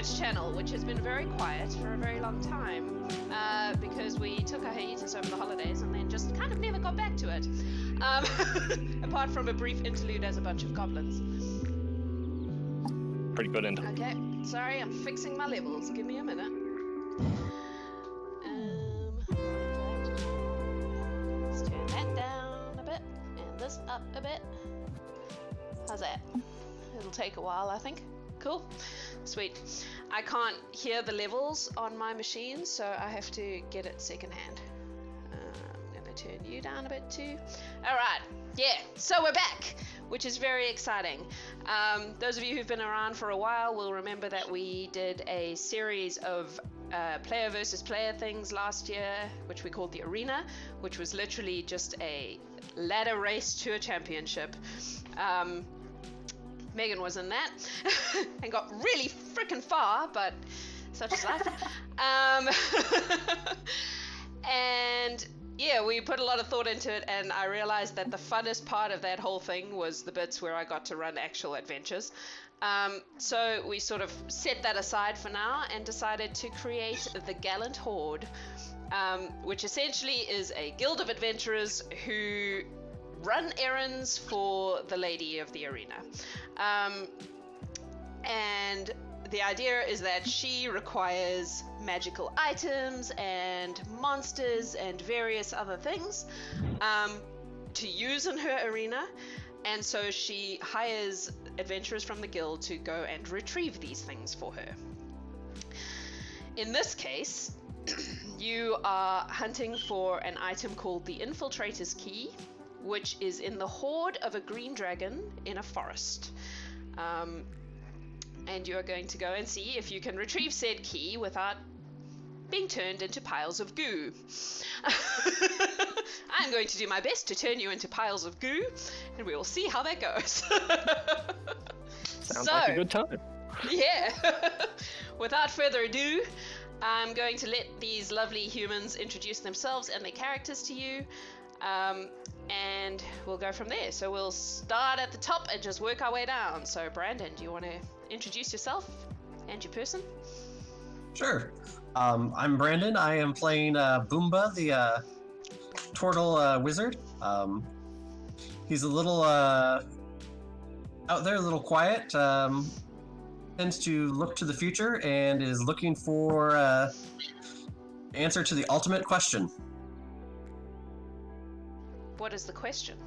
Twitch channel, which has been very quiet for a very long time, because we took a hiatus over the holidays and then just kind of never got back to it. Apart from a brief interlude as a bunch of goblins. Pretty good end. Okay, sorry, I'm fixing my levels. Give me a minute. Let's turn that down a bit and this up a bit. How's that? It'll take a while, I think. Cool. Sweet. I can't hear the levels on my machine, so I have to get it secondhand. I'm going to turn you down a bit too. Alright, yeah, so we're back, which is very exciting. Those of you who've been around for a while will remember that we did a series of player versus player things last year, which we called the Arena, which was literally just a ladder race to a championship. Megan was in that and got really freaking far, but such is life. And yeah, we put a lot of thought into it, and I realized that the funnest part of that whole thing was the bits where I got to run actual adventures. So we sort of set that aside for now and decided to create the Gallant Horde, which essentially is a guild of adventurers who run errands for the lady of the arena. And the idea is that she requires magical items and monsters and various other things to use in her arena, and so she hires adventurers from the guild to go and retrieve these things for her. In this case, you are hunting for an item called the Infiltrator's Key, which is in the hoard of a green dragon in a forest. And you are going to go and see if you can retrieve said key without being turned into piles of goo. I'm going to do my best to turn you into piles of goo, and we will see how that goes. Sounds like a good time. Yeah. Without further ado, I'm going to let these lovely humans introduce themselves and their characters to you. And we'll go from there. So we'll start at the top and just work our way down. So Brandon, do you want to introduce yourself and your person? Sure. I'm Brandon. I am playing Bombah, the Tortle wizard. He's a little out there, a little quiet. Tends to look to the future and is looking for answer to the ultimate question. What is the question?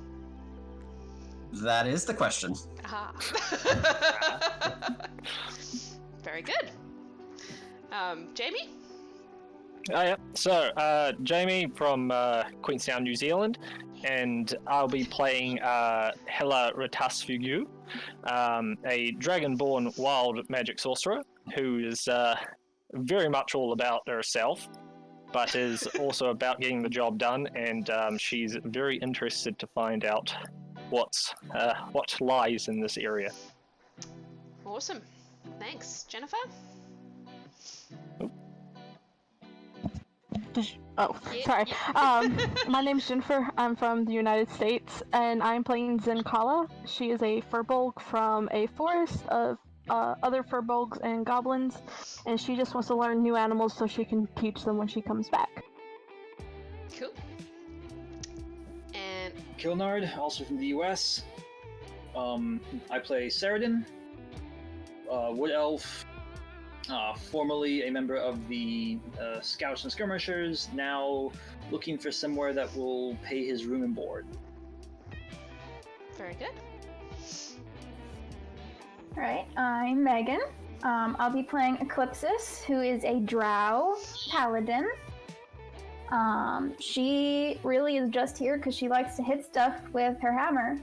That is the question. Aha. Very good. Jamie? Oh, yeah. So, Jamie from Queenstown, New Zealand, and I'll be playing Hela Retasfugyu, a Dragonborn wild magic sorcerer who is very much all about herself, but is also about getting the job done, and she's very interested to find out what lies in this area. Awesome. Thanks. Jennifer? Sorry. My name's Jennifer. I'm from the United States, and I'm playing Zinkayla. She is a Firbolg from a forest of other Firbolgs and goblins, and she just wants to learn new animals so she can teach them when she comes back. Cool. And Kilnard, also from the US. I play Saeridyn, Wood Elf, formerly a member of the Scouts and Skirmishers, now looking for somewhere that will pay his room and board. very good. Alright, I'm Megan. I'll be playing Eclipsis, who is a Drow Paladin. She really is just here because she likes to hit stuff with her hammer.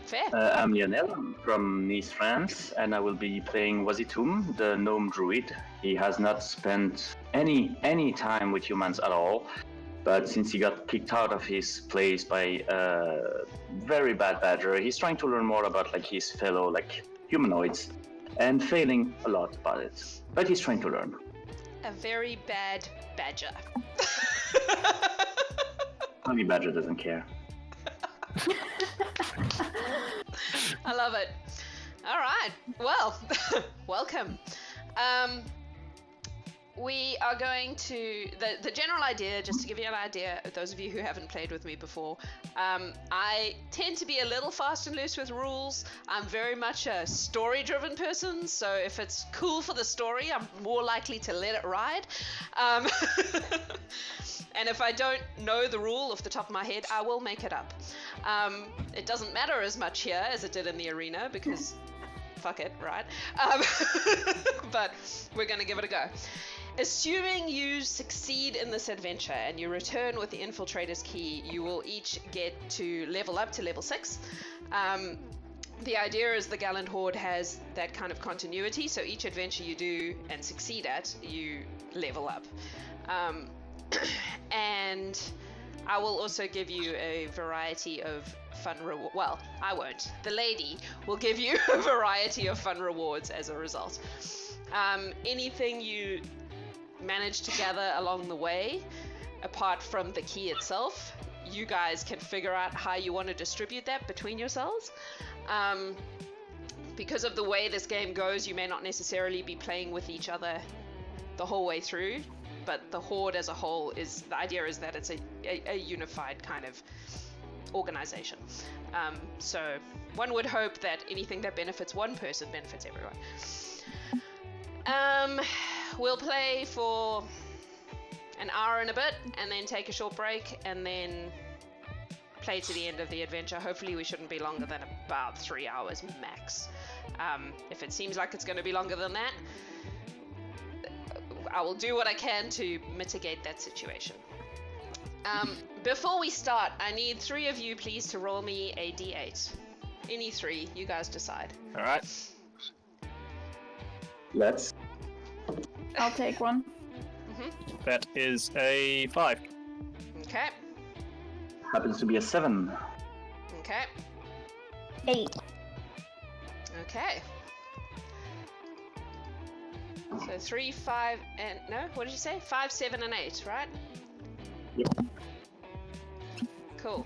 Fair. I'm Lionel. I'm from Nice, France, and I will be playing Wasitum, the Gnome Druid. He has not spent any time with humans at all, but since he got kicked out of his place by a very bad badger, he's trying to learn more about his fellow humanoids, and failing a lot about it. But he's trying to learn. A very bad badger. Honey Badger doesn't care. I love it. All right. Well, welcome. We are going to the general idea, just to give you an idea, those of you who haven't played with me before. I tend to be a little fast and loose with rules. I'm very much a story-driven person, so if it's cool for the story, I'm more likely to let it ride. And if I don't know the rule off the top of my head, I will make it up. It doesn't matter as much here as it did in the arena, because fuck it, right? But we're going to give it a go. Assuming you succeed in this adventure and you return with the Infiltrator's Key, you will each get to level up to level 6. The idea is the Gallant Horde has that kind of continuity, so each adventure you do and succeed at, you level up. And I will also give you a variety of fun rewards. Well, I won't. The lady will give you a variety of fun rewards as a result. Anything you manage to gather along the way, apart from the key itself, you guys can figure out how you want to distribute that between yourselves. Because of the way this game goes, you may not necessarily be playing with each other the whole way through, but the Horde as a whole the idea is that it's a unified kind of organization. So one would hope that anything that benefits one person benefits everyone. We'll play for an hour and a bit, and then take a short break, and then play to the end of the adventure. Hopefully we shouldn't be longer than about 3 hours max. If it seems like it's going to be longer than that, I will do what I can to mitigate that situation. Before we start, I need 3 of you please to roll me a d8. Any 3, you guys decide. All right. Let's. I'll take one. That is a 5. Okay. Happens to be a 7. Okay. 8. Okay. So 3, 5, and no, what did you say? 5, 7, and 8, right? Yep. Cool.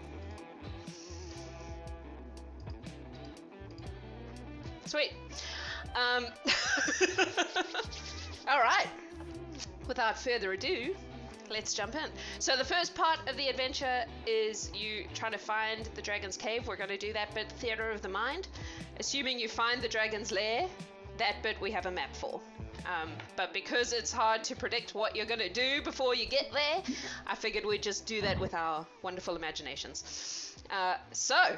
Sweet. All right. Without further ado, let's jump in. So the first part of the adventure is you trying to find the dragon's cave. We're going to do that bit, theater of the mind. Assuming you find the dragon's lair, that bit we have a map for. But because it's hard to predict what you're going to do before you get there, I figured we'd just do that with our wonderful imaginations. So,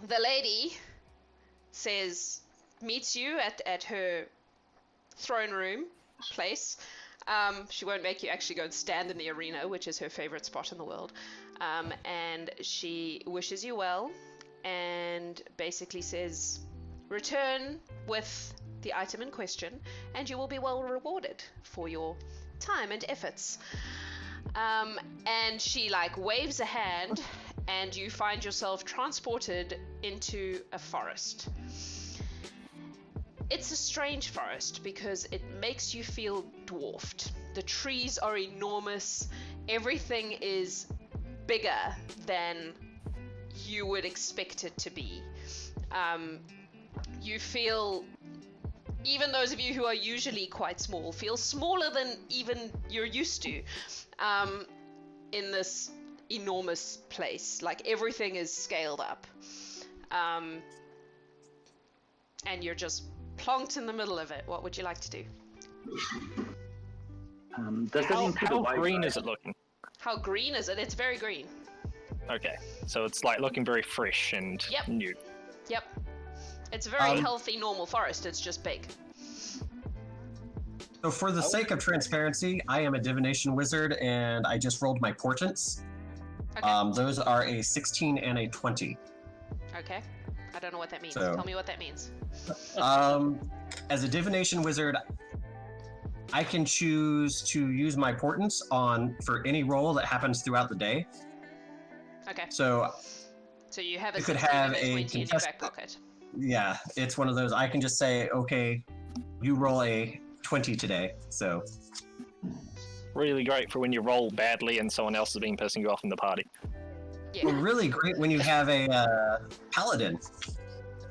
the lady meets you at her throne room place. She won't make you actually go and stand in the arena, which is her favorite spot in the world. And she wishes you well and basically says, return with the item in question and you will be well rewarded for your time and efforts. And she waves a hand and you find yourself transported into a forest. It's a strange forest because it makes you feel dwarfed. The trees are enormous. Everything is bigger than you would expect it to be. You feel, even those of you who are usually quite small, feel smaller than even you're used to in this enormous place. Everything is scaled up. And you're just plonked in the middle of it. What would you like to do? How green is it looking? How green is it? It's very green. Okay, so it's looking very fresh and new. Yep. It's a very healthy, normal forest. It's just big. So for the sake of transparency, I am a divination wizard, and I just rolled my portents. Okay. Those are a 16 and a 20. Okay. I don't know what that means. So- Tell me what that means. As a divination wizard, I can choose to use my portents for any roll that happens throughout the day. Okay. So you have a you could 16 have and a a 20 in your contested- back pocket. yeah, it's one of those. I can just say, okay, you roll a 20 today. So Really great for when you roll badly and someone else has been pissing you off in the party. Yeah. really great when you have a paladin.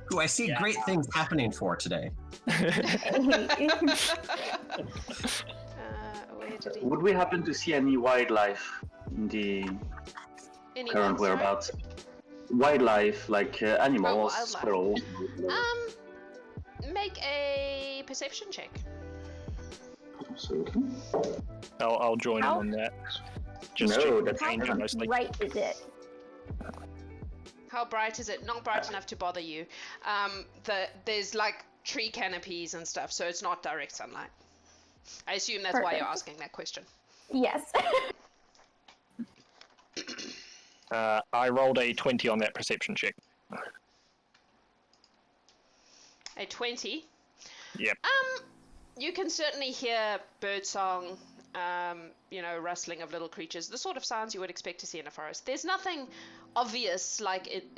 who I see great things happening for today. Where did he... Would we happen to see any wildlife in the Any current what, sorry? whereabouts? Wildlife, like animals, wildlife. squirrels. Make a perception check. Absolutely. I'll join in How- on that. Just No, check that's the danger fine. mostly. Right is it? How bright is it? Not bright enough to bother you. There's like tree canopies and stuff, so it's not direct sunlight. I assume that's why you're Perfect. asking that question. Yes. I rolled a 20 on that perception check. A 20. Yep. You can certainly hear birdsong, rustling of little creatures, the sort of sounds you would expect to see in a forest. There's nothing obvious, like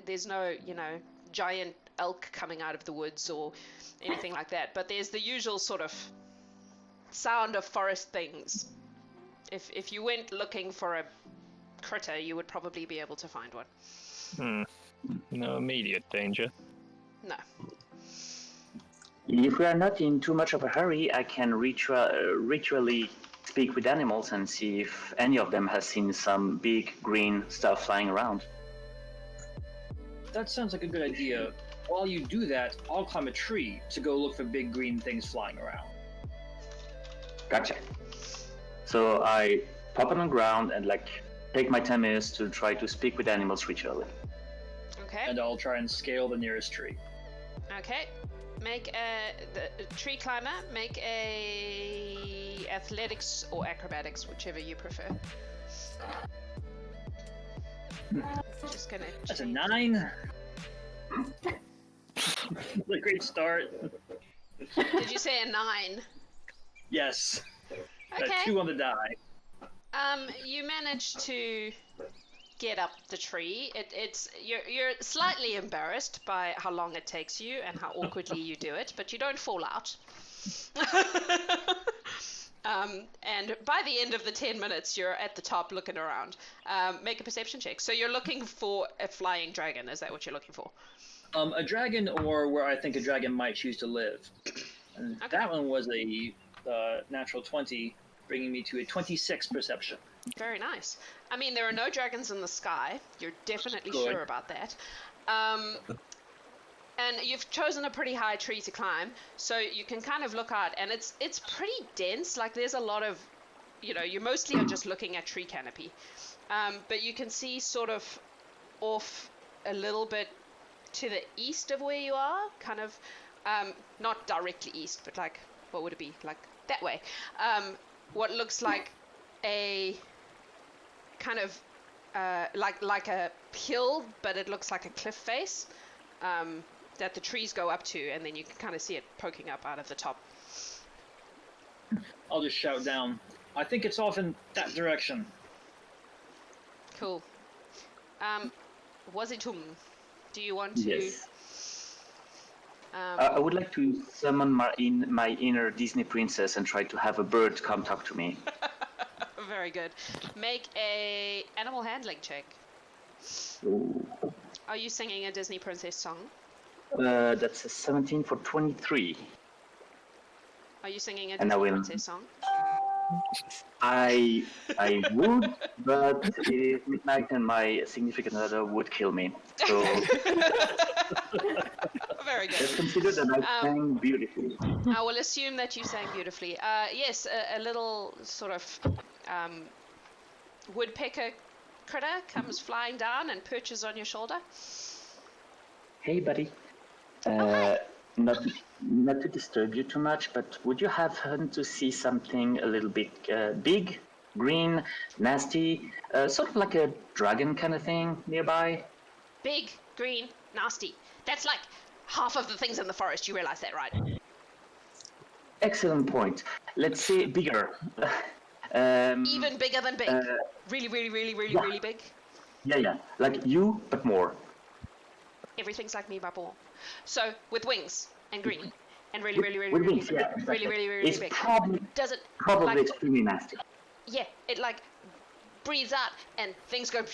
there's no, giant elk coming out of the woods or anything like that, but there's the usual sort of sound of forest things. If you went looking for a critter, you would probably be able to find one. No immediate danger. No. If we are not in too much of a hurry, I can ritually speak with animals and see if any of them has seen some big green stuff flying around. That sounds like a good idea. While you do that, I'll climb a tree to go look for big green things flying around. Gotcha. So I pop on the ground and take my 10 minutes to try to speak with animals ritually. Okay. And I'll try and scale the nearest tree. Okay. Make the tree climber. Make a athletics or acrobatics, whichever you prefer. Just gonna. That's a change- 9. A great start. Did you say a 9? Yes. Okay. 2 on the die. You managed to get up the tree. You're slightly embarrassed by how long it takes you and how awkwardly you do it, but you don't fall out. And by the end of the 10 minutes, you're at the top looking around. Make a perception check. So you're looking for a flying dragon. Is that what you're looking for? A dragon, or where I think a dragon might choose to live. And Okay. that one was a natural 20, bringing me to a 26 perception. Very nice. I mean, there are no dragons in the sky. You're definitely Good. sure about that. And you've chosen a pretty high tree to climb, so you can kind of look out, and it's pretty dense. Like, there's a lot of, you mostly are just looking at tree canopy. But you can see sort of off a little bit to the east of where you are, kind of, not directly east, but like, what would it be? Like, that way. What looks like a kind of like a hill, but it looks like a cliff face that the trees go up to, and then you can kind of see it poking up out of the top. I'll just shout down. I think it's off in that direction. Cool. Wasitum, do you want to? Yes. I would like to summon my inner Disney princess and try to have a bird come talk to me. Very good. Make a animal handling check. Ooh. Are you singing a Disney princess song? That's a 17 for 23. Are you singing a And I Disney will. princess song? I would, but it is midnight and my significant other would kill me. So Very good. let's consider that I sang beautifully. I will assume that you sang beautifully. Yes, a little sort of woodpecker critter comes flying down and perches on your shoulder. Hey, buddy. Not to disturb you too much, but would you happen to see something a little bit big, green, nasty, sort of like a dragon kind of thing nearby? Big, green, nasty. That's like half of the things in the forest. You realize that, right? Excellent point. Let's say bigger. Even bigger than big. Really, really, really, really, yeah. really big. Yeah. Like you, but more. Everything's like me, but more. So with wings and green and really, really, really, With really, wings, big. yeah, exactly. Really, really, really It's big. probably Does it extremely nasty. Yeah, it like breathes out and things go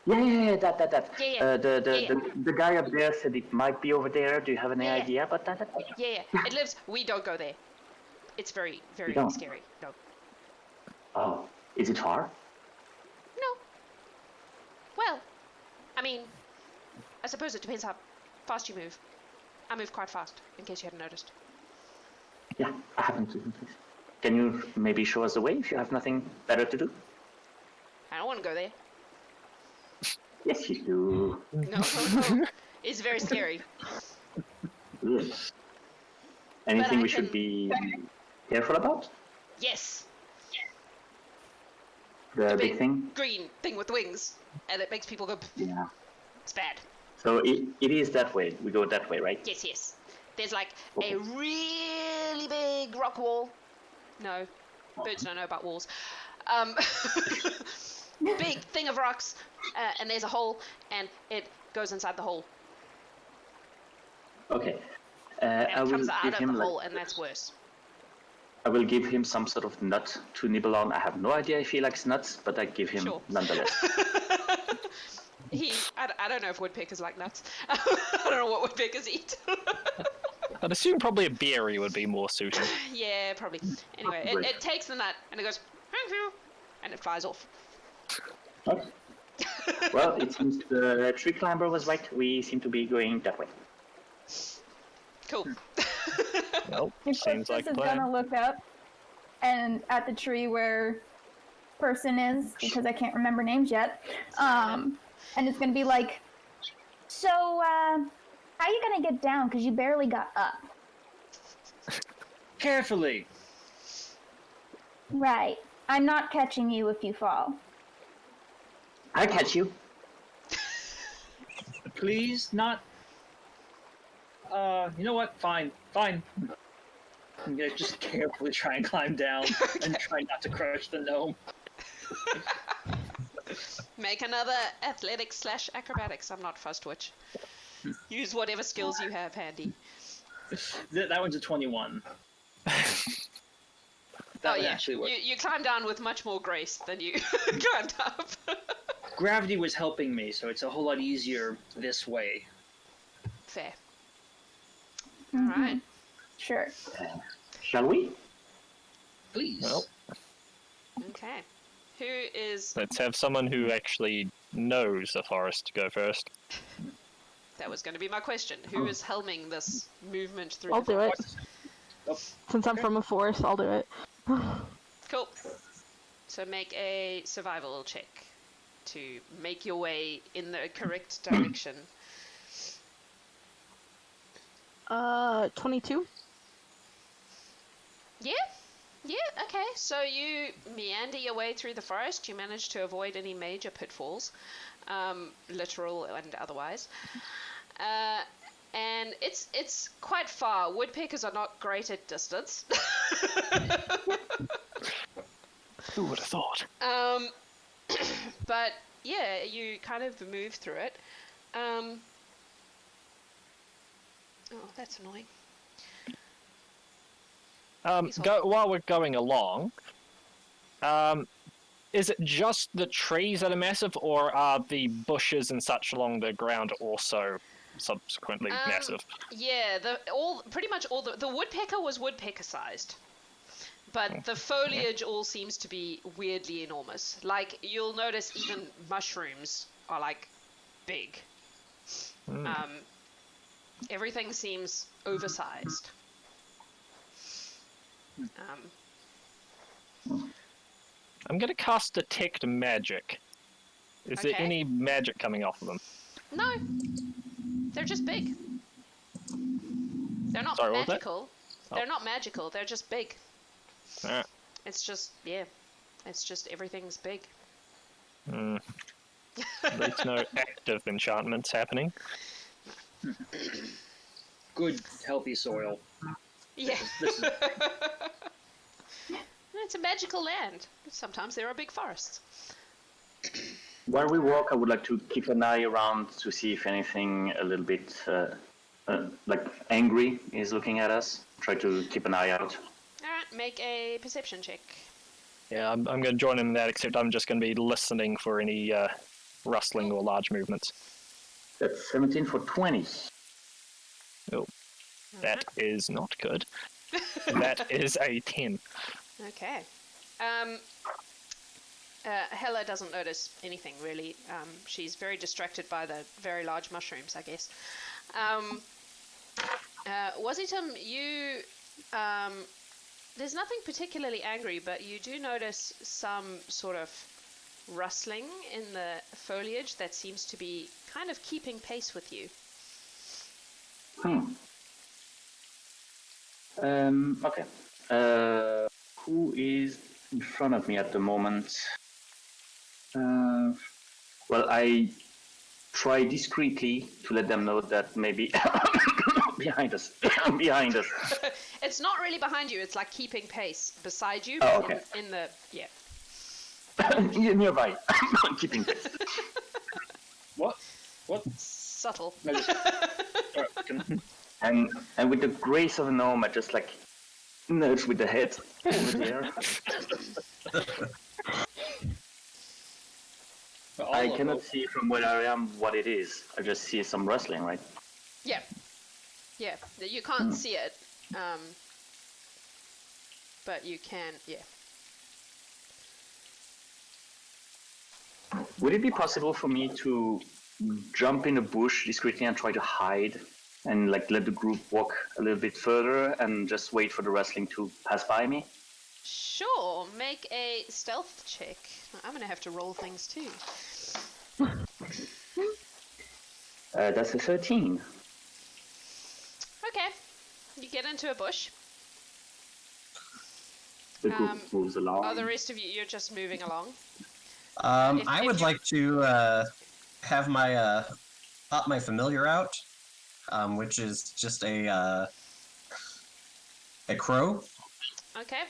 Yeah, that. Yeah. The guy up there said it might be over there. Do you have any Yeah. idea about that? Yeah. It lives. We don't go there. It's very, very don't? scary. No. Oh, is it far? No. Well, I mean, I suppose it depends how fast you move. I move quite fast, in case you hadn't noticed. Yeah, I haven't seen this. Can you maybe show us the way if you have nothing better to do? I don't want to go there. Yes, you do. No. It's very scary. Yes. Anything I we should can- be careful about? Yes. The big thing? Green thing with wings, and it makes people go. Yeah. It's bad. So it is that way. We go that way, right? Yes. There's like Okay. a really big rock wall. No, birds don't know about walls. Big thing of rocks, and there's a hole, and it goes inside the hole, Okay. and I it will comes out give of him the like, hole, and that's worse. I will give him some sort of nut to nibble on. I have no idea if he likes nuts, but I give him Sure. nonetheless. I don't know if woodpeckers like nuts. I don't know what woodpeckers eat. I'd assume probably a berry would be more suited. Yeah, probably. Anyway, Right. it takes the nut, and it goes, and it flies off. Okay. Well, it seems the tree climber was right. We seem to be going that way. Cool. Well, Eclipsis seems like a is plan. gonna look up and at the tree where person is, because I can't remember names yet. And it's gonna be like, so how you gonna get down? Because you barely got up. Carefully. Right. I'm not catching you if you fall. I'll catch you. Please, not. You know what? Fine. I'm gonna just carefully try and climb down and try not to crush the gnome. Make another athletics/acrobatics. I'm not fussed which. Use whatever skills you have handy. That one's a 21. That would actually work. You climb down with much more grace than you climbed up. Gravity was helping me, so it's a whole lot easier this way. Fair. Mhm. All right. Sure. Shall we? Please. Well, Okay. Who is? let's have someone who actually knows the forest to go first. That was going to be my question. Who is helming this movement through? I'll the do it. forest? Oh, Since I'm from a forest, I'll do it. Cool. So make a survival check to make your way in the correct direction. 22. Yeah, okay. So you meander your way through the forest. You manage to avoid any major pitfalls, literal and otherwise. And it's quite far. Woodpeckers are not great at distance. Who would have thought? But yeah, you kind of move through it. Oh, that's annoying. While we're going along, is it just the trees that are massive, or are the bushes and such along the ground also subsequently massive? Yeah, pretty much all the woodpecker was woodpecker sized. But the foliage all seems to be weirdly enormous. Like, you'll notice even mushrooms are, like, big. Everything seems oversized. I'm going to cast Detect Magic. Is there Okay. any magic coming off of them? No. They're just big. They're not Sorry, what was that? magical. They're not magical, they're just big. Alright. It's just, yeah. It's just everything's big. There's no active enchantments happening. Good, healthy soil. Yeah. This is It's a magical land. Sometimes there are big forests. While we walk, I would like to keep an eye around to see if anything a little bit like angry is looking at us. Try to keep an eye out. Alright, make a perception check. Yeah, I'm going to join in that, except I'm just going to be listening for any rustling or large movements. That's 17 for 20. Oh, that is not good. That is a 10. Okay. Hela doesn't notice anything really. She's very distracted by the very large mushrooms, I guess. Wasitum, you there's nothing particularly angry, but you do notice some sort of rustling in the foliage that seems to be kind of keeping pace with you. Okay. Who is in front of me at the moment? Well, I try discreetly to let them know that maybe behind us. Behind us. It's not really behind you, it's like keeping pace beside you. Oh, okay. In the, yeah. Nearby. Keeping pace. What? Subtle. And with the grace of a gnome, I just like nudge with the head over there. I cannot see from where I am what it is. I just see some rustling, right? Yeah. Yeah. You can't see it. But you can, yeah. Would it be possible for me to jump in a bush discreetly and try to hide and like let the group walk a little bit further and just wait for the rustling to pass by me? Sure, make a stealth check. I'm gonna have to roll things too. That's a 13. Okay, you get into a bush. The group moves along. Oh, the rest of you, you're just moving along. I would like to have my up my familiar out, which is just a crow. Okay.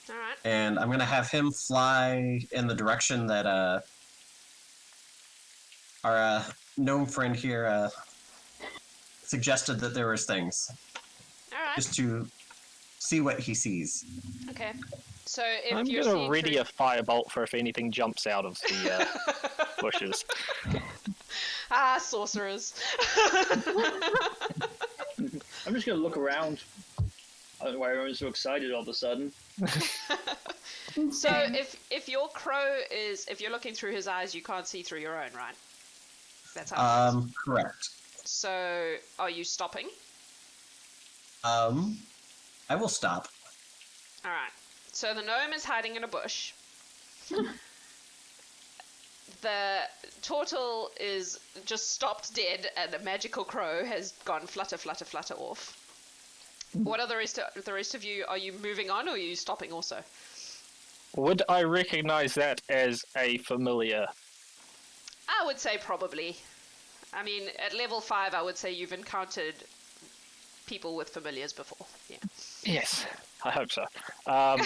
All right. And I'm gonna have him fly in the direction that our gnome friend here suggested that there was things. All right. Just to see what he sees. Okay. So if I'm you're gonna seeing ready through... a firebolt for if anything jumps out of the bushes. Ah, sorcerers. I'm just gonna look around. I don't know why everyone's so excited all of a sudden. So if your crow is, if you're looking through his eyes, you can't see through your own, right? That's how it is. Correct. So are you stopping? I will stop. All right. So the gnome is hiding in a bush. The Tortle is just stopped dead, and a magical crow has gone flutter, flutter, flutter off. What are the rest of you? Are you moving on, or are you stopping also? Would I recognize that as a familiar? I would say probably. I mean, at level 5, I would say you've encountered people with familiars before. Yeah. Yes, I hope so. All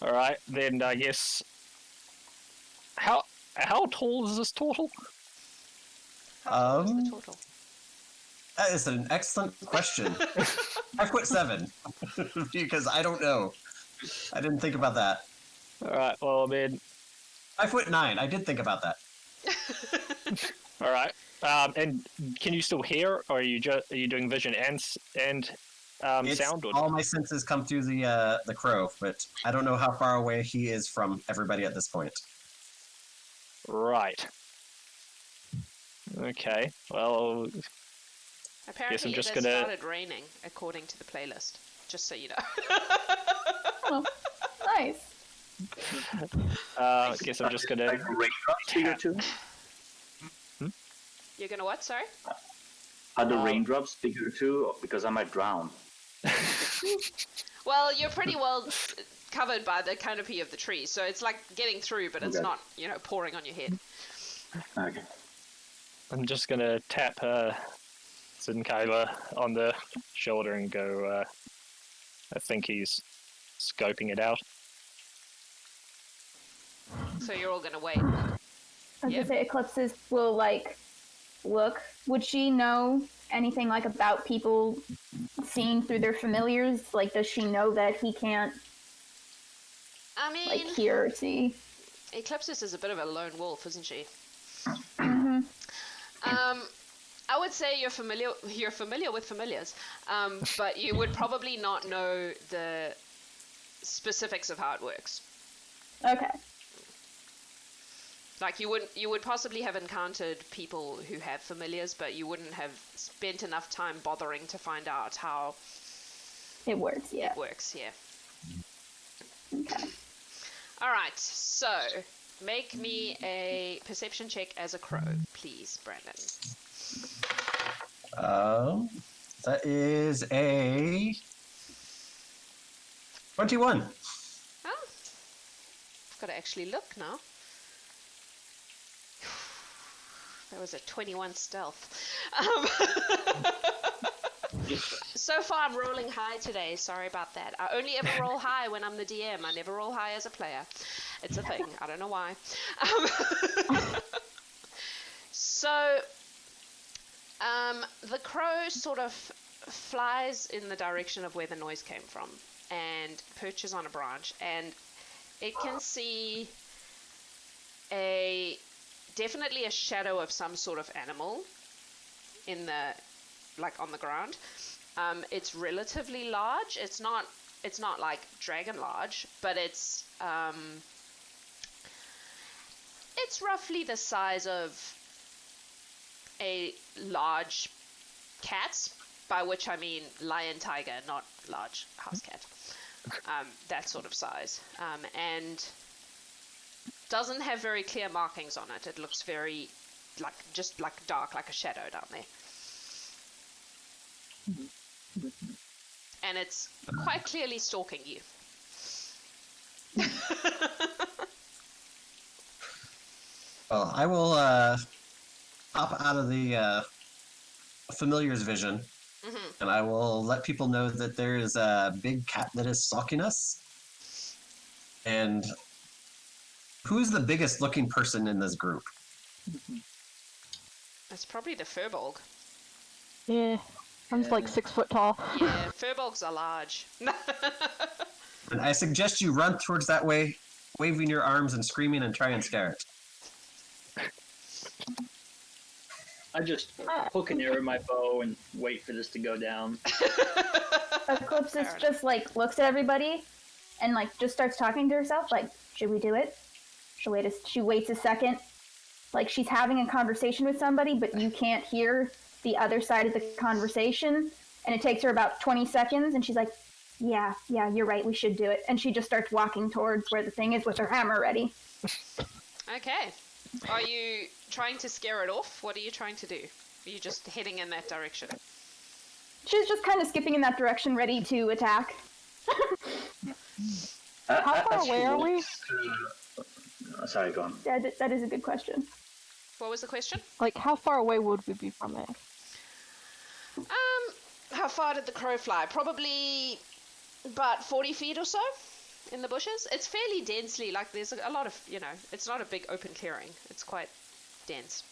right, then I guess. How tall is this Tortle? How tall is the Tortle? That is an excellent question. 5'7", because I don't know. I didn't think about that. All right, well, I mean, 5'9". I did think about that. all right. And can you still hear, or are you doing vision and sound? Or... All my senses come through the crow, but I don't know how far away he is from everybody at this point. Right. Okay. Well. Apparently, I'm just it has gonna... started raining, according to the playlist. Just so you know. Oh, nice. I guess I'm just gonna. Bigger too? You're gonna what? Sorry. Are the raindrops bigger too? Because I might drown. Well, you're pretty well covered by the canopy of the tree, so it's like getting through, but it's not, pouring on your head. Okay. I'm just gonna tap Zinkayla on the shoulder and go. I think he's scoping it out. So you're all gonna wait. I was gonna say Eclipsis will look. Would she know anything about people seeing through their familiars? Does she know that he can't I mean, hear or see? Eclipsis is a bit of a lone wolf, isn't she? Mm-hmm. I would say you're familiar with familiars, but you would probably not know the specifics of how it works. Okay. Like you would possibly have encountered people who have familiars, but you wouldn't have spent enough time bothering to find out how it works. Yeah. It works. Yeah. Okay. All right. So make me a perception check as a crow, please, Brandon. That is a 21. Oh, I've got to actually look now. That was a 21 stealth. So far I'm rolling high today, sorry about that. I only ever roll high when I'm the DM. I never roll high as a player. It's a thing, I don't know why. So, the crow sort of flies in the direction of where the noise came from and perches on a branch, and it can see definitely a shadow of some sort of animal in on the ground. It's relatively large. It's not like dragon large, but it's roughly the size of a large cat, by which I mean lion, tiger, not large house cat. That sort of size, and doesn't have very clear markings on it. It looks very just dark, like a shadow down there. And it's quite clearly stalking you. Well, I will pop out of the familiar's vision, and I will let people know that there is a big cat that is stalking us. And who's the biggest looking person in this group? It's probably the Firbolg. Yeah, I'm like 6 foot tall. Yeah, Firbolgs are large. And I suggest you run towards that way, waving your arms and screaming, and try and scare it. I just hook an arrow in my bow and wait for this to go down. Eclipsis just looks at everybody and just starts talking to herself. Should we do it? She waits a second. She's having a conversation with somebody, but you can't hear the other side of the conversation. And it takes her about 20 seconds, and she's like, yeah, you're right, we should do it. And she just starts walking towards where the thing is with her hammer ready. Okay. Are you trying to scare it off? What are you trying to do? Are you just heading in that direction? She's just kind of skipping in that direction, ready to attack. How far away are we? Sorry, go on. Yeah, that is a good question. What was the question? How far away would we be from it? How far did the crow fly? Probably about 40 feet or so in the bushes. It's fairly densely, there's a lot of, it's not a big open clearing. It's quite dense.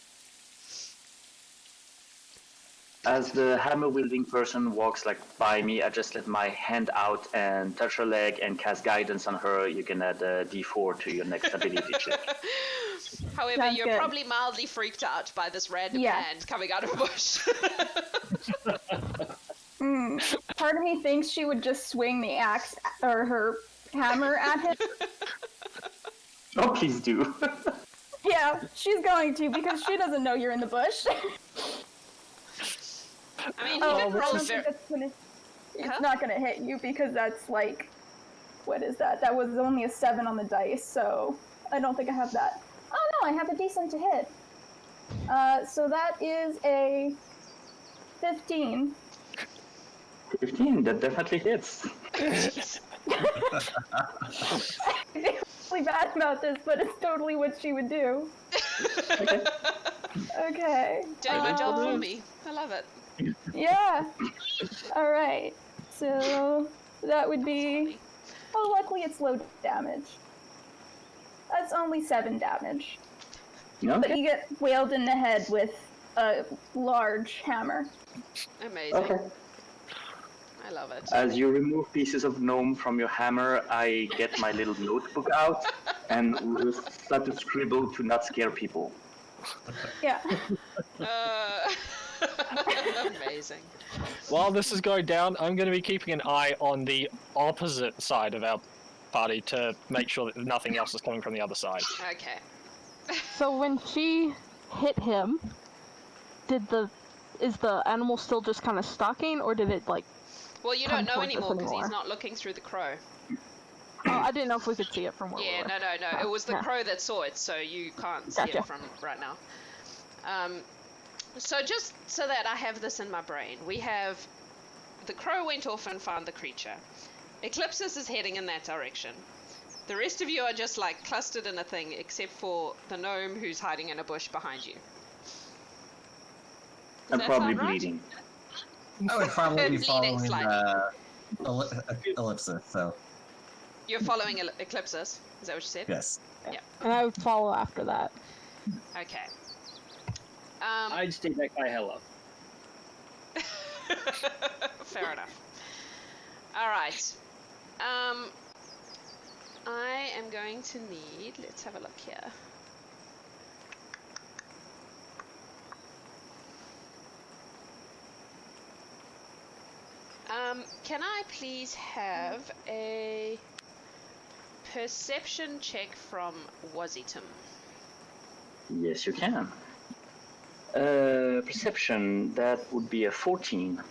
As the hammer-wielding person walks by me, I just let my hand out and touch her leg and cast guidance on her. You can add a d4 to your next ability check. However, Sounds you're good. probably mildly freaked out by this random hand coming out of a bush. Part of me thinks she would just swing the axe or her hammer at him. Oh, please do. Yeah, she's going to, because she doesn't know you're in the bush. I mean, he can roll it's not going to hit you, because that's what is that? That was only a 7 on the dice, so I don't think I have that. Oh no, I have a decent to hit. So that is a 15. 15, that definitely hits. I feel really bad about this, but it's totally what she would do. Okay. Doing my job for me. I love it. Yeah. All right. So that would be. Oh, luckily it's low damage. That's only 7 damage. Okay. But you get whaled in the head with a large hammer. Amazing. Okay. I love it. As you remove pieces of gnome from your hammer, I get my little notebook out and we'll start to scribble to not scare people. Yeah. Amazing. While this is going down, I'm going to be keeping an eye on the opposite side of our party to make sure that nothing else is coming from the other side. Okay. So when she hit him, is the animal still just kind of stalking, or did it like? Well, you come don't know towards us anymore because he's anymore? not looking through the crow. Oh, I didn't know if we could see it from where we Yeah, were. no. It was the Yeah. crow that saw it, so you can't see Gotcha. it from right now. So just so that I have this in my brain, we have the crow went off and found the creature. Eclipsis is heading in that direction. The rest of you are just like clustered in a thing, except for the gnome who's hiding in a bush behind you. Does I'm that probably sound right? bleeding. I would probably be Bleeding following slightly. Ellipsis, so You're following Eclipsis. Is that what you said? yes. And I would follow after that. Okay. I'd stay back by Hela. Fair enough. All right. I am going to need. Let's have a look here. Can I please have a perception check from Wasitum? Yes, you can. Perception, that would be a 14.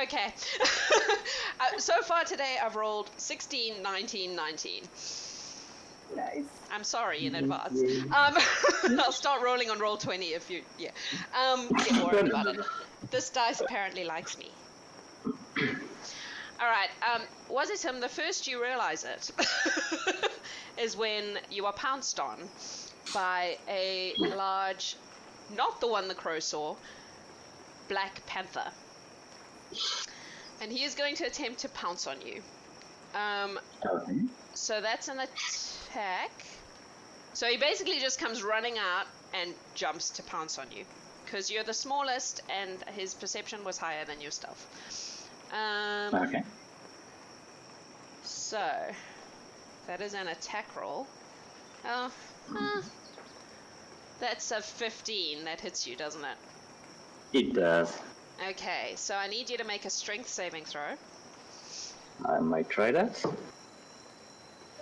Okay. So far today I've rolled 16, 19, 19. Nice. I'm sorry in advance. I'll start rolling on roll 20 if you, get worried about it. This dice apparently likes me. Alright, Wasitum, the first you realize it is when you are pounced on by a large, not the one the crow saw, black panther. And he is going to attempt to pounce on you. Okay. So that's an attack. So he basically just comes running out and jumps to pounce on you. Because you're the smallest and his perception was higher than your stealth. Okay. So, that is an attack roll. Oh, that's a 15. That hits you, doesn't it? It does. Okay, so I need you to make a strength saving throw. I might try that.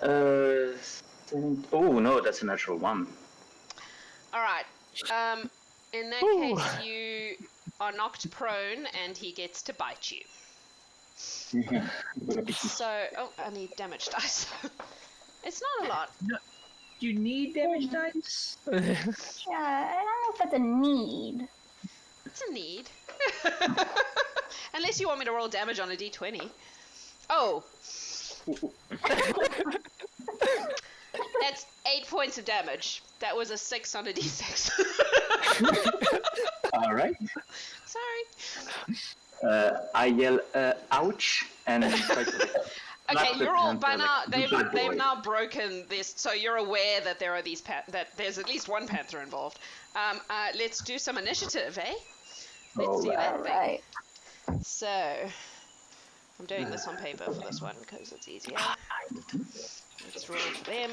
Oh no, that's a natural one. Alright, in that case, you are knocked prone and he gets to bite you. So, oh, I need damage dice. It's not a lot. Do you need damage dice? Yeah, I don't know if that's a need. It's a need. Unless you want me to roll damage on a d20. Oh. That's 8 points of damage. That was a 6 on a d6. All right. Sorry. I yell, ouch, and try to Okay, you're all by panther, now. like, good They've boy. now broken this, so you're aware that there are these that there's at least one panther involved. Let's do some initiative, eh? Let's do that thing. Alright. So, I'm doing this on paper for this one because it's easier. Let's roll for them.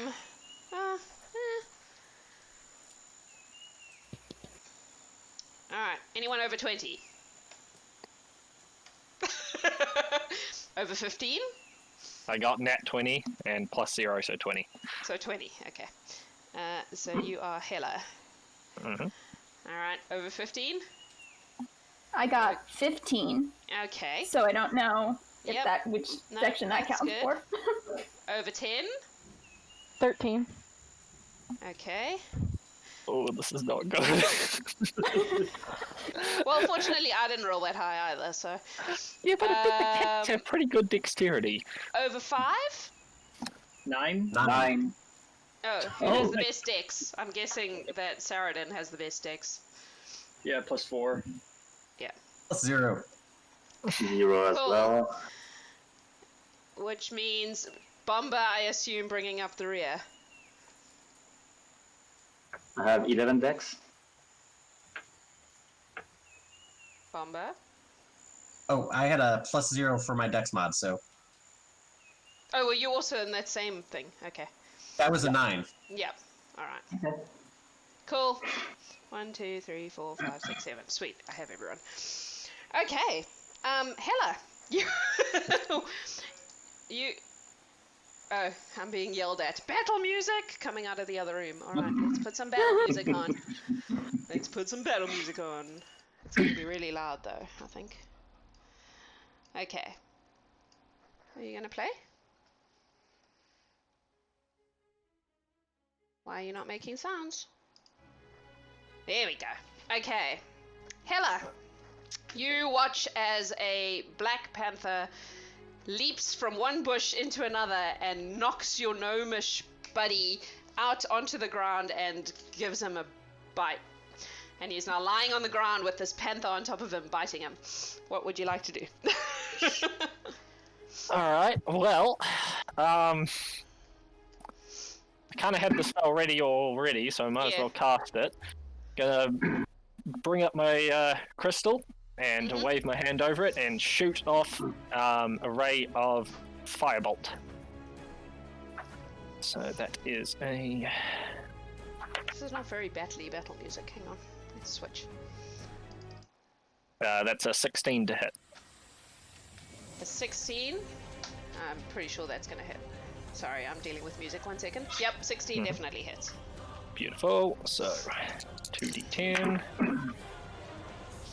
Alright, anyone over 20? Over 15? I got nat 20 and plus 0, so 20. So 20, okay. So you are Hela. Mm-hmm. Alright, over 15? I got 15, Okay. so I don't know if Yep. which No, section that that's counts good. for. Over 10? 13. Okay. Oh, this is not good. Well, fortunately, I didn't roll that high either, so. Yeah, but the cats have pretty good dexterity. Over 5? 9? 9. Oh, who has the best dex? I'm guessing that Saeridyn has the best dex. Yeah, plus 4. Plus 0. 0 as Cool. well. Which means Bombah, I assume, bringing up the rear. I have 11 decks. Bombah? Oh, I had a plus 0 for my dex mod, so Oh, were you also in that same thing? Okay. That was a 9. Yep. Alright. Cool. 1, 2, 3, 4, 5, 6, 7. Sweet. I have everyone. Okay. Hela. You... Oh, I'm being yelled at. Battle music coming out of the other room. Alright, let's put some battle music on. Let's put some battle music on. It's gonna be really loud though, I think. Okay. Are you gonna play? Why are you not making sounds? There we go. Okay. Hela, you watch as a black panther leaps from one bush into another and knocks your gnomish buddy out onto the ground and gives him a bite. And he's now lying on the ground with this panther on top of him, biting him. What would you like to do? Alright, well, I kind of had the spell ready already, so I might as well cast it. Gonna bring up my crystal and wave my hand over it and shoot off a ray of firebolt. So that is a... This is not very battle music. Hang on. Let's switch. That's a 16 to hit. A 16? I'm pretty sure that's gonna hit. Sorry, I'm dealing with music. 1 second. Yep, 16 definitely hits. Beautiful. So 2d10.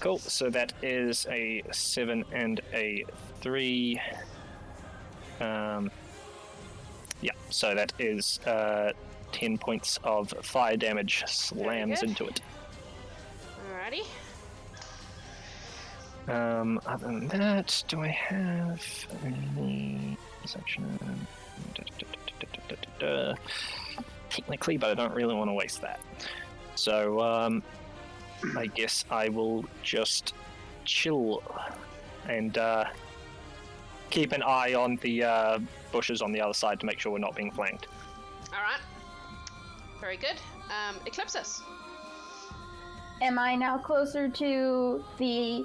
Cool. So that is a 7 and a 3. Yeah. So that is 10 points of fire damage slams into it. Alrighty. Other than that, do I have any section? Technically, but I don't really want to waste that. So, I guess I will just chill and keep an eye on the bushes on the other side to make sure we're not being flanked. Alright. Very good. Eclipsis. Am I now closer to the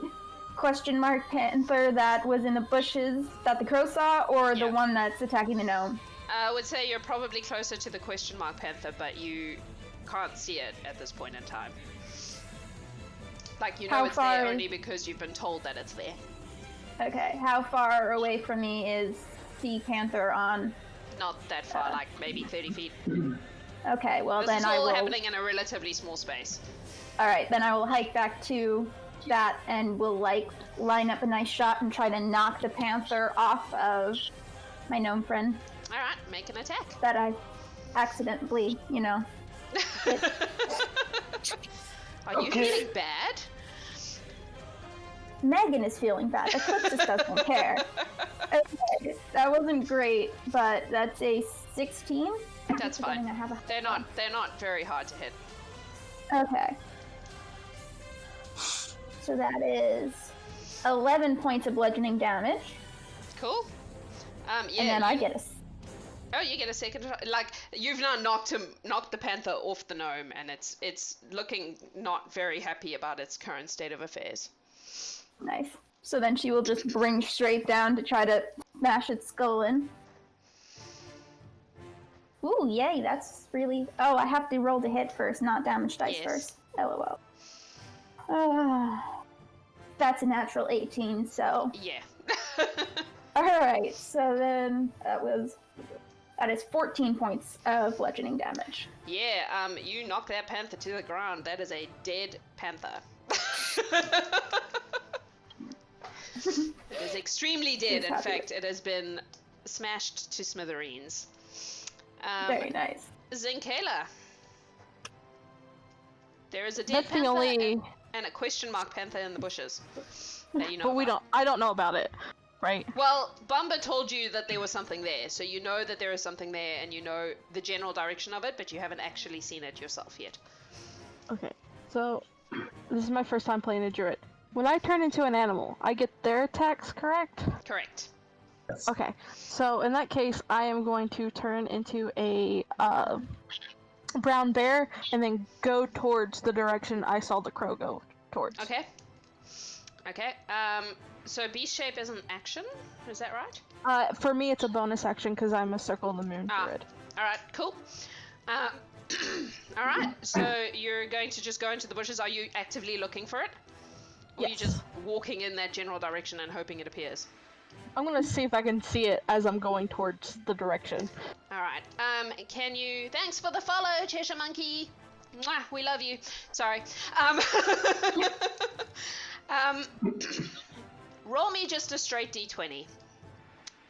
question mark panther that was in the bushes that the crow saw, or the one that's attacking the gnome? I would say you're probably closer to the question mark panther, but you can't see it at this point in time. Like, you know it's there only because you've been told that it's there. Okay, how far away from me is the panther on? Not that far, like maybe 30 feet. Okay, well this then I will... This is all happening in a relatively small space. Alright, then I will hike back to that and will, like, line up a nice shot and try to knock the panther off of my gnome friend. Alright, make an attack. That I accidentally, you know... Are you feeling bad? Megan is feeling bad. Eclipsis doesn't care. Okay, that wasn't great, but that's a 16. That's fine. They're not very hard to hit. Okay. So that is 11 points of bludgeoning damage. Cool. Yeah. And then I get a... Oh, you get a second. Like, you've now knocked the panther off the gnome, and it's looking not very happy about its current state of affairs. Nice. So then she will just bring straight down to try to smash its skull in. Ooh, yay, that's really... Oh, I have to roll to hit first, not damage dice first. LOL. That's a natural 18, so... Yeah. Alright, so then that is 14 points of bludgeoning damage. Yeah, you knock that panther to the ground. That is a dead panther. It is extremely dead. In fact, it has been smashed to smithereens. Very nice. Zinkayla. There is a dead panther and a question mark panther in the bushes. That you know But I don't know about it, right? Well, Bombah told you that there was something there, so you know that there is something there, and you know the general direction of it, but you haven't actually seen it yourself yet. Okay, so this is my first time playing a druid. When I turn into an animal, I get their attacks, correct? Correct. Yes. Okay, so in that case, I am going to turn into a brown bear and then go towards the direction I saw the crow go towards. Okay. Okay. So beast shape is an action. Is that right? For me, it's a bonus action because I'm a Circle of the Moon druid. All right. Cool. All right. So you're going to just go into the bushes. Are you actively looking for it? Or are you just walking in that general direction and hoping it appears? I'm gonna see if I can see it as I'm going towards the direction. All right. Can you? Thanks for the follow, Cheshire Monkey. Mwah, we love you. Sorry. Roll me just a straight d20.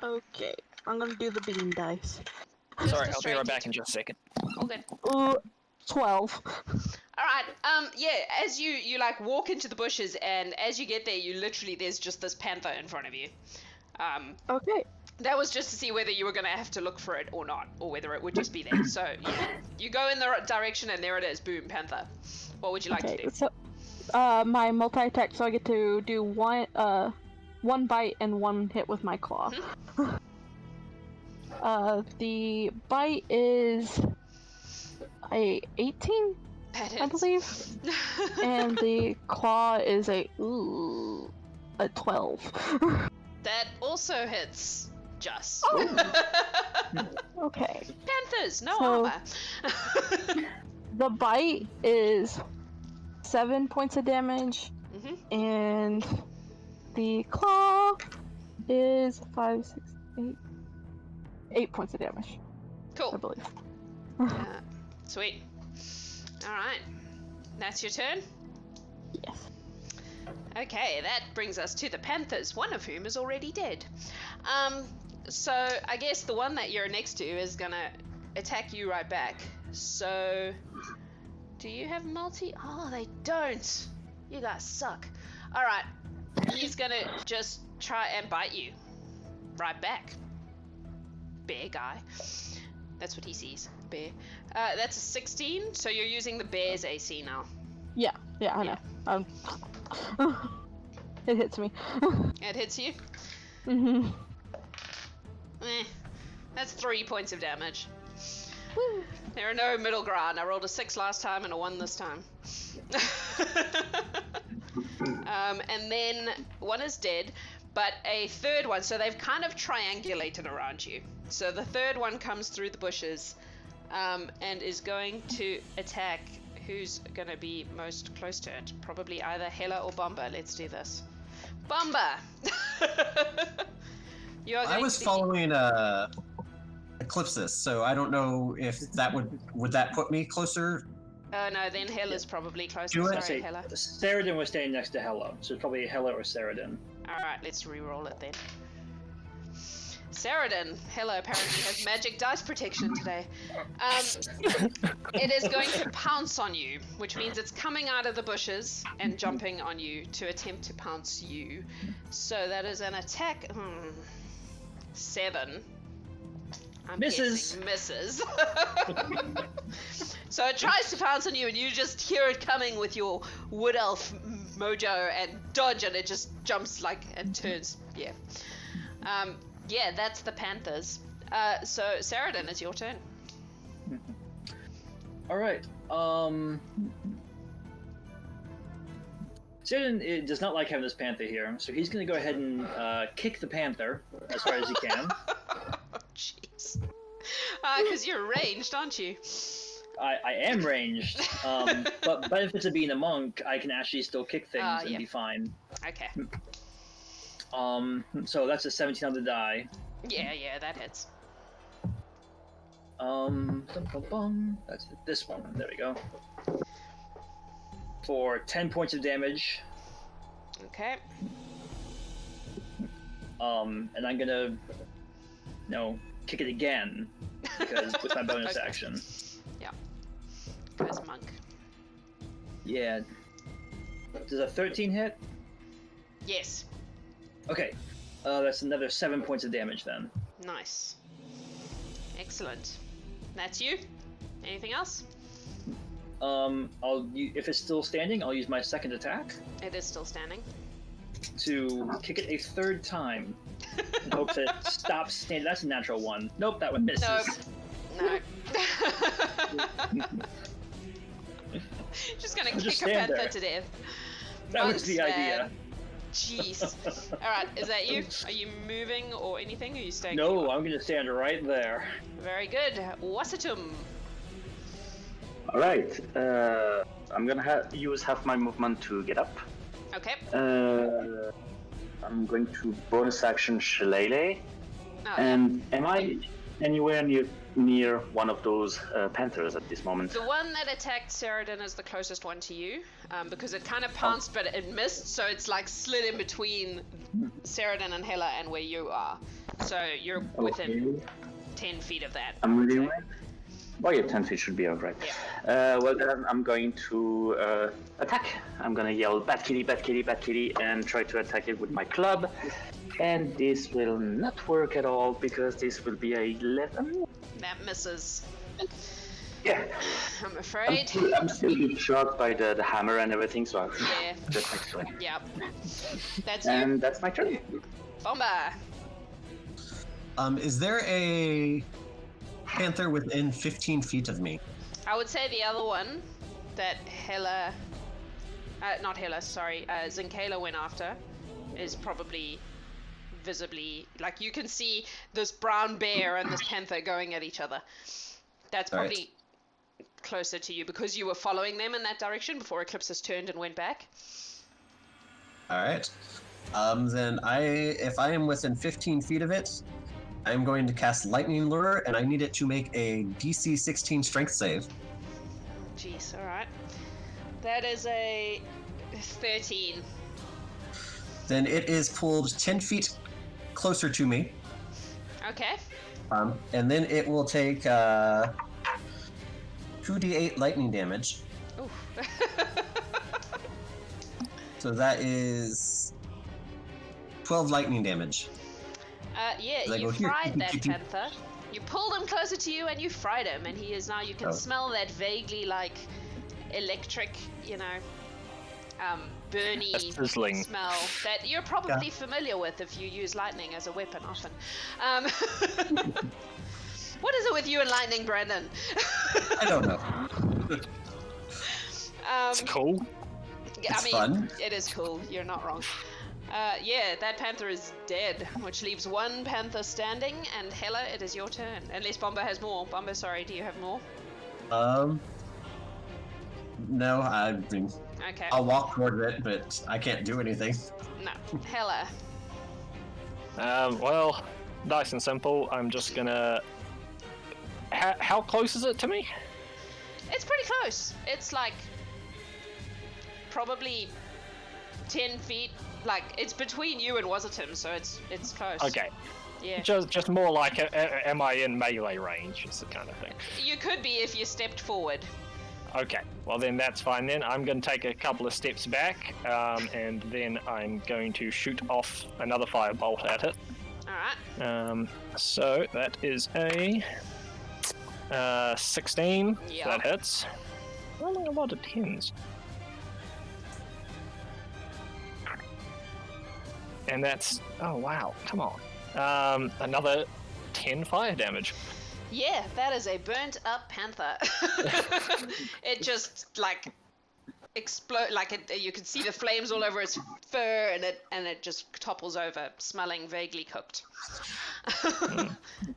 Okay, I'm gonna do the bean dice. Just Sorry, a I'll be straight right back in D20. just a second. All good. 12. All right. Yeah. As you like walk into the bushes, and as you get there, there's just this panther in front of you. Okay. That was just to see whether you were gonna have to look for it or not, or whether it would just be there. So you go in the right direction, and there it is. Boom, panther. What would you like to do? So, my multi-attack, so I get to do one bite and one hit with my claw. The bite is a 18, That I is. believe, and the claw is a 12. That also hits. Just. Okay. Panthers, no So- armor. The bite is 7 points of damage, and the claw is 5, 6, 8 points of damage, I Cool. believe. Sweet. All right. That's your turn. Yes. Okay, that brings us to the Panthers, one of whom is already dead. So I guess the one that you're next to is gonna attack you right back. So, do you have multi? Oh, they don't. You guys suck. All right, he's gonna just try and bite you right back. Bear guy. That's what he sees. Bear. That's a 16. So you're using the bear's AC now. Yeah, I know. It hits me. It hits you. Mhm. That's 3 points of damage. There are no middle ground. I rolled a 6 last time and a 1 this time. And then one is dead, but a third one, so they've kind of triangulated around you. So the third one comes through the bushes and is going to attack who's going to be most close to it. Probably either Hela or Bombah. Let's do this. Bombah! I was following Eclipsis, so I don't know if that would that put me closer. Oh no, then Hela's probably closer. Do it. Sorry, Hela. Saeridyn was standing next to Hela, so it's probably Hela or Saeridyn. Alright, let's re-roll it then. Saeridyn, Hela apparently has magic dice protection today. It is going to pounce on you, which means it's coming out of the bushes and jumping on you to attempt to pounce you. So that is an attack. 7. I'm Misses. guessing misses. So it tries to pounce on you, and you just hear it coming with your wood elf mojo and dodge, and it just jumps and turns. Yeah. Yeah, that's the Panthers. So Saeridyn, it's your turn. All right. Saeridyn does not like having this panther here, so he's going to go ahead and kick the panther as far as he can. Oh, jeez. Because you're ranged, aren't you? I am ranged, but benefits of being a monk, I can actually still kick things and yeah. be fine. Okay. So that's a 17 on the die. Yeah, that hits. That's this one. There we go. For 10 points of damage. Okay. And I'm gonna, kick it again because with my bonus Okay. action. Yeah. Goes monk. Yeah. Does a 13 hit? Yes. Okay. That's another 7 points of damage then. Nice. Excellent. That's you? Anything else? If it's still standing, I'll use my second attack It is still standing. to kick it a third time. In hopes that it stops standing. That's a natural one. Nope, that one misses. No. Just gonna Just kick a stand panther there. to death. That was the Monks, idea. man. Jeez. All right, is that you? Are you moving or anything? Or are you staying? No, I'm gonna stand right there. Very good. Wasitum. All right. I'm gonna use half my movement to get up. Okay. I'm going to bonus action Shillelagh. Oh, And am I anywhere near one of those panthers at this moment? The one that attacked Saeridyn is the closest one to you, because it kind of pounced, but it missed, so it's like slid in between Saeridyn and Hela and where you are. So you're within 10 feet of that. I'm really right. Oh yeah, 10 feet should be alright. Yeah. Well then I'm going to attack. I'm gonna yell bad kitty, bad kitty, bad kitty, and try to attack it with my club. And this will not work at all because this will be a 11. That misses. Yeah. I'm afraid. I'm still a bit shocked by the hammer and everything, so I'll Yeah. just next one. Yep. That's you. And that's my turn. Bombah. Is there a panther within 15 feet of me? I would say the other one that Hela, not Hela, sorry, Zinkayla went after is probably visibly, like you can see this brown bear and this panther going at each other. That's All right. probably closer to you because you were following them in that direction before Eclipsis turned and went back. All right. Then if I am within 15 feet of it, I'm going to cast Lightning Lure, and I need it to make a DC 16 Strength save. Jeez, alright. That is a 13. Then it is pulled 10 feet closer to me, Okay. and then it will take 2d8 lightning damage. Ooh. So that is 12 lightning damage. Yeah, They you go, "Here, fried that pew, pew, pew." panther. You pulled him closer to you and you fried him, and he is now, you can Oh. smell that vaguely like electric, burny That's sizzling. smell that you're probably familiar with if you use lightning as a weapon often. What is it with you and lightning, Brandon? I don't know. It's cool. It's fun. It is cool. You're not wrong. Yeah, that panther is dead, which leaves one panther standing. And Hela, it is your turn. Unless Bombah has more. Bombah, sorry, do you have more? No, I mean, Okay. I'll walk toward it, but I can't do anything. No. Hela. Well, nice and simple. I'm just gonna. How close is it to me? It's pretty close. It's like probably 10 feet. Like it's between you and Wasitum, so it's close. Okay. Yeah. Just more like, am I in melee range? Is the kind of thing. You could be if you stepped forward. Okay, well then that's fine then. I'm going to take a couple of steps back, and then I'm going to shoot off another firebolt at it. Alright. So that is a 16. Yeah. That hits. Rolling a lot of 10s. And that's, oh wow, come on. Another 10 fire damage. Yeah, that is a burnt up panther. It just like explode, like you can see the flames all over its fur, and it just topples over, smelling vaguely cooked.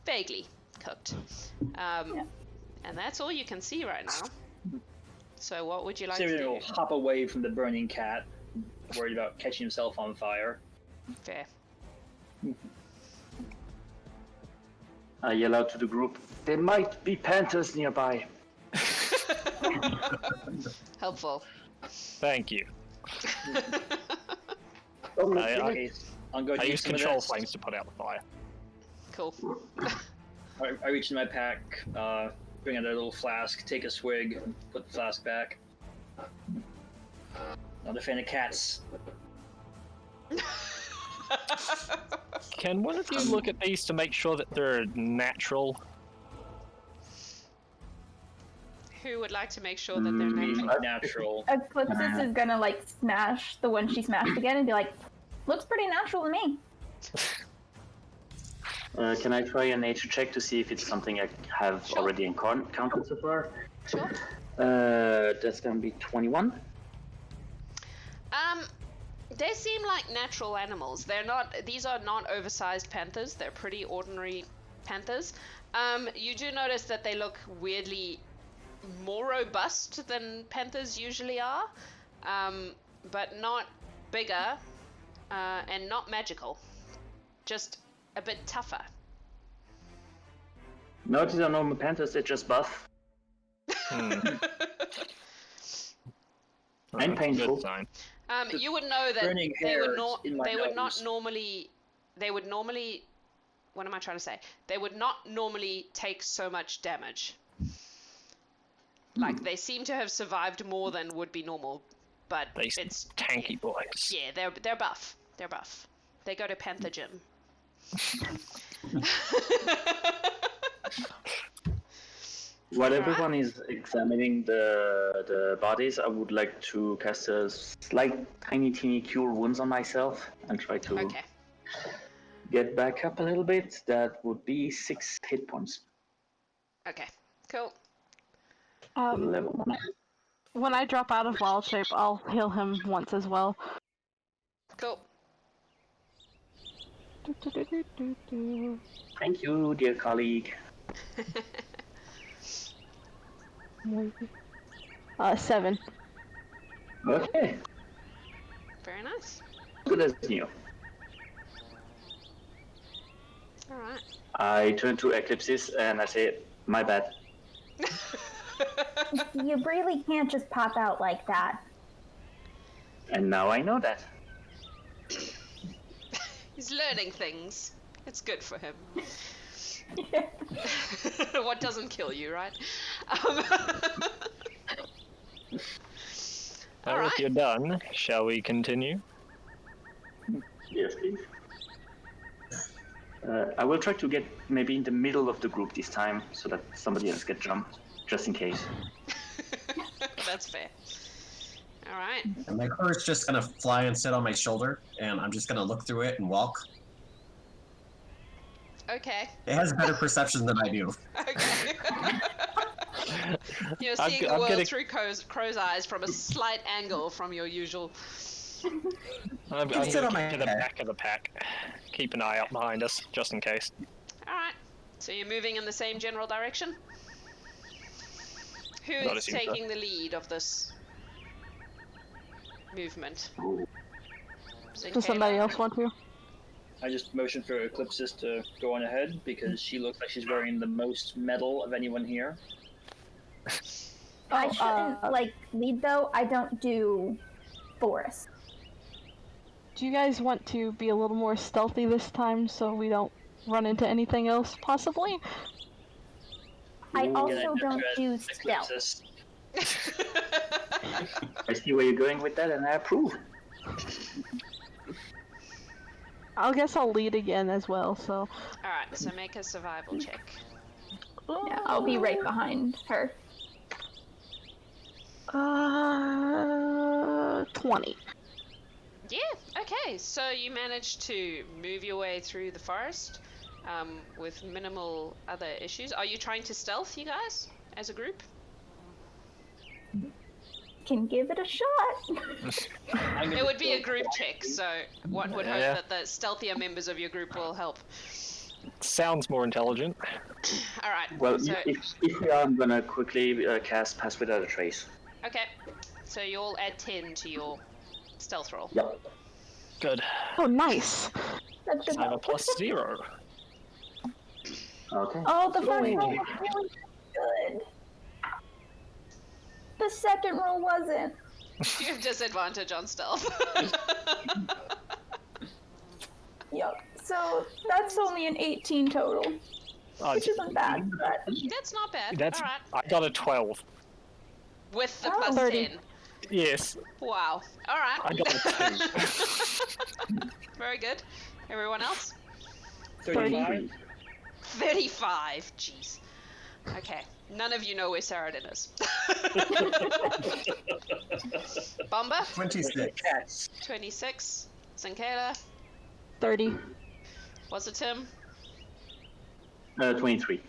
Vaguely cooked. And that's all you can see right now. So what would you like to Saeridyn do? will hop away from the burning cat, worried about catching himself on fire. Fair. I yell out to the group, there might be panthers nearby. Helpful. Thank you. Oh, I'm going I to use some of control that. flames to put out the fire. Cool. I reach in my pack, bring out a little flask, take a swig, put the flask back. Not a fan of cats. Can one of you look at these to make sure that they're natural? Who would like to make sure that they're natural? Natural. Eclipsis is gonna like smash the one she smashed again and be like, looks pretty natural to me. Can I try a nature check to see if it's something I have already encountered so far? Sure. That's gonna be 21. They seem like natural animals. They're not. These are not oversized panthers. They're pretty ordinary panthers. You do notice that they look weirdly more robust than panthers usually are, but not bigger and not magical. Just a bit tougher. No, these are normal panthers. They're just buff and painful. Good sign. You would know that burning they would hairs not. in my They would not nose. normally. They would normally. What am I trying to say? They would not normally take so much damage. Like they seem to have survived more than would be normal, but These it's tanky boys. yeah. They're buff. They're buff. They go to Panther Gym. While Alright. everyone is examining the bodies, I would like to cast a slight, tiny, teeny cure wounds on myself and try to Okay. get back up a little bit. That would be 6 hit points. Okay. Cool. Level. When I drop out of wild shape, I'll heal him once as well. Cool. Thank you, dear colleague. 7. Okay, Very nice. good as new. All right. I turn to Eclipsis and I say, my bad. You really can't just pop out like that. And now I know that. He's learning things. It's good for him. What doesn't kill you, right? Well, Alright. if you're done, shall we continue? Yes, please. I will try to get maybe in the middle of the group this time, so that somebody else gets jumped, just in case. That's fair. All right. And my curse just gonna fly and sit on my shoulder, and I'm just gonna look through it and walk. Okay. It has better perception than I do. Okay. You're I'm seeing g- the I'm world gonna- through crow's eyes from a slight angle from your usual. I'm can sit on looking my to the head. back of the pack. Keep an eye out behind us, just in case. All right. So you're moving in the same general direction. Who Not is assume so. taking the lead of this movement? Does somebody else want to? I just motioned for Eclipsis to go on ahead because she looks like she's wearing the most metal of anyone here. I shouldn't lead though. I don't do forest. Do you guys want to be a little more stealthy this time so we don't run into anything else, possibly? I Ooh, also yeah, don't that's do right. stealth. Eclipsis. I see where you're going with that, and I approve. I guess I'll lead again as well, so... All right. So make a survival check. Yeah, I'll be right behind her. 20. Yeah. Okay. So you managed to move your way through the forest with minimal other issues. Are you trying to stealth, you guys, as a group? Can give it a shot. I'm It gonna would be a go group quietly. check, so one would hope Yeah. that the stealthier members of your group will help. Sounds more intelligent. All right. Well, so, if we are, I'm gonna quickly cast Pass Without a Trace. okay. So you'll add 10 to your stealth roll. Yep. Good. Oh, nice! That's I have a +0. Okay. Oh, the first roll was really good. The second roll wasn't. You have disadvantage on stealth. Yep. So that's only an 18 total, Oh, which isn't bad. But That's not bad. that's. All right. I got a 12. With the Oh, plus 30. 10. Yes, Wow. All right. I got a 2. Very good. Everyone else? 35. 35. Jeez. Okay. None of you know where Saeridyn is. Bombah? 26. Cats. 26. Zinkayla? 30. Wasitum? 23. Okay.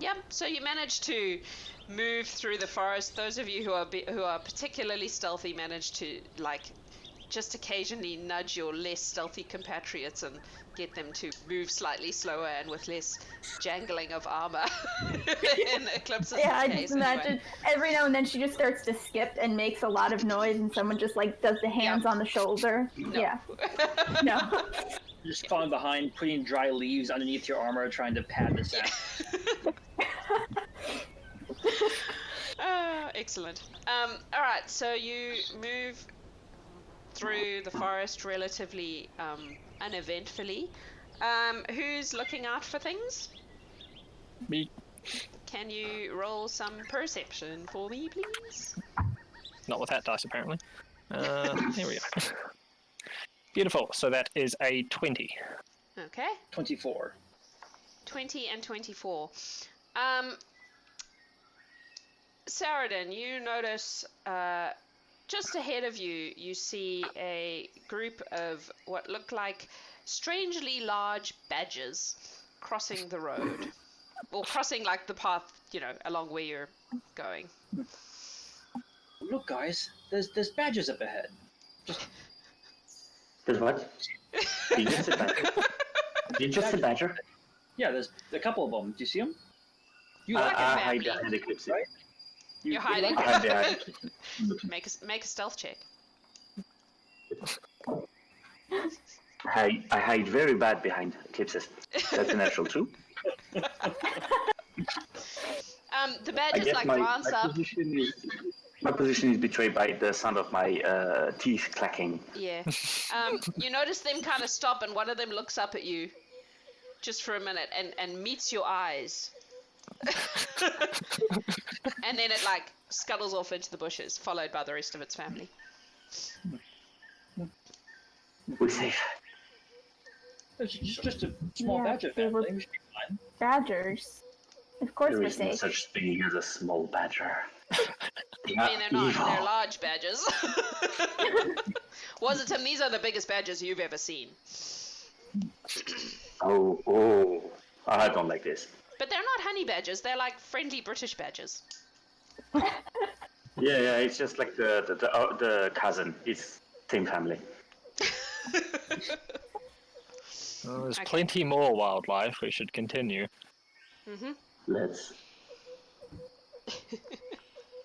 Yep. So you managed to move through the forest. Those of you who are particularly stealthy managed to just occasionally nudge your less stealthy compatriots and get them to move slightly slower and with less jangling of armor. In Eclipsis' Yeah, I case, just imagine anyway. every now and then she just starts to skip and makes a lot of noise, and someone just like does the hands on the shoulder. No. Yeah. No. Just falling behind, putting dry leaves underneath your armor, trying to pad this out. Excellent. All right, so you move through the forest relatively uneventfully. Who's looking out for things? Me. Can you roll some perception for me, please? Not with that dice, apparently. Here we go. Beautiful. So that is a 20. Okay. 24. 20 and 24. Saeridyn, you notice just ahead of you, you see a group of what look like strangely large badgers crossing the road. Or crossing like the path, you know, along where you're going. Look, guys, there's badgers up ahead. Just There's what? You just a badger? You just a badger? yeah, there's a couple of them. Do you see them? You like I a hide family. behind Eclipsis. Right? You're hiding. I hide behind Eclipsis. Make a stealth check. I hide very bad behind Eclipsis. That's a natural too. The I badgers guess like my glance up. my position is betrayed by the sound of my teeth clacking. Yeah. You notice them kind of stop, and one of them looks up at you, just for a minute, and meets your eyes. And then it like scuttles off into the bushes, followed by the rest of its family. We're safe. It's just a small Yeah, badger they were- family. We should be fine. Badgers. Of course There we're is no safe. such thing as a small badger. I mean, they're not. Evil. They're large badgers. Wasitum, these are the biggest badgers you've ever seen. Oh, I don't like this. But they're not honey badgers. They're like friendly British badgers. Yeah, it's just like the cousin. It's same family. Well, there's Okay. plenty more wildlife. We should continue. Mhm. Let's.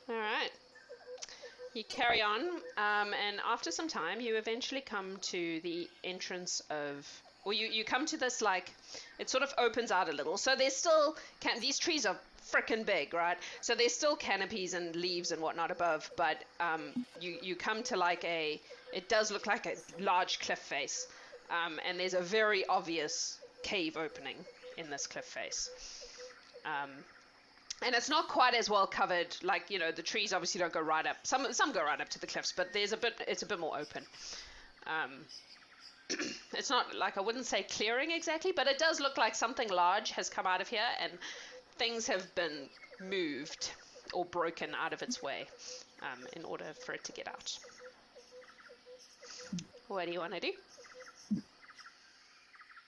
All right. You carry on, and after some time, you eventually come to the entrance of, or you come to this like, it sort of opens out a little. So there's still these trees are frickin' big, right? So there's still canopies and leaves and whatnot above, but you come to like it does look like a large cliff face, and there's a very obvious cave opening in this cliff face. And it's not quite as well covered, like, you know, the trees obviously don't go right up. Some go right up to the cliffs, but it's a bit more open. It's not like, I wouldn't say clearing exactly, but it does look like something large has come out of here and things have been moved or broken out of its way in order for it to get out. What do you want to do?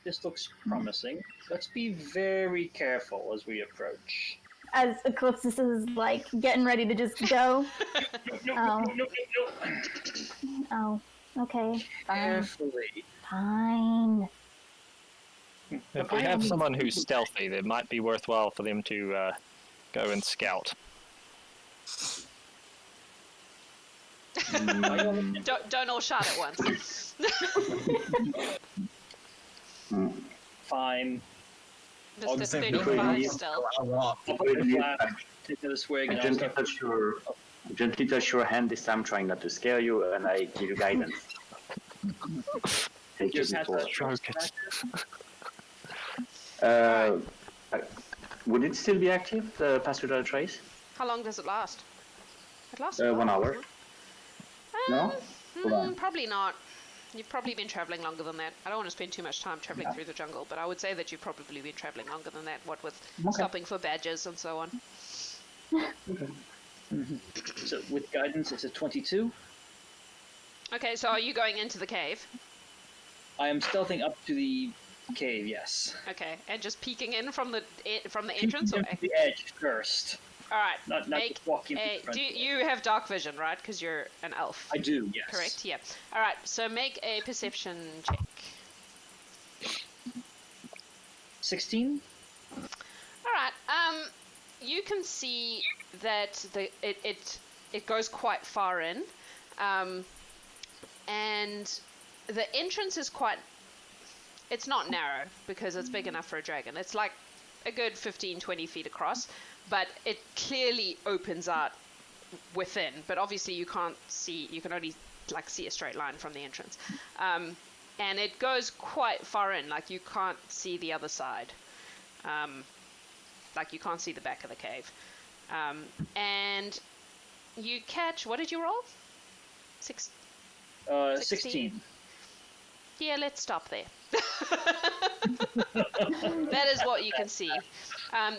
This looks promising. Let's be very careful as we approach. As Eclipsis is like getting ready to just go. Oh. Oh. Okay. Fine. Carefully. Fine. If we have someone who's stealthy, it might be worthwhile for them to go and scout. Don't all shout at once. Fine. Just a say 35 no. stealth. I'll walk. I'll put the flash, take another swig, and I'll start. Gently touch your hand this time, trying not to scare you, and I give you guidance. Take Just it have before. to Stroke it. Would it still be active, the Pass Without a Trace? How long does it last? It lasts 1 hour. No? Hold on. Probably not. You've probably been traveling longer than that. I don't want to spend too much time traveling through the jungle, but I would say that you've probably been traveling longer than that, what with stopping for badgers and so on. So with guidance, it's a 22. Okay, so are you going into the cave? I am stealthing up to the cave, yes. Okay, and just peeking in from the entrance? Or... The edge first. All right. Not make just walking a. in front Do of it. you have dark vision, right? Because you're an elf. I do, yes. Correct. Yeah. All right. So make a perception check. 16? All right. You can see that it goes quite far in, and the entrance is quite. It's not narrow because it's big enough for a dragon. It's like a good 15-20 feet across, but it clearly opens out within. But obviously you can't see. You can only like see a straight line from the entrance, and it goes quite far in. Like you can't see the other side. Like you can't see the back of the cave. And you catch, what did you roll? 16. Yeah, let's stop there. That is what you can see.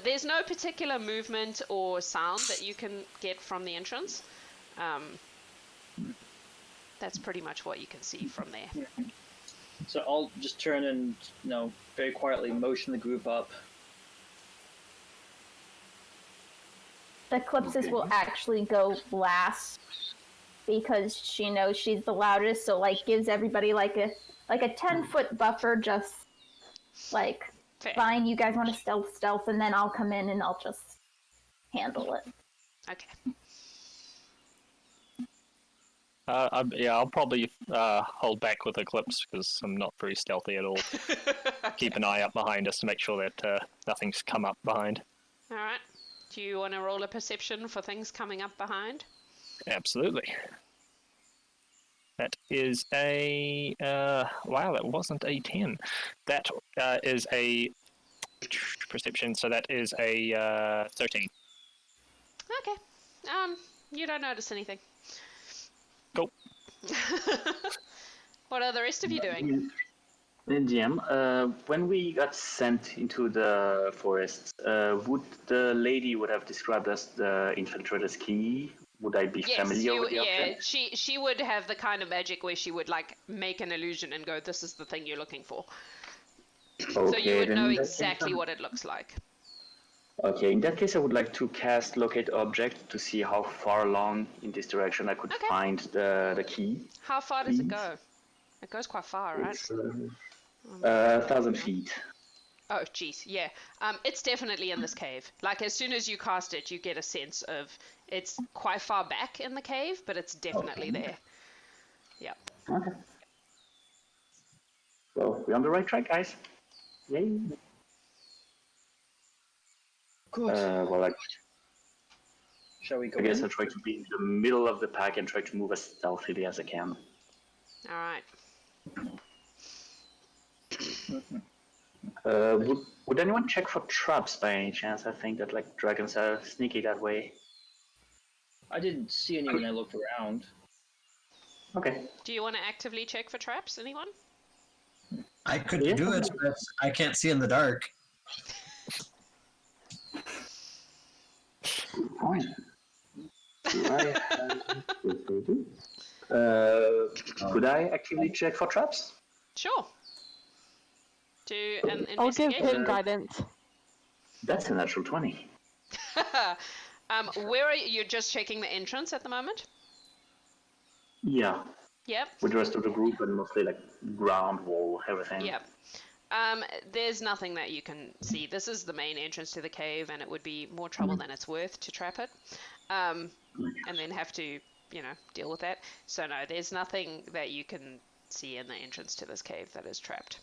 There's no particular movement or sound that you can get from the entrance. That's pretty much what you can see from there. So I'll just turn and, very quietly motion the group up. The Eclipsis will actually go last because she knows she's the loudest, so like gives everybody like a 10-foot buffer, just like Fair. fine, you guys want to stealth, and then I'll come in and I'll just handle it. Okay. I'll probably hold back with Eclipse because I'm not very stealthy at all. Keep an eye up behind us to make sure that nothing's come up behind. All right. Do you want to roll a perception for things coming up behind? Absolutely. That is a... wow, that wasn't a 10. That is a perception, so that is a 13. Okay. You don't notice anything. Cool. What are the rest of you doing? GM, when we got sent into the forest, would the lady would have described us the Infiltrator's Key? Would I be familiar with the object? she would have the kind of magic where she would like make an illusion and go, "This is the thing you're looking for." Okay, So you would then know in that exactly case, what it looks like. Okay, in that case, I would like to cast Locate Object to see how far along in this direction I could Okay. find the key. How far does it Please. go? It goes quite far, right? It's 1,000 feet. Oh, geez, yeah. It's definitely in this cave. Like, as soon as you cast it, you get a sense of it's quite far back in the cave, but it's definitely there. Yeah. Okay. So we're on the right track, guys. Yay. Good. Well, Shall we go I guess in? I'll try to be in the middle of the pack and try to move as stealthily as I can. All right. Would anyone check for traps by any chance? I think that like dragons are sneaky that way. I didn't see any when I looked around. Okay. Do you want to actively check for traps, anyone? I could Yeah. do it, but I can't see in the dark. Fine. Could I actively check for traps? Sure. Do an I'll give investigation. him guidance. That's a natural 20. Where are you? You're just checking the entrance at the moment? Yeah, Yep. with the rest of the group and mostly like ground, wall, everything. Yep. There's nothing that you can see. This is the main entrance to the cave, and it would be more trouble than it's worth to trap it. And then have to, deal with that. So no, there's nothing that you can see in the entrance to this cave that is trapped.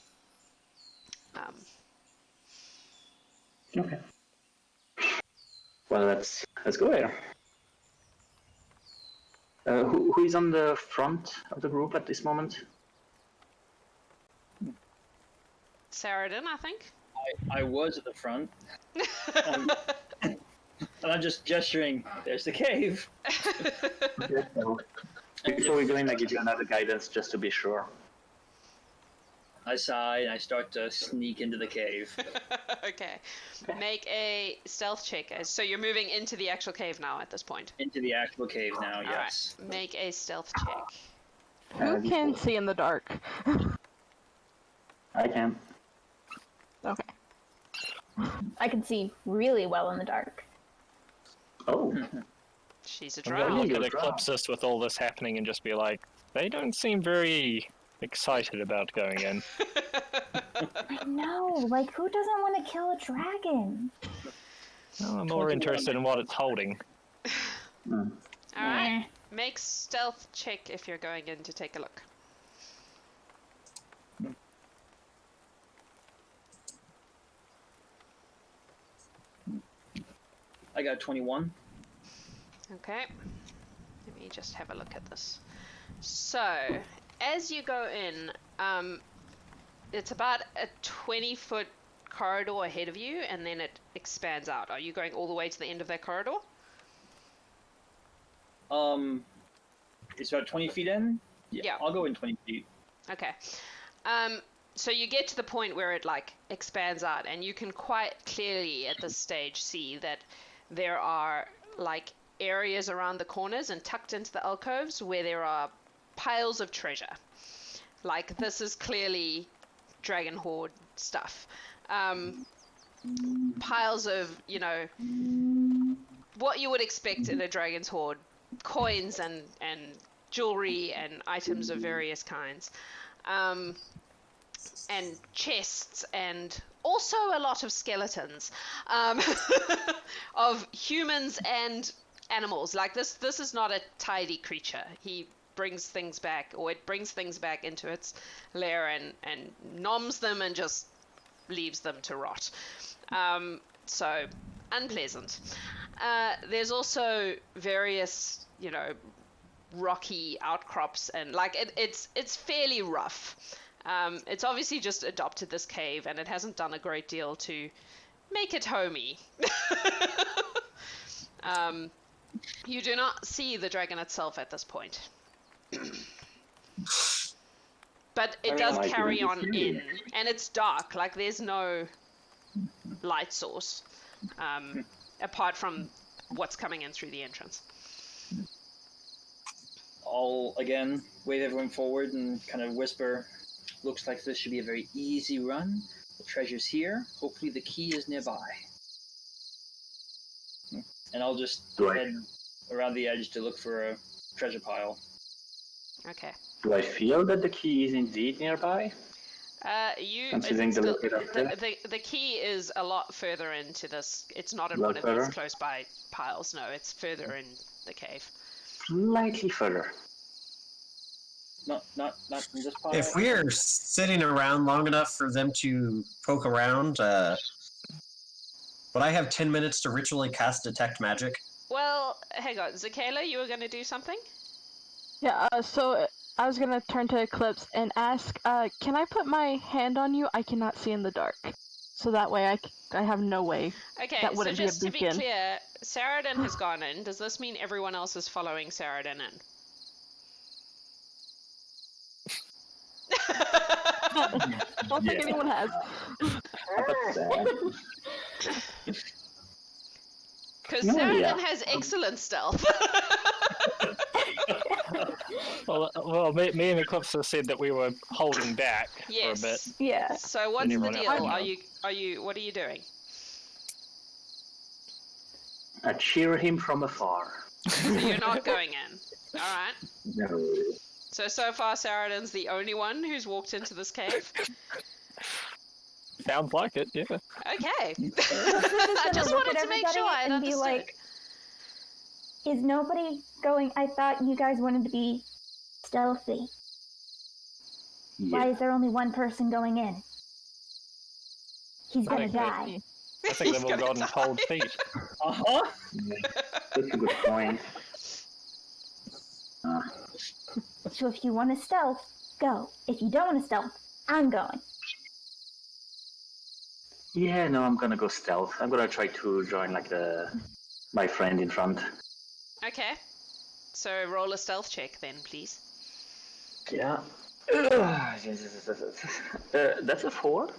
Okay. Well, let's go there. Who is on the front of the group at this moment? Saeridyn, I think. I was at the front. And I'm just gesturing. There's the cave. Okay, so before we go in, I give you another guidance just to be sure. I sigh and I start to sneak into the cave. Okay. Make a stealth check. So you're moving into the actual cave now at this point. Into the actual cave now, yes. Alright. Make a stealth check. Who can see in the dark? I can. Okay. I can see really well in the dark. Oh, She's a I'm going drow. to look You're at a drow. Eclipsis with all this happening and just be like, they don't seem very excited about going in. I know. Like, who doesn't want to kill a dragon? No, I'm more interested in what it's holding. All right. Eh. Make stealth check if you're going in to take a look. I got 21. Okay. Let me just have a look at this. So, as you go in, it's about a 20-foot corridor ahead of you, and then it expands out. Are you going all the way to the end of that corridor? It's about 20 feet in. Yeah. I'll go in 20 feet. Okay. So you get to the point where it like expands out, and you can quite clearly at this stage see that there are like areas around the corners and tucked into the alcoves where there are piles of treasure. Like this is clearly Dragon Horde stuff. Piles of, you know, what you would expect in a Dragon's Horde. Coins and jewelry and items of various kinds. And chests and also a lot of skeletons of humans and animals. Like this is not a tidy creature. He brings things back, or it brings things back into its lair and noms them and just leaves them to rot. So unpleasant. There's also various, you know, rocky outcrops, and like it's fairly rough. It's obviously just adopted this cave, and it hasn't done a great deal to make it homey. You do not see the dragon itself at this point. But it does might carry even on be in, and it's dark, like there's no light source, apart from what's coming in through the entrance. I'll again wave everyone forward and kind of whisper, looks like this should be a very easy run. The treasure's here. Hopefully the key is nearby. And I'll just head around the edge to look for a treasure pile. Okay. do I feel that the key is indeed nearby? Considering the locator up there? The key is a lot further into this. It's not in Lot one of further? these close by piles. No, it's further in the cave. Slightly further. Not in this pile. If we're sitting around long enough for them to poke around, would I have 10 minutes to ritually cast Detect Magic? Well, hang on, Zinkayla, you were going to do something? Yeah, so I was gonna turn to Eclipse and ask, can I put my hand on you? I cannot see in the dark. So that way I have no way. Okay, That so wouldn't be a just to be beacon. clear, Saeridyn has gone in. Does this mean everyone else is following Saeridyn in? I don't think anyone has. Because No, Saeridyn yeah. has excellent stealth. Well, me and Eclipsis said that we were holding back Yes. for a bit. Yeah. So what's the everyone deal? else What are you doing? I cheer him from afar. You're not going in. Alright. No. So far Saeridyn's the only one who's walked into this cave. Sounds like it, yeah. Okay. I just wanted to make sure I'd and be understood. like, is nobody going? I thought you guys wanted to be stealthy. Why Yeah. is there only one person going in? He's gonna Okay. die. I think they've all gonna gotten die. cold feet. Uh-huh. That's a good point. So if you want to stealth, go. If you don't want to stealth, I'm going. Yeah, no, I'm gonna go stealth. I'm gonna try to join like my friend in front. Okay. So roll a stealth check then, please. Yeah. That's a 4.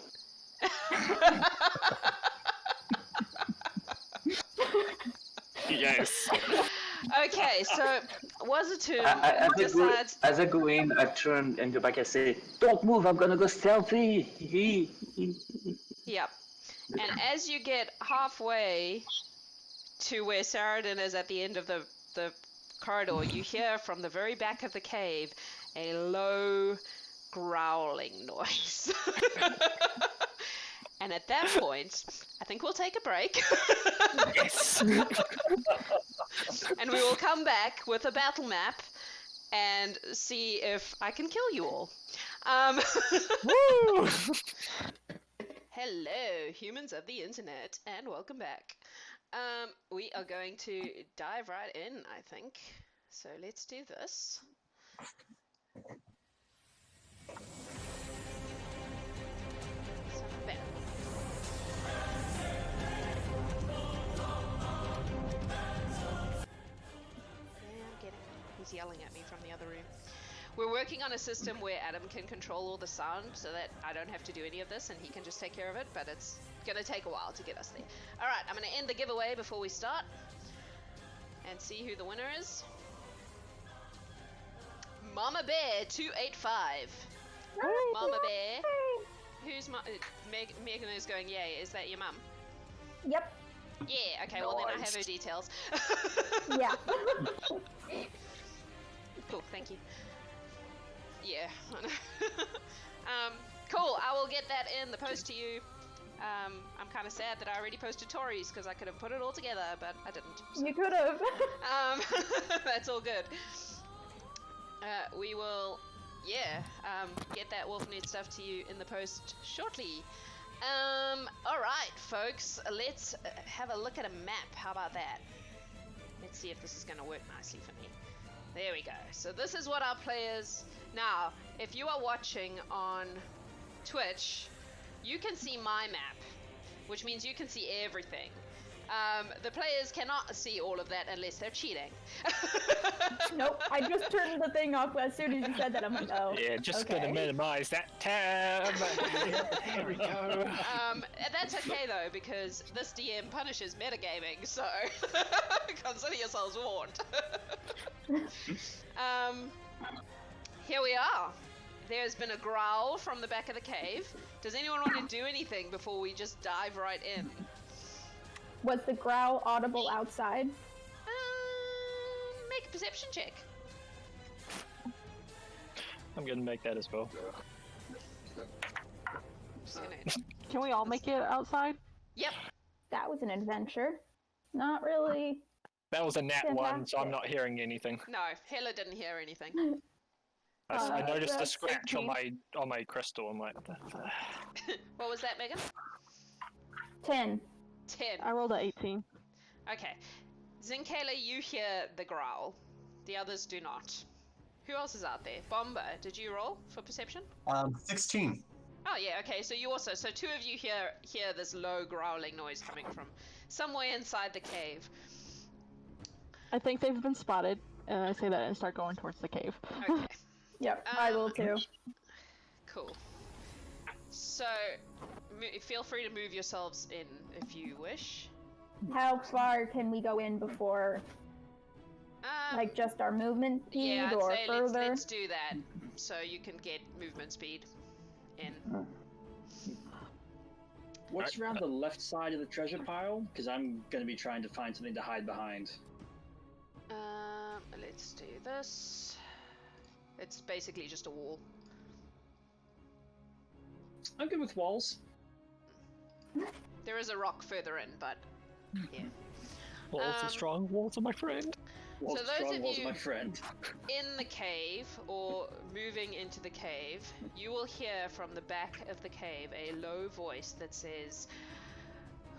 Yes. Okay, so Wasitum decides. As I go in, I turn and go back. I say, "Don't move! I'm gonna go stealthy." Yep. And as you get halfway to where Saeridyn is at the end of the corridor, you hear from the very back of the cave a low growling noise. And at that point, I think we'll take a break. Yes. And we will come back with a battle map and see if I can kill you all. Woo! Hello, humans of the internet, and welcome back. We are going to dive right in, I think. So let's do this. Son of a bitch. He's yelling at me from the other room. We're working on a system where Adam can control all the sound so that I don't have to do any of this and he can just take care of it, but it's gonna take a while to get us there. Alright, I'm gonna end the giveaway before we start and see who the winner is. Mama Bear 285. Mama Bear. Who's Megan is going, yay. Is that your mum? Yep. Yeah, okay, well then I have her details. Yeah. Cool, thank you. Yeah. Cool, I will get that in the post to you. I'm kind of sad that I already posted Tori's because I could have put it all together, but I didn't. So. You could have. That's all good. We will, get that Wolfnet stuff to you in the post shortly. Alright, folks, let's have a look at a map. How about that? Let's see if this is going to work nicely for me. There we go. So this is what our players... Now, if you are watching on Twitch, you can see my map, which means you can see everything. The players cannot see all of that unless they're cheating. Nope, I just turned the thing off as soon as you said that. I'm like, oh. Yeah, just okay. gonna minimize that tab. There we go. That's okay though, because this DM punishes metagaming, so consider yourselves warned. Here we are. There's been a growl from the back of the cave. Does anyone want to do anything before we just dive right in? Was the growl audible outside? Make a perception check. I'm gonna make that as well. Just gonna... Can we all make it outside? Yep. That was an adventure. Not really. That was a nat Fantastic. one, so I'm not hearing anything. No, Hela didn't hear anything. I noticed a that's scratch 16. on my crystal. I'm like, What was that, Megan? 10. 10. I rolled a 18. Okay. Zinkayla, you hear the growl. The others do not. Who else is out there? Bombah, did you roll for perception? 16. Oh yeah, okay, so you also, so two of you hear this low growling noise coming from somewhere inside the cave. I think they've been spotted, and I say that and start going towards the cave. Okay. Yep, I will too. Cool. So, feel free to move yourselves in if you wish. How far can we go in before, like just our movement speed yeah, I'd or say further? let's do that so you can get movement speed in. What's around the left side of the treasure pile? Because I'm going to be trying to find something to hide behind. Let's do this. It's basically just a wall. I'm good with walls. There is a rock further in, but yeah. walls are strong. Walls are my friend. Walls So are those strong, of walls you- are my friend. In the cave, or moving into the cave, you will hear from the back of the cave a low voice that says,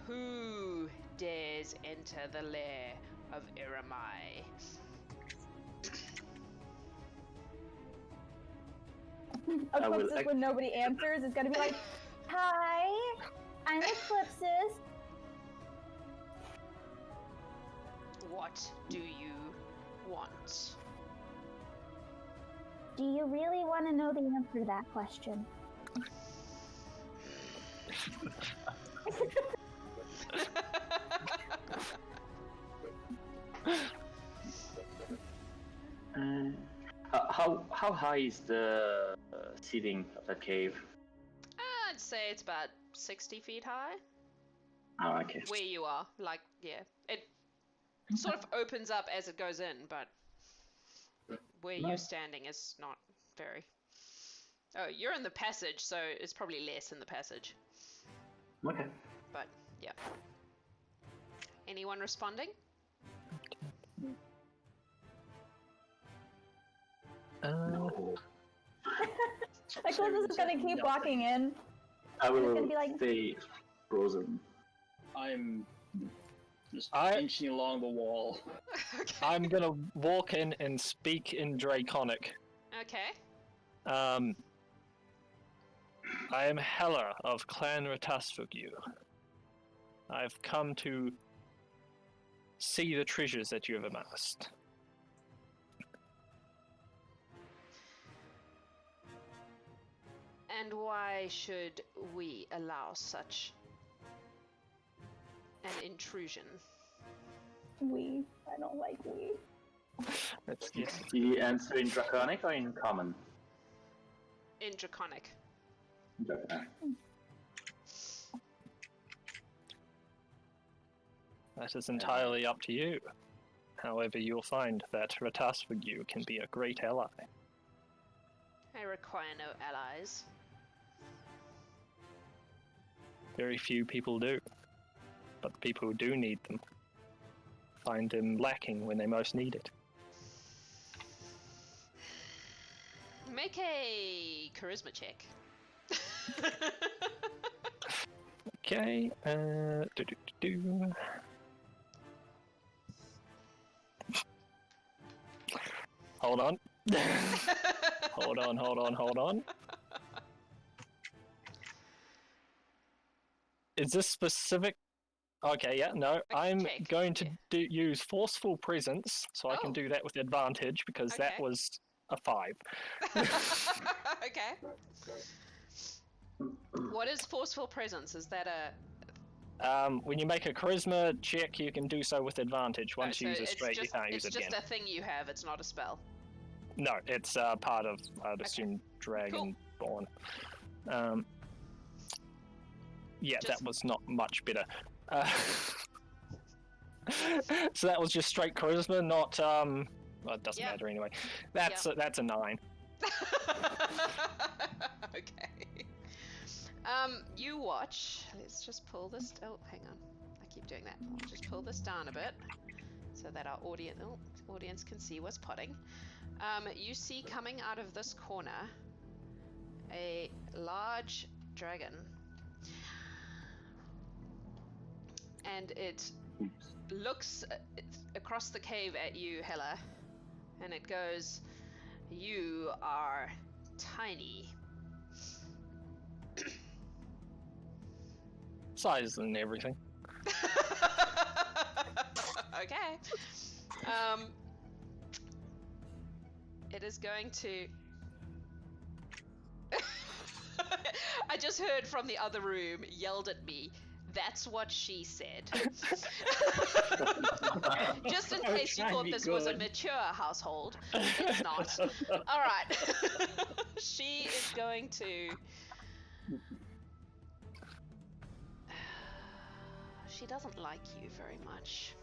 "Who dares enter the lair of Irimai?" I will Eclipsis, when nobody answers, is gonna be like, "Hi, I'm Eclipsis." What do you want? Do you really want to know the answer to that question? How high is the ceiling of that cave? I'd say it's about 60 feet high. Oh, okay. Where you are, like, yeah. sort of opens up as it goes in, but where you're standing is not very. Oh, you're in the passage, so it's probably less in the passage. Okay. But yeah. Anyone responding? Eclipsis is gonna keep walking in. I will gonna be like- stay frozen. I'm just I- inching along the wall. Okay. I'm gonna walk in and speak in Draconic. Okay. I am Hela of Clan Retasfugyu. I've come to see the treasures that you have amassed. And why should we allow such an intrusion? I don't like we. That's yes. The answer in Draconic or in Common? In Draconic. Draconic. That is entirely up to you. However, you'll find that Retasfugyu can be a great ally. I require no allies. Very few people do. But the people who do need them find them lacking when they most need it. Make a charisma check. Okay, Hold on. Hold on. Is this specific? Okay, yeah, no. I'm check, going to use Forceful Presence, so I can Oh. do that with advantage, because that Okay. was a 5. Okay. What is forceful presence? Is that a When you make a Charisma check, you can do so with advantage. Once you use a it's straight, you just, can't use it it's just again. a thing you have, it's not a spell. No, it's part of, I'd assume, Dragonborn. Yeah, Just- that was not much better. So that was just straight charisma, not well, it doesn't Yeah. matter anyway. That's a 9. Okay. You watch. Let's just pull this. Oh, hang on. I keep doing that. I'll just pull this down a bit so that our audience can see what's potting. You see coming out of this corner a large dragon, and it looks across the cave at you, Hela, and it goes, "You are tiny." Size and everything. Okay. It is going to. I just heard from the other room yelled at me. That's what she said. Just in I was case you trying to thought be this was a good. mature household, it's not. All right. She is going to. She doesn't like you very much.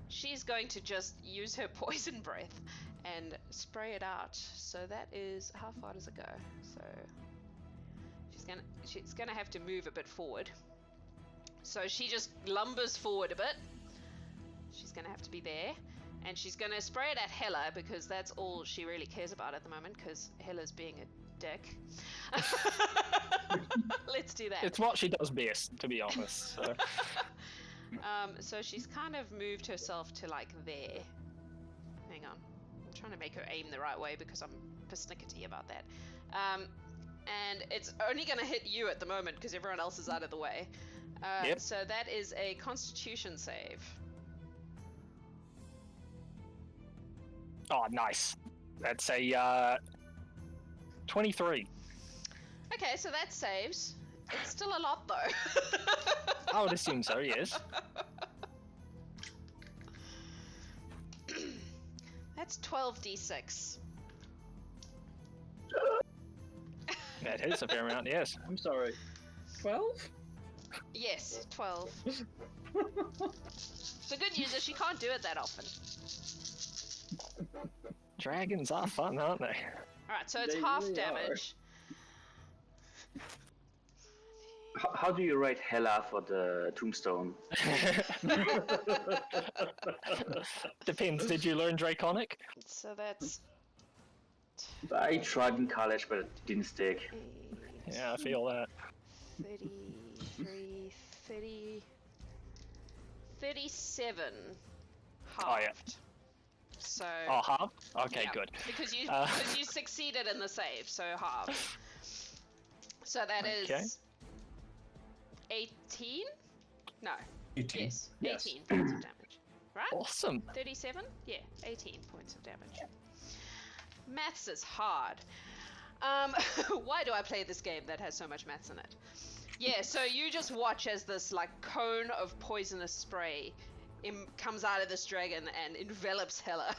She's going to just use her poison breath and spray it out. So that is, how far does it go? So she's gonna have to move a bit forward. So she just lumbers forward a bit. She's gonna have to be there, and she's gonna spray it at Hela because that's all she really cares about at the moment. Because Hela's being a dick. Let's do that. It's what she does best, to be honest. So. So she's kind of moved herself to like there. Hang on. I'm trying to make her aim the right way because I'm persnickety about that. And it's only going to hit you at the moment because everyone else is out of the way. Yep. So that is a Constitution save. Oh, nice. That's a 23. Okay, so that saves. It's still a lot though. I would assume so, yes. That's 12d6. That is a fair amount, yes. I'm sorry. 12? Yes, 12. The good news is she can't do it that often. Dragons are fun, aren't they? Alright, so it's They half really damage. How do you rate Hela for the tombstone? Depends. Did you learn Draconic? So that's I tried in college, but it didn't stick. 8, Yeah, I feel that. 33, 30, 37 halved. Oh, yeah. So Oh, half? Okay, yeah, good. Because you Uh, because you succeeded in the save, so half. So that is Okay. 18? No. 18. Yes. Yes. 18 points of damage. Right? Awesome. 37? Yeah, 18 points of damage. Maths is hard. Why do I play this game that has so much maths in it? Yeah, so you just watch as this like cone of poisonous spray comes out of this dragon and envelops Hela.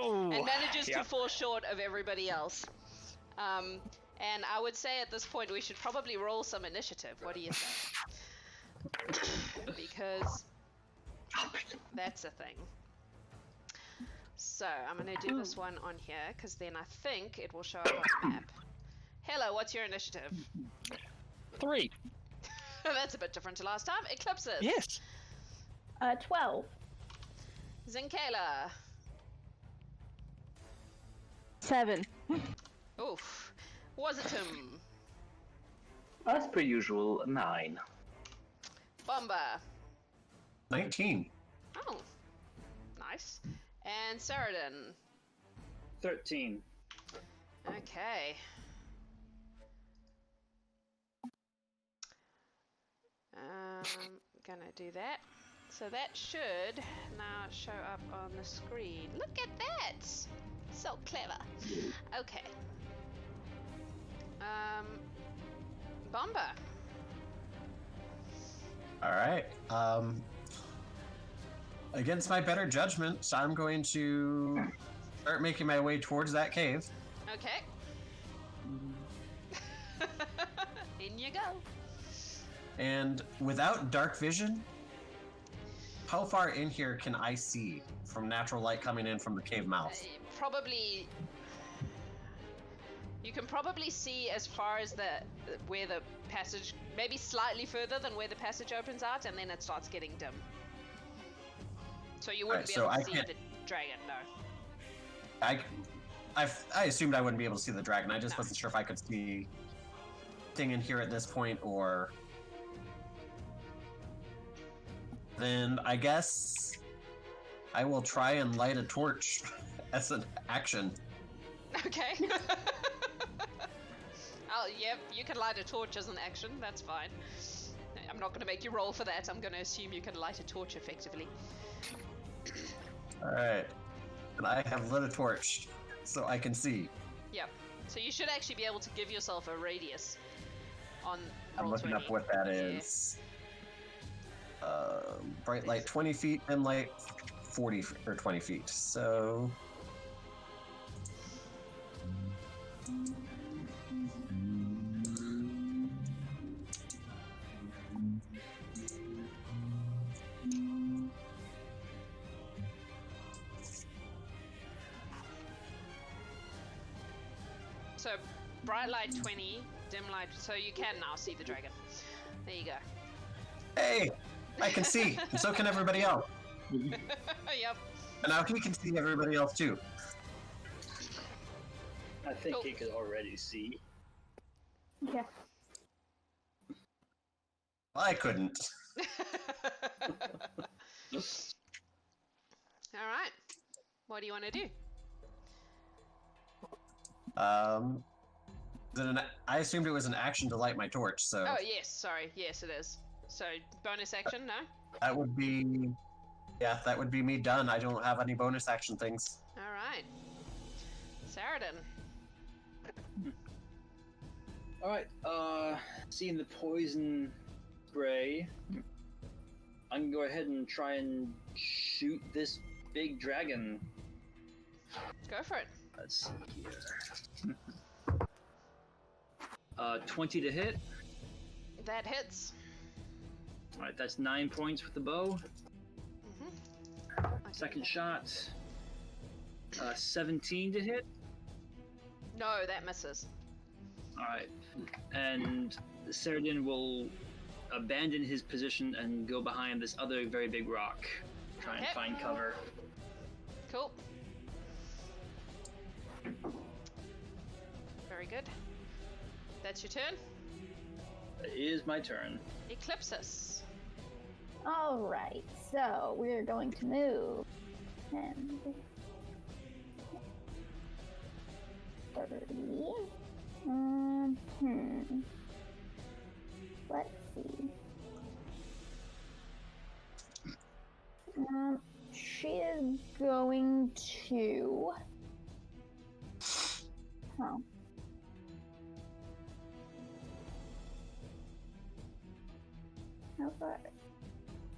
Ooh, and manages yeah. to fall short of everybody else. And I would say at this point we should probably roll some initiative. What do you say? Because that's a thing. So I'm going to do this one on here because then I think it will show up on the map. Hela, what's your initiative? 3. That's a bit different to last time. Eclipsis. Yes. 12. Zinkayla. 7. Oof. Wasitum. As per usual, 9. Bombah. 19. Oh, nice. And Saeridyn. 13. Okay. Gonna do that. So that should now show up on the screen. Look at that! So clever. Okay. Bombah. All right. Against my better judgment, I'm going to start making my way towards that cave. Okay. In you go. And without dark vision, how far in here can I see from natural light coming in from the cave mouth? Probably. You can probably see as far as where the passage, maybe slightly further than where the passage opens out, and then it starts getting dim. So you wouldn't Alright, be able so to I see can't- the dragon, no. I assumed I wouldn't be able to see the dragon. I just No. wasn't sure if I could see anything in here at this point, or then I guess I will try and light a torch as an action. Okay. Oh, yep, you can light a torch as an action, that's fine. I'm not going to make you roll for that, I'm going to assume you can light a torch effectively. All right, and I have lit a torch so I can see. Yep. So you should actually be able to give yourself a radius on I'm roll looking 20. up what that Yeah. is. Bright light 20 feet, dim light 40 or 20 feet. So So bright light 20, dim light, so you can now see the dragon. There you go. hey, I can see, and so can everybody else. Yep. And now he can see everybody else too. I think Cool. he could already see. Yeah. I couldn't. All right. What do you want to do? Then I assumed it was an action to light my torch, so Oh, yes. Sorry. Yes, it is. So bonus action, no? that would be, yeah, that would be me done. I don't have any bonus action things. All right. Saeridyn. Alright, seeing the poison spray, I'm gonna go ahead and try and shoot this big dragon. Go for it. Let's see here. 20 to hit, That hits. Alright, that's 9 points with the bow. Second shot. 17 to hit. No, that misses. Alright. And Saeridyn will abandon his position and go behind this other very big rock. Try and find cover. Cool. Very good. That's your turn. It is my turn. Eclipsis. Alright, so we're going to move. And 30. Let's see. She is going to. Oh. How far?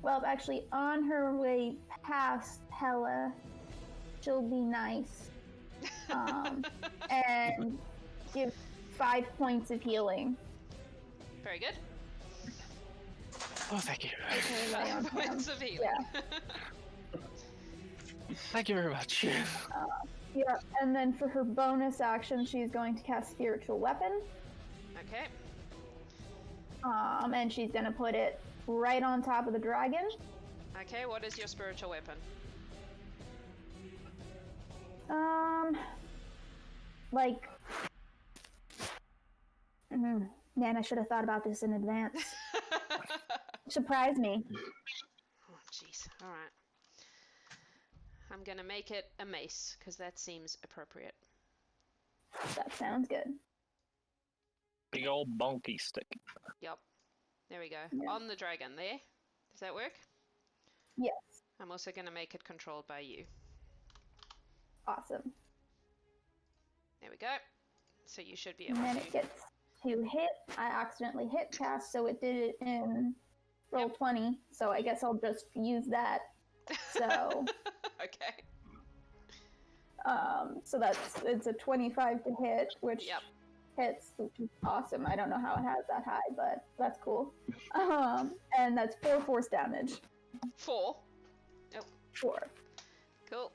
Well, actually, on her way past Hela, she'll be nice. And give 5 points of healing. Very good. Oh, thank you. 5 points of healing. Yeah. Thank you very much. Yeah, and then for her bonus action, she's going to cast Spiritual Weapon. Okay. And she's gonna put it right on top of the dragon. Okay, what is your spiritual weapon? Like, man, I should have thought about this in advance. Surprise me. Oh, jeez. All right. I'm gonna make it a mace because that seems appropriate. That sounds good. Big old bonky stick. Yep. There we go. Yeah. On the dragon there. Does that work? Yes. I'm also gonna make it controlled by you. Awesome. There we go. So you should be able And then to. it gets to hit. I accidentally hit cast, so it did it in roll 20. So I guess I'll just use that. So. Okay. So it's a 25 to hit, which hits, which is awesome. I don't know how it has that high, but that's cool. And that's 4 force damage. 4. Oh. 4. Cool.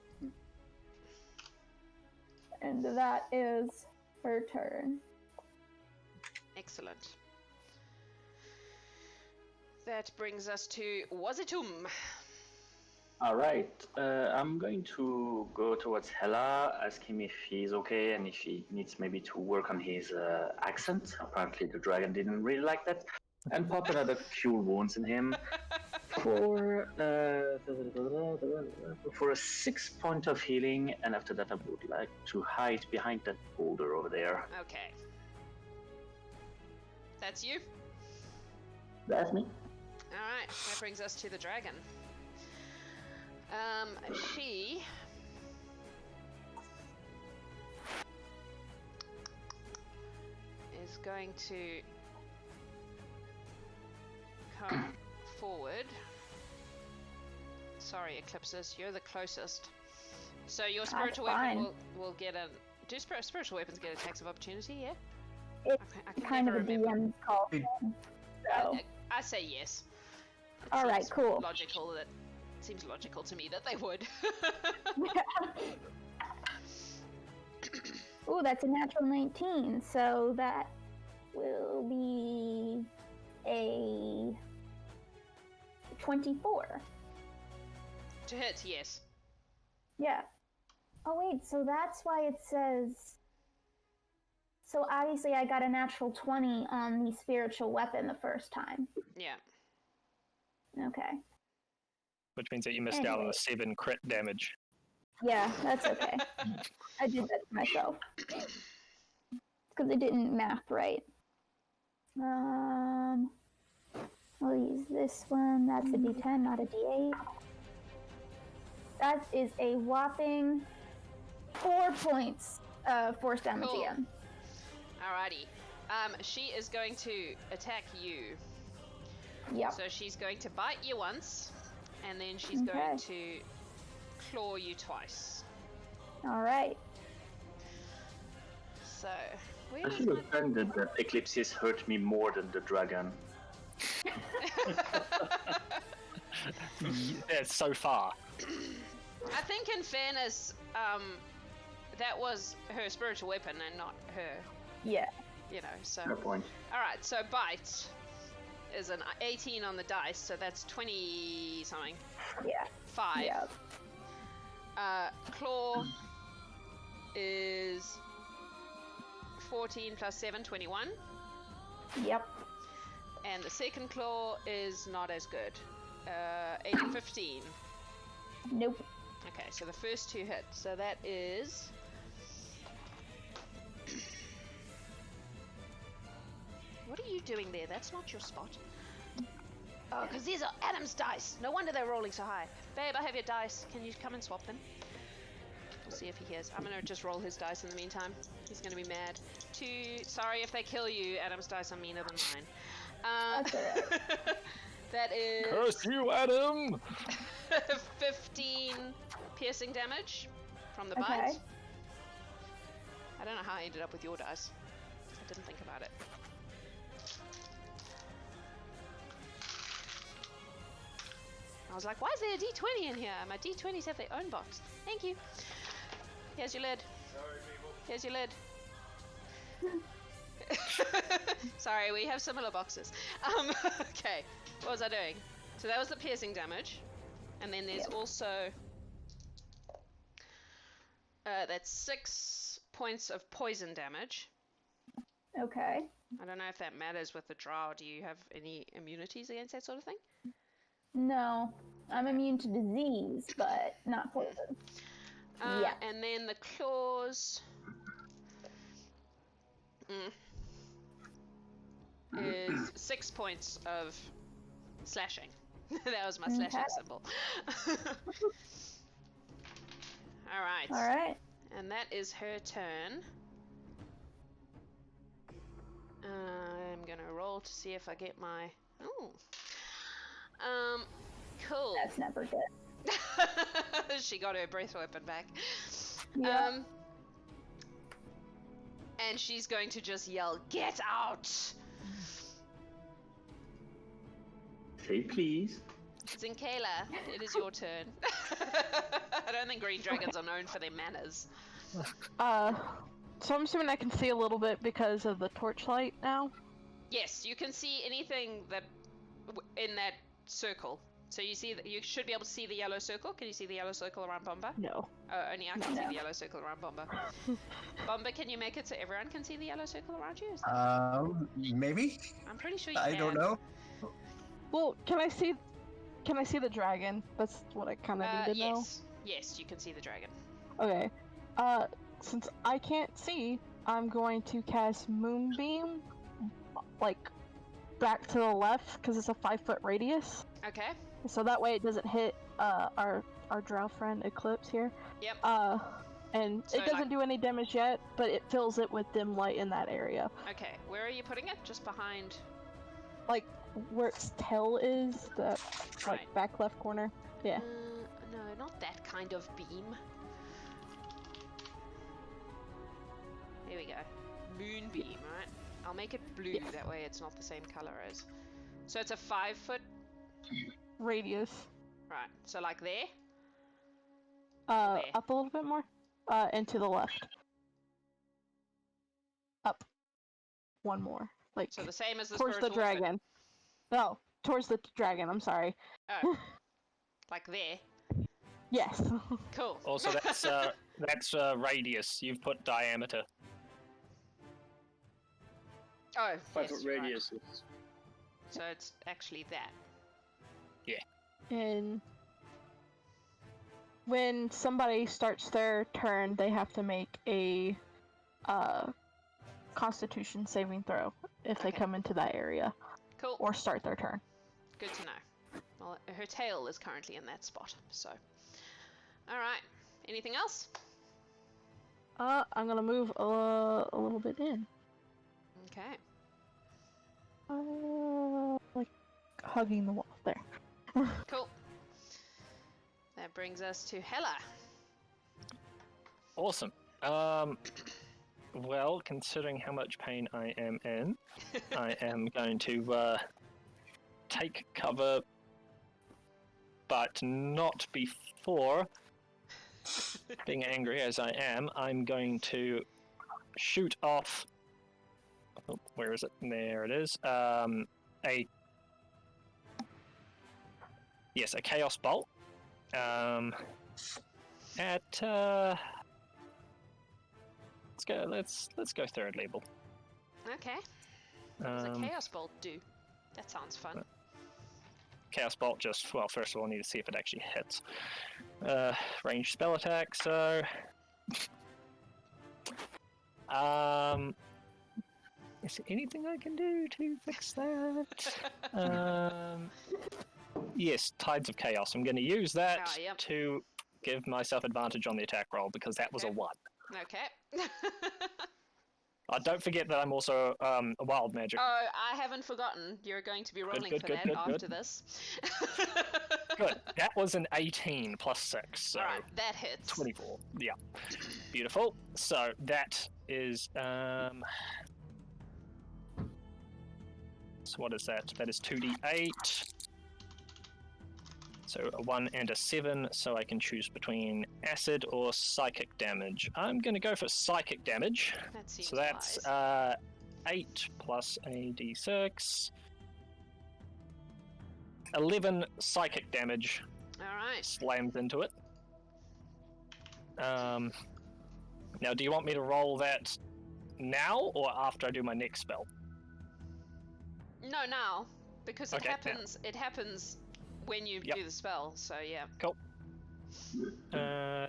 And that is her turn. Excellent. That brings us to Wasitum. Alright, I'm going to go towards Hela, ask him if he's okay and if he needs maybe to work on his accent. Apparently the dragon didn't really like that. And pop another cure wounds in him for a 6 point of healing, and after that I would like to hide behind that boulder over there. Okay. That's you? That's me. Alright, that brings us to the dragon. She is going to come forward. Sorry, Eclipsis, you're the closest. So your spiritual weapon will get a... Do spiritual weapons get attacks of opportunity, yeah? It's I can kind of never a remember. DM's call. So. I say yes. All right, Seems cool. Logical that seems logical to me that they would. Ooh, that's a natural 19, so that will be a 24. To hit, yes. Yeah. Oh wait, so that's why it says... So obviously I got a natural 20 on the spiritual weapon the first time. Yeah. Okay. Which means that you missed out on the 7 crit damage. Yeah, that's okay. I did that to myself. Because it didn't math right. We'll use this one. That's a D10, not a D8. That is a whopping 4 points of force damage Cool. again. Alrighty. She is going to attack you. Yep. So she's going to bite you once, and then she's going to claw you twice. Alright. So, I feel offended that Eclipsis hurt me more than the dragon. That's so far. I think, in fairness, that was her spiritual weapon and not her. Yeah. You know, so. Fair point. All right, so bite is an 18 on the dice, so that's 20 something. Yeah. 5. Yeah. Claw is 14 plus 7, 21. Yep. And the second claw is not as good. 8, 15. Nope. Okay, so the first 2 hit. So that is... What are you doing there? That's not your spot. Oh, because these are Adam's dice. No wonder they're rolling so high. Babe, I have your dice. Can you come and swap them? We'll see if he hears. I'm going to just roll his dice in the meantime. He's going to be mad. 2... Sorry if they kill you. Adam's dice are meaner than mine. That's alright. That is... Curse you, Adam! 15 piercing damage from the Okay. bite. I don't know how I ended up with your dice. I didn't think about it. I was like, why is there a D20 in here? My D20s have their own box. Thank you. Here's your lid. Sorry, people. Here's your lid. Sorry, we have similar boxes. Okay, what was I doing? So that was the piercing damage. And then there's also... that's 6 points of poison damage. Okay. I don't know if that matters with the Drow. Do you have any immunities against that sort of thing? No. I'm immune to disease, but not poison. Yeah. And then the claws... is 6 points of slashing. That was my slashing symbol. Alright. Alright. And that is her turn. I'm gonna roll to see if I get my... Ooh. Cool. That's never good. She got her breath weapon back. Yeah. And she's going to just yell, "Get out!" Say please. Zinkayla, it is your turn. I don't think green dragons are known for their manners. So I'm assuming I can see a little bit because of the torchlight now. Yes, you can see anything that in that circle. So you see that you should be able to see the yellow circle. Can you see the yellow circle around Bombah? No. Oh, only I can see the yellow circle around Bombah. Bombah, can you make it so everyone can see the yellow circle around you? Is that... Maybe? I'm pretty sure you I can. don't know. Well, can I see the dragon? That's what I kind of need to know. Yes, you can see the dragon. Okay. Since I can't see, I'm going to cast Moonbeam, like, back to the left, because it's a 5-foot radius. Okay. So that way it doesn't hit our Drow friend Eclipse here. Yep. And So, it doesn't like- do any damage yet, but it fills it with dim light in that area. Okay, where are you putting it? Just behind... Like, where its tail is, the, Right. like, back left corner. Yeah. No, not that kind of beam. Here we go. Moonbeam, right? I'll make it blue, Yes. that way it's not the same color as... So it's a 5-foot... Radius. Right, so like there? Up Where? a little bit more. And to the left. Up. One more. Like, So the same as the towards the spiritual weapon. dragon. No, towards the dragon, I'm sorry. Oh. Like there? Yes. Cool. Also, that's radius. You've put diameter. Oh, 5 yes, foot right. radius. So it's actually that. And when somebody starts their turn, they have to make a Constitution saving throw if they Okay. come into that area Cool. or start their turn. Good to know. Well, her tail is currently in that spot, so... Alright. Anything else? I'm gonna move a little bit in. Okay. Like hugging the wall there. Cool. That brings us to Hela. Awesome. Well, considering how much pain I am in, I am going to take cover, but not before. Being angry as I am, I'm going to shoot off. Oh, where is it? There it is. A Chaos Bolt. Let's go third level. Okay. What does a Chaos Bolt do? That sounds fun. Chaos Bolt just, well, first of all, I need to see if it actually hits. Ranged spell attack, so... Is there anything I can do to fix that? Yes, Tides of Chaos. I'm going to use that to give myself advantage on the attack roll, because that was a 1. Okay. Don't forget that I'm also a wild magic. Oh, I haven't forgotten. You're going to be rolling for that after this. Good. That was an 18 plus 6. So Alright, that hits. 24. Yeah. Beautiful. So that is... So what is that? That is 2d8. So a 1 and a 7, so I can choose between acid or psychic damage. I'm going to go for psychic damage. That seems so that's wise. 8 plus a d6. 11 psychic damage. Alright. Slams into it. Now, do you want me to roll that now or after I do my next spell? No, now. Because it happens. Now. It happens when you do the spell, so yeah. Cool. So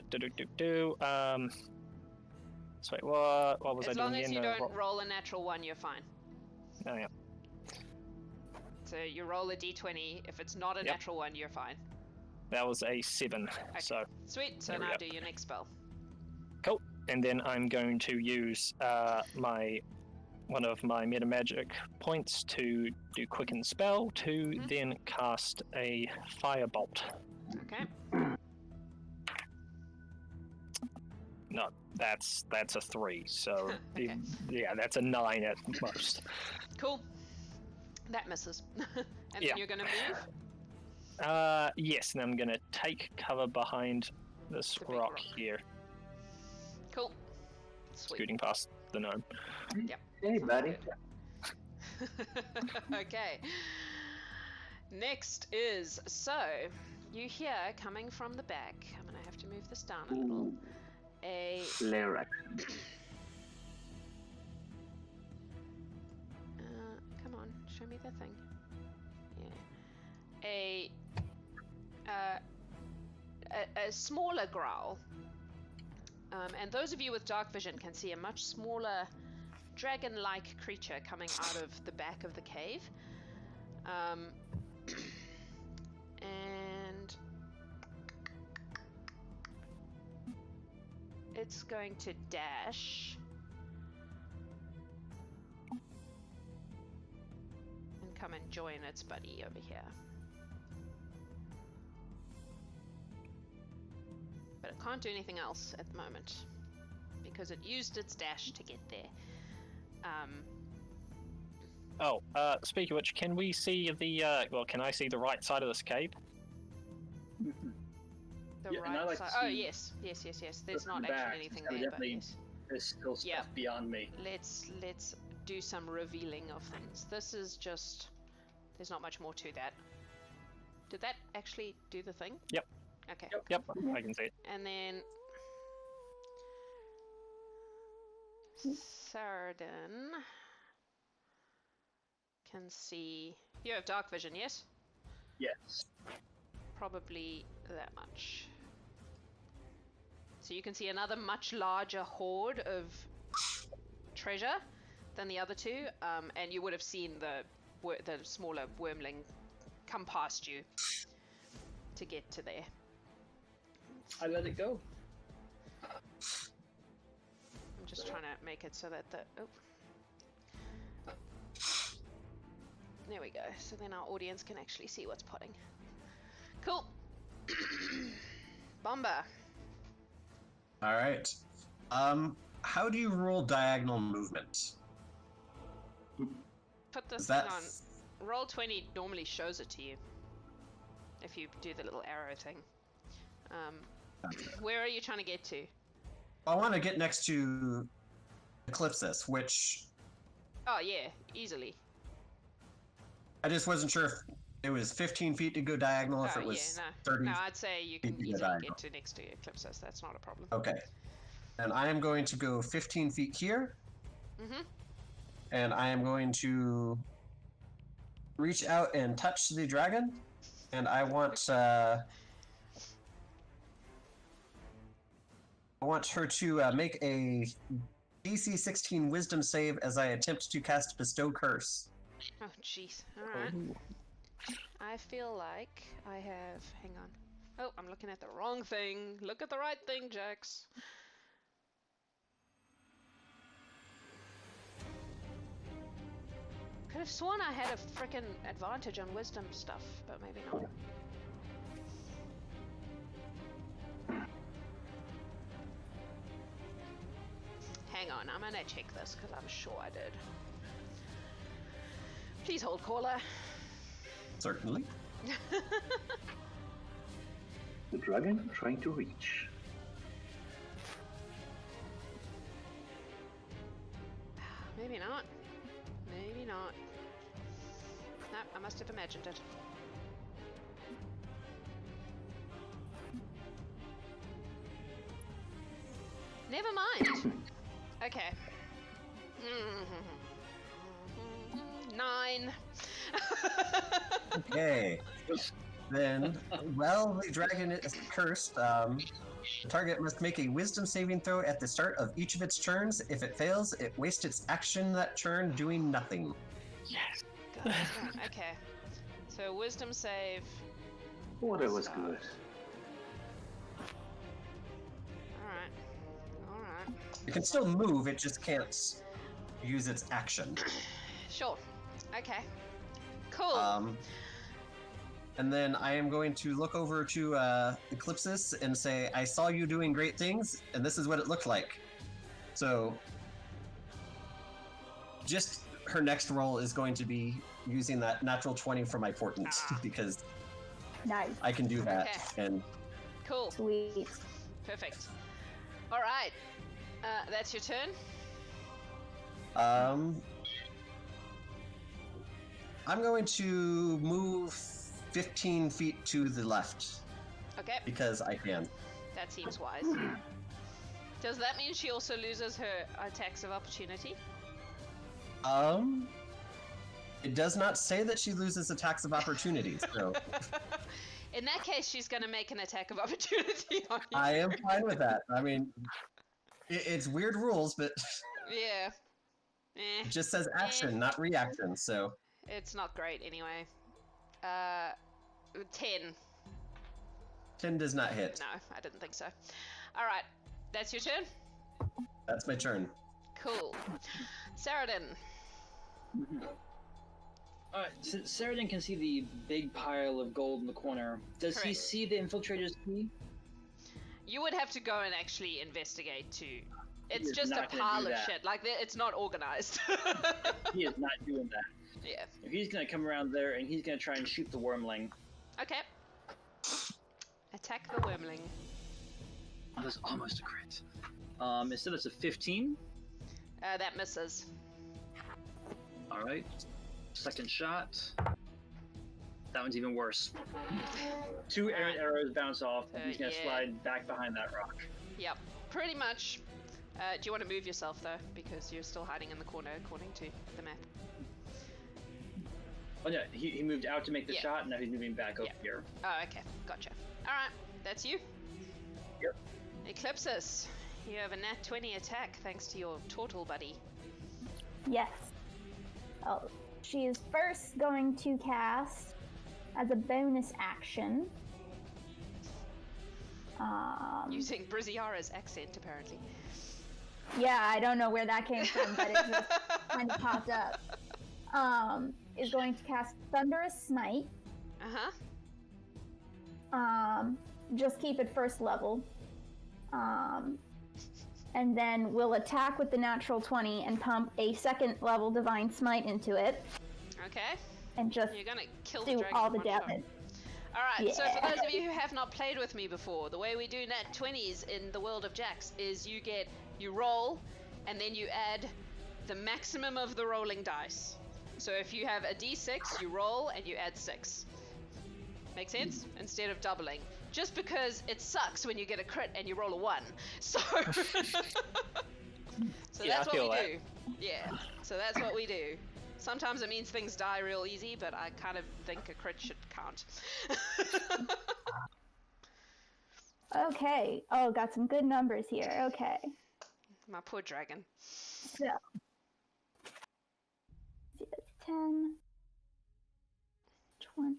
wait, what was I doing? As long as you don't what? roll a natural 1, you're fine. Oh, yeah. So you roll a d20. If it's not a natural 1, you're fine. That was a 7. Okay. So sweet. So now do your next spell. Cool. And then I'm going to use one of my meta magic points to do quicken spell to then cast a firebolt. Okay. No, that's a 3. So Okay. yeah, that's a 9 at most. Cool. That misses. And then you're going to move? Yes, and I'm going to take cover behind this rock here. Cool. Sweet. Scooting past the gnome. Yep. Hey, buddy. Okay. Next is, so, you hear coming from the back, I'm going to have to move this down a little, Cleric. come on, show me the thing. A smaller growl. And those of you with dark vision can see a much smaller dragon-like creature coming out of the back of the cave. And it's going to dash and come and join its buddy over here. But it can't do anything else at the moment because it used its dash to get there. Speaking of which, can we see the, can I see the right side of this cave? The right side. Oh, yes. There's not actually anything there, but yes. There's still stuff beyond me. Let's do some revealing of things. This is just... There's not much more to that. Did that actually do the thing? Yep. Okay. Yep, I can see it. And then... Saeridyn can see... You have dark vision, yes? Yes. Probably that much. So you can see another much larger hoard of treasure than the other two, and you would have seen the smaller wormling come past you to get to there. I let it go. I'm just trying to make it so that the... Oh. There we go. So then our audience can actually see what's potting. Cool. Bombah. All right. How do you roll diagonal movement? Put this Is that thing on roll 20 normally shows it to you. If you do the little arrow thing. Where are you trying to get to? I want to get next to Eclipsis, which Oh yeah, easily. I just wasn't sure if it was 15 feet to go diagonal, if Oh it was yeah, no. 30. No, I'd say you can feet to go easily diagonal. get to next to Eclipsis. That's not a problem. Okay. And I am going to go 15 feet here. Mm-hmm. And I am going to reach out and touch the dragon. And I want her to make a DC 16 Wisdom save as I attempt to cast Bestow Curse. Oh jeez. Alright. I feel like I have... Hang on. Oh, I'm looking at the wrong thing. Look at the right thing, Jax. Could have sworn I had a frickin' advantage on wisdom stuff, but maybe not. Hang on, I'm gonna check this because I'm sure I did. Please hold, caller. Certainly. The dragon trying to reach. Maybe not. Maybe not. Nope, I must have imagined it. Never mind. Okay. 9. Okay. Then, while the dragon is cursed, the target must make a wisdom saving throw at the start of each of its turns. If it fails, it wastes its action that turn doing nothing. Yes. God, okay. So wisdom save. Water was good. Alright. Alright. It can still move, it just can't use its action. Sure. Okay. Cool. And then I am going to look over to Eclipsis and say, I saw you doing great things, and this is what it looked like. So, just her next roll is going to be using that natural 20 for my portent, because Nice. I can do that. Okay. And Cool. Sweet. Perfect. Alright. That's your turn? I'm going to move 15 feet to the left, Okay. because I can. That seems wise. Does that mean she also loses her attacks of opportunity? It does not say that she loses attacks of opportunity, so In that case, she's going to make an attack of opportunity on you. I am fine with that. I mean, it's weird rules, but Yeah. Eh, it just says action, not reaction, so it's not great anyway. 10. 10 does not hit. No, I didn't think so. Alright, that's your turn? That's my turn. Cool. Saeridyn. Alright, so Saeridyn can see the big pile of gold in the corner. Does he Correct. see the Infiltrator's Key? You would have to go and actually investigate too. It's is just a not gonna pile do of that. shit. Like, it's not organized. He is not doing that. Yeah. If he's gonna come around there and he's gonna try and shoot the wormling. Okay. Attack the wormling. Oh, that's almost a crit. Instead it's a 15. That misses. Alright. Second shot. That one's even worse. 2 errant arrows bounce off, and he's gonna yeah. slide back behind that rock. Yep, pretty much. Do you want to move yourself though? Because you're still hiding in the corner according to the map. Oh yeah, he moved out to make the Yeah. shot, and now he's moving back over Yeah. here. Oh, okay. Gotcha. Alright, that's you. Yep. Eclipsis, you have a nat 20 attack thanks to your Tortle buddy. Yes. Oh, she is first going to cast as a bonus action. Using Briziara's accent, apparently. Yeah, I don't know where that came from, but it just kind of popped up. Is going to cast Thunderous Smite. Uh-huh. Just keep it first level. And then we'll attack with the natural 20 and pump a second level Divine Smite into it. Okay. and just You're gonna kill the do dragon all the with one shot. damage. Alright, so for Yeah. those of you who have not played with me before, the way we do nat 20s in the world of Jax is you roll, and then you add the maximum of the rolling dice. So if you have a d6, you roll and you add 6. Make sense? Instead of doubling. Just because it sucks when you get a crit and you roll a 1. So, so Yeah, that's I what we feel do. Yeah, so that's what we do. Sometimes it means things die real easy, but I kind of think a crit should count. Okay. Oh, got some good numbers here. Okay. My poor dragon. So, see, that's 10, 20.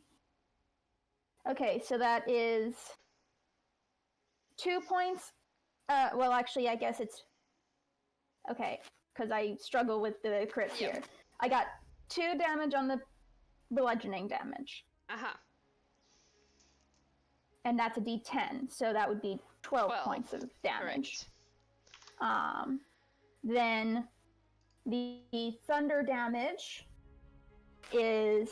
Okay, so that is 2 points. Well, actually, I guess it's okay because I struggle with the crits here. I got 2 damage on the bludgeoning damage, and that's a D10, so that would be 12 points of damage. Correct. Then the thunder damage is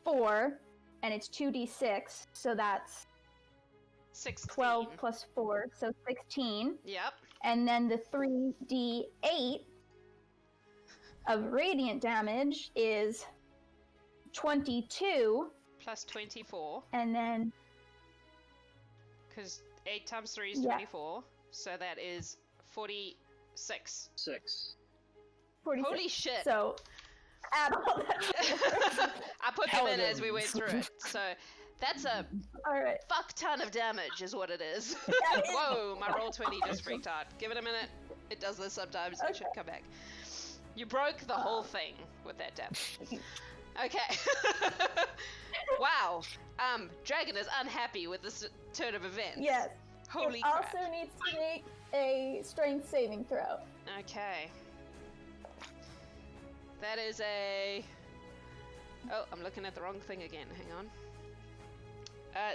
4, and it's 2d6, so that's 16. 12 plus 4, so 16. Yep. And then the 3d8 of radiant damage is 22. Plus 24. And then... Because 8 times 3 is Yeah. 24. So that is 46. 6. 46. Holy shit. So, add all that. I put them in as we went through it. So that's a Alright. fuck ton of damage is what it is. That is- Whoa, my roll 20 just freaked out. Give it a minute. It does this sometimes. It should come back. You broke the whole thing with that damage. Okay. Wow. Dragon is unhappy with this turn of events. Yes. Holy It crap. also needs to make a strength saving throw. Okay. That is a... Oh, I'm looking at the wrong thing again. Hang on.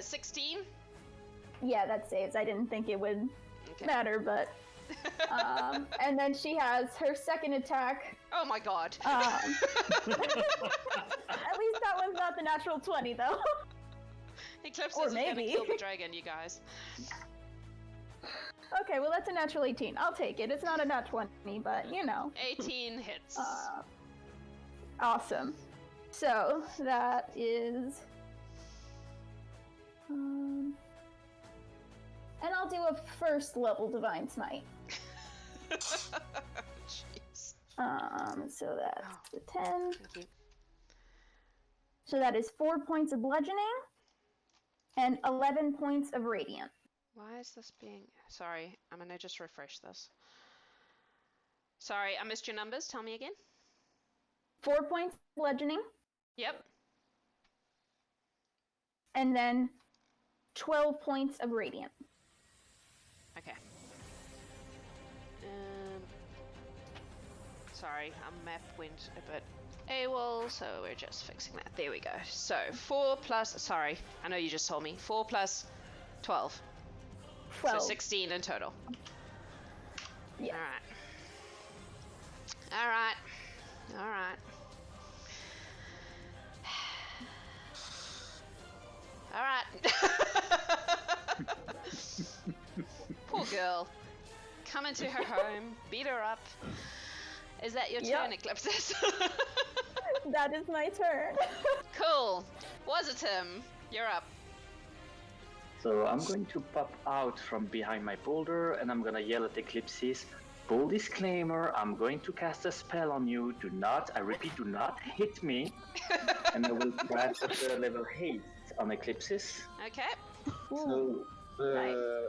16? Yeah, that saves. I didn't think it would Okay. matter, but... and then she has her second attack. Oh my god. At least that one's not the natural 20, though. Eclipsis or is gonna maybe. kill the dragon, you guys. Okay, well, that's a natural 18. I'll take it. It's not a nat 20, but, you know. 18 hits. Awesome. So, that is... and I'll do a first level Divine Smite. Jeez. So that's the 10. Thank you. So that is 4 points of bludgeoning and 11 points of radiant. Why is this being... Sorry, I'm gonna just refresh this. Sorry, I missed your numbers. Tell me again. 4 points bludgeoning, Yep. and then 12 points of radiant. Okay. Sorry, our map went a bit AWOL, so we're just fixing that. There we go. So 4 plus... Sorry, I know you just told me. 4 plus 12. 12. So 16 in total. Yeah. Alright. Alright. Alright. Poor girl. Come into her home, beat her up. Is that your turn, Yep. Eclipsis? That is my turn. Cool. Wasitum, you're up. So I'm going to pop out from behind my boulder and I'm gonna yell at Eclipsis. Full disclaimer, I'm going to cast a spell on you. Do not, I repeat, do not hit me. And I will cast a level haste on Eclipsis. Okay. So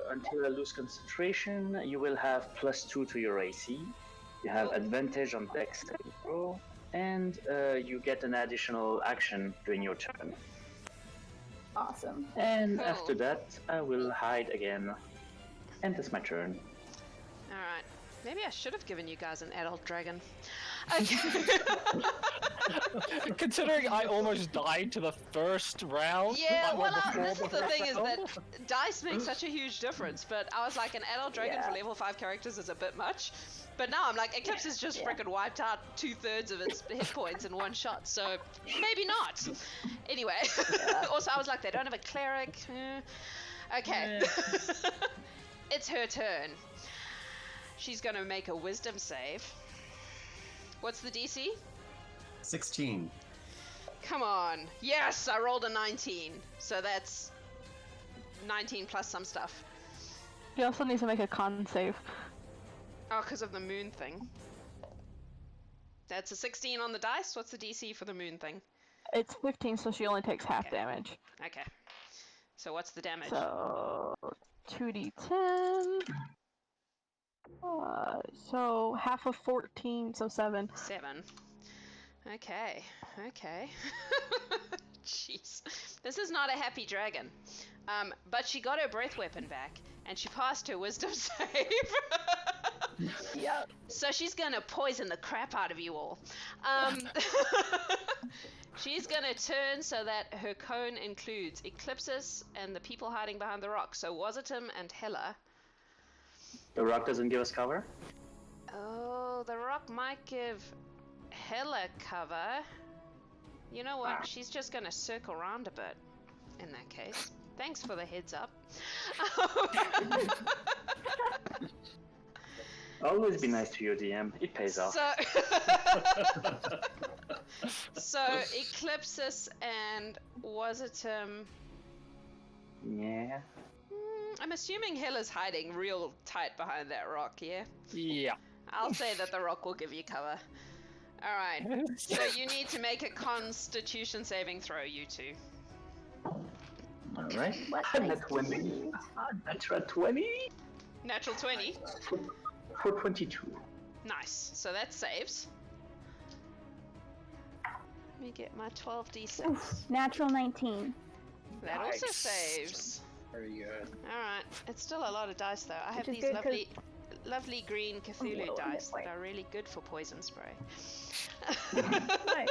until I lose concentration, you will have +2 to your AC. You have advantage on Dex saving throw, and you get an additional action during your turn. Awesome. And Cool. after that, I will hide again. And that's my turn. Alright. Maybe I should have given you guys an adult dragon. Okay. Considering I almost died to the first round. Yeah, like, well, this is the thing is battle. that dice make such a huge difference, but I was like, an adult dragon for level 5 characters is a bit much. But now I'm like, Eclipsis just freaking wiped out 2/3 of its hit points in one shot, so maybe not. Anyway, also I was like, they don't have a cleric. Okay, it's her turn. She's gonna make a wisdom save. What's the DC? 16. Come on. Yes, I rolled a 19. So that's 19 plus some stuff. You also need to make a con save. Oh, because of the moon thing. That's a 16 on the dice. What's the DC for the moon thing? It's 15, so she only takes half damage. Okay. So what's the damage? So 2d10. So half of 14, so 7. 7. Okay. Okay. Jeez. This is not a happy dragon. But she got her breath weapon back, and she passed her wisdom save. Yep. So she's gonna poison the crap out of you all. She's gonna turn so that her cone includes Eclipsis and the people hiding behind the rock. So Wasitum and Hela. The rock doesn't give us cover? Oh, the rock might give Hela cover. You know what? She's just gonna circle around a bit in that case. Thanks for the heads up. Always be nice to your DM. It pays off. So Eclipsis and Wasitum. Yeah. I'm assuming Hela's hiding real tight behind that rock, yeah? Yeah. I'll say that the rock will give you cover. Alright, so you need to make a constitution saving throw, you two. Alright. Natural 20. Natural 20? Natural 20? For 22. Nice, so that saves. Let me get my 12d6. Oof, natural 19. That also saves. Very good. Alright, it's still a lot of dice though. I have Which is these good, lovely green Cthulhu low on dice this that way. are really good for poison spray. Nice.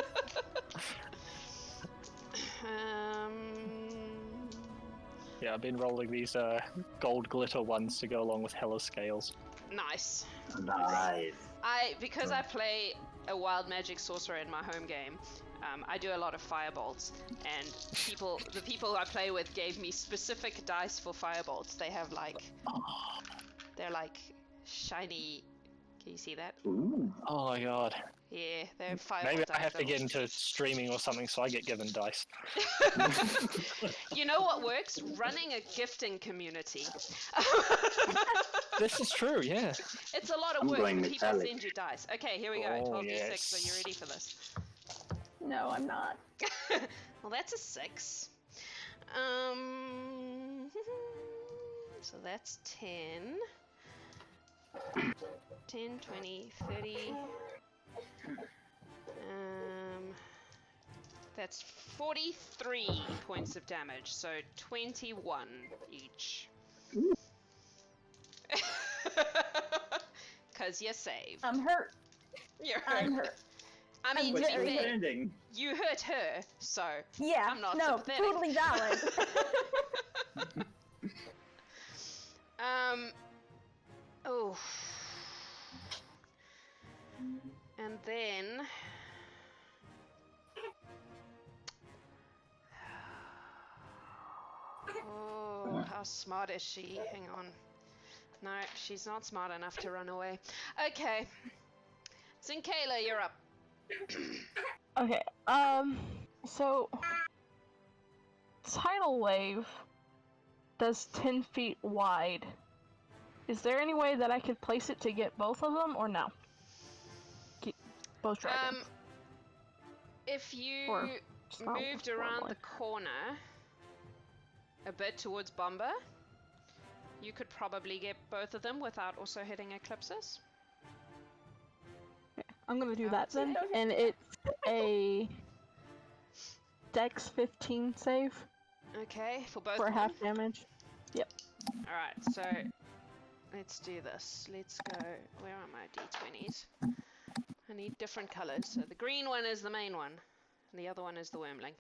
Yeah, I've been rolling these gold glitter ones to go along with Hela scales. Nice. Nice. Because I play a wild magic sorcerer in my home game, I do a lot of firebolts, and the people I play with gave me specific dice for firebolts. They have they're like shiny. Can you see that? Ooh. Oh my god. Yeah, they're firebolt Maybe I dice. have to get into streaming or something so I get given dice. You know what works? Running a gifting community. This is true, yeah. It's a lot of I'm work. going People metallic. send you dice. Okay, here we go. Oh, 12d6. yes. Are you ready for this? No, I'm not. Well, that's a 6. So that's 10. 10, 20, 30. That's 43 points of damage, so 21 each. Because you saved. I'm hurt. You're hurt. I'm hurt. I mean, I'm to be very fair, Landing. you hurt her, so Yeah. I'm not no, sympathetic. totally valid. Oh. And then oh, how smart is she? Hang on. No, she's not smart enough to run away. Okay. Zinkayla, you're up. Okay, so tidal wave does 10 feet wide. Is there any way that I could place it to get both of them, or no? Keep both dragons. If you Or just not moved one around more. the corner a bit towards Bombah, you could probably get both of them without also hitting Eclipsis. I'm gonna do that then, Okay. and it's a Dex 15 save Okay, for both for of half them. damage. Alright, so let's do this. Let's go. Where are my d20s? I need different colors. So the green one is the main one, and the other one is the wormling.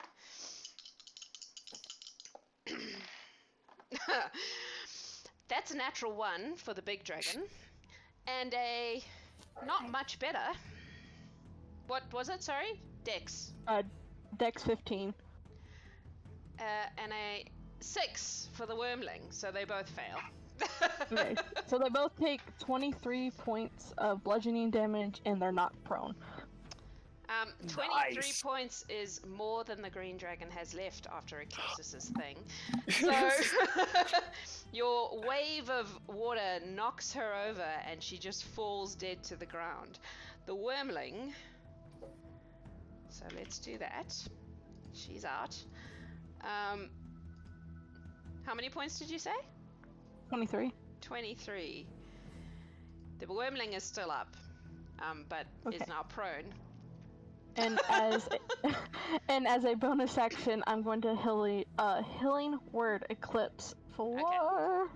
That's a natural 1 for the big dragon, and a not much better. What was it? Sorry, Dex. Dex 15. And a 6 for the wormling, so they both fail. Okay, so they both take 23 points of bludgeoning damage, and they're not prone. 23 Nice. points is more than the green dragon has left after Eclipsis' thing. So your wave of water knocks her over, and she just falls dead to the ground. The wormling. So let's do that. She's out. How many points did you say? 23. 23. The wormling is still up, but is Okay. now prone. And as a bonus action, I'm going to healing word eclipse for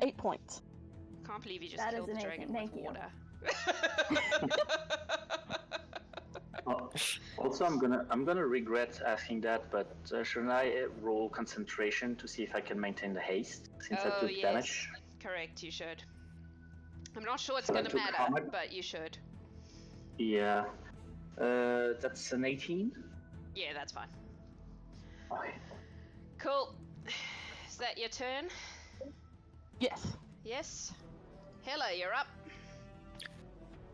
8 points. Can't believe you just That is killed the amazing, dragon thank with you. water. Also, I'm gonna regret asking that, but shouldn't I roll concentration to see if I can maintain the haste since I took yes. damage? Correct, you should. I'm not sure it's So I going to took matter, how much? but you should. Yeah. That's an 18. Yeah, that's fine. Okay. Cool. Is that your turn? Yes. Yes. Hela, you're up.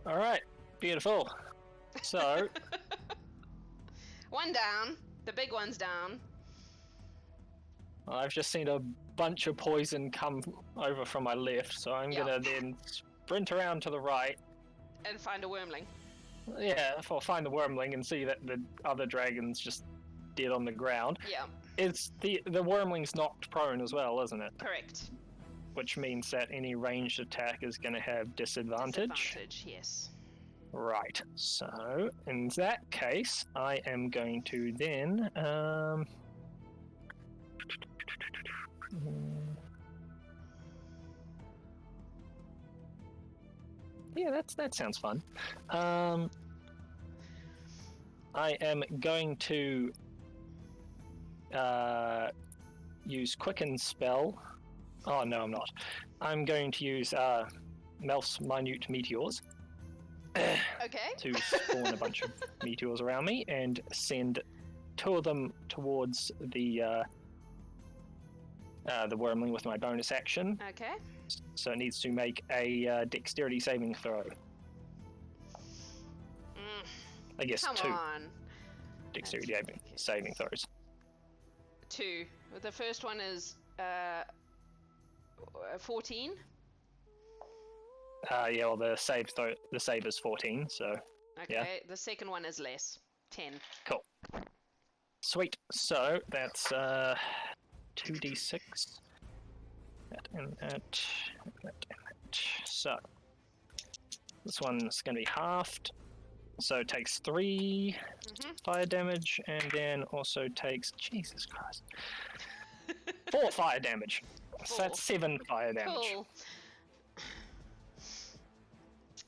All right, beautiful. So, One down. The big one's down. I've just seen a bunch of poison come over from my left, so I'm Yeah. gonna then sprint around to the right. And find a wormling. Yeah, I'll find the wormling and see that the other dragon's just dead on the ground. Yeah, It's the wormling's knocked prone as well, isn't it? correct. Which means that any ranged attack is going to have disadvantage. Disadvantage, yes. Right. So in that case, I am going to then yeah, that sounds fun. I am going to use Quicken spell. Oh no, I'm not. I'm going to use Melf's Minute Meteors Okay. to spawn a bunch of meteors around me and send 2 of them towards the wormling with my bonus action. Okay. So it needs to make a dexterity saving throw. I guess Come 2 on. dexterity saving throws. 2. The first one is 14. Yeah, well the save is 14, so Okay. The second one is less. 10. cool. Sweet. So that's 2d6. That and that. So this one's going to be halved. So it takes 3 fire damage, and then also takes Jesus Christ 4 fire damage. So that's 7 fire damage. Cool.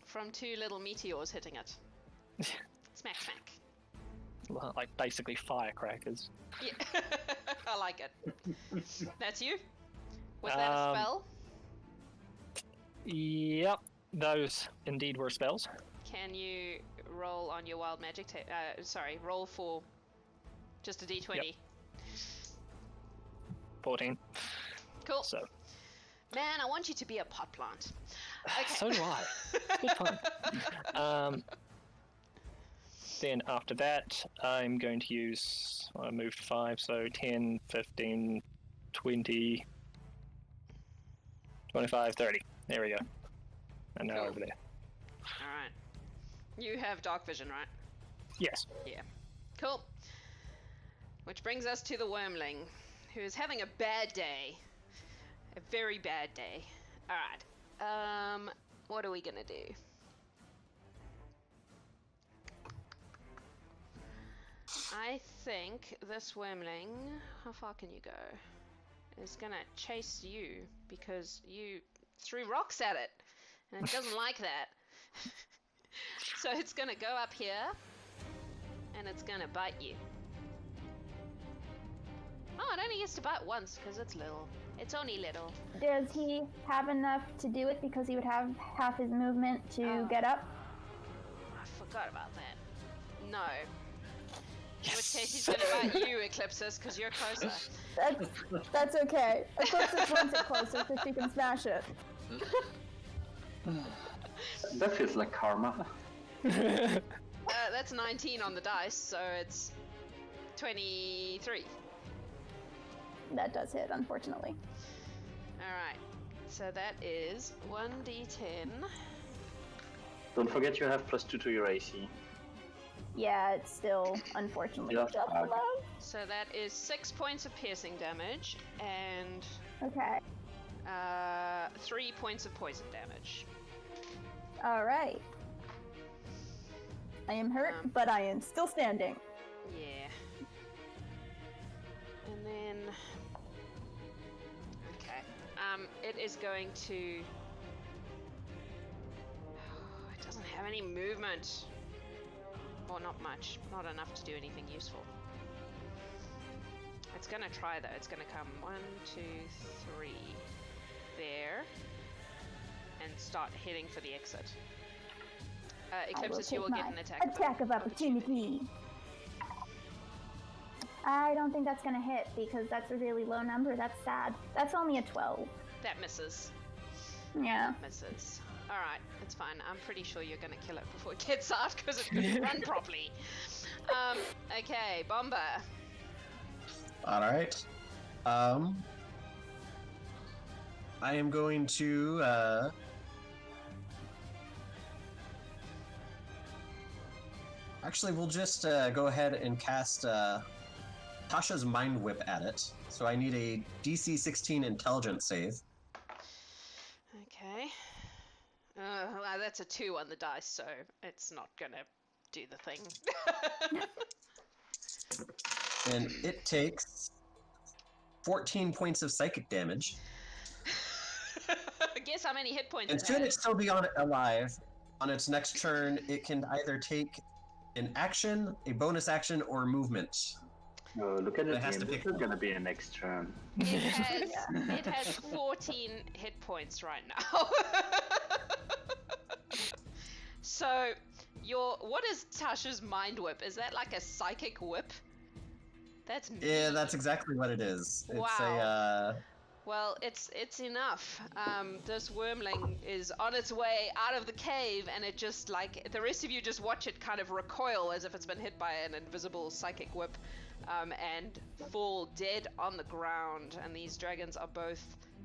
From 2 little meteors hitting it. Smack, smack. Like basically firecrackers. Yeah. I like it. That's you? Was that a spell? Yep, those indeed were spells. Can you roll on your wild magic roll for just a d20. Yep. 14. Cool. So Man, I want you to be a pot plant. Okay. so do I. Good fun. Then after that, I'm going to use, I moved 5, so 10, 15, 20, 25, 30. There we go. And now Cool. over there. Alright. You have dark vision, right? Yes. Yeah. Cool. Which brings us to the wormling, who is having a bad day. A very bad day. Alright. What are we gonna do? I think this wormling, how far can you go, is gonna chase you because you threw rocks at it, and it doesn't like that. So it's gonna go up here, and it's gonna bite you. Oh, it only gets to bite once because it's little. It's only little. Does he have enough to do it because he would have half his movement to get up? I forgot about that. No. In which case he's gonna bite you, Eclipsis, because you're closer. That's okay. Eclipsis wants it closer so she can smash it. That feels like karma. That's 19 on the dice, so it's 23. That does hit, unfortunately. Alright, so that is 1d10. Don't forget you have +2 to your AC. Yeah, it's still, unfortunately, Yeah. just above. So that is 6 points of piercing damage, and Okay. 3 points of poison damage. Alright. I am hurt, but I am still standing. Yeah. And then... Okay. It is going to... It doesn't have any movement. Well, not much. Not enough to do anything useful. It's gonna try though. It's gonna come 1, 2, 3 there. And start heading for the exit. Eclipsis, you will get an attack. Attack of opportunity. I don't think that's gonna hit because that's a really low number. That's sad. That's only a 12. That misses. Yeah. Misses. Alright, it's fine. I'm pretty sure you're gonna kill it before it gets out because it couldn't run properly. Okay, Bombah. Alright. I am going to, Actually, we'll just go ahead and cast Tasha's Mind Whip at it. So I need a DC 16 Intelligence save. Okay. Well, that's a 2 on the dice, so it's not gonna do the thing. And it takes 14 points of psychic damage. Guess how many hit points And it should has. it still be alive, on its next turn, it can either take an action, a bonus action, or movement. Oh, look at It it. has to This pick is one. gonna be a next turn. It has 14 hit points right now. So, what is Tasha's Mind Whip? Is that like a psychic whip? That's mean. Yeah, that's exactly what it is. It's Wow. Well, it's enough. This wormling is on its way out of the cave, and it just, like, the rest of you just watch it kind of recoil as if it's been hit by an invisible psychic whip, and fall dead on the ground. And these dragons are both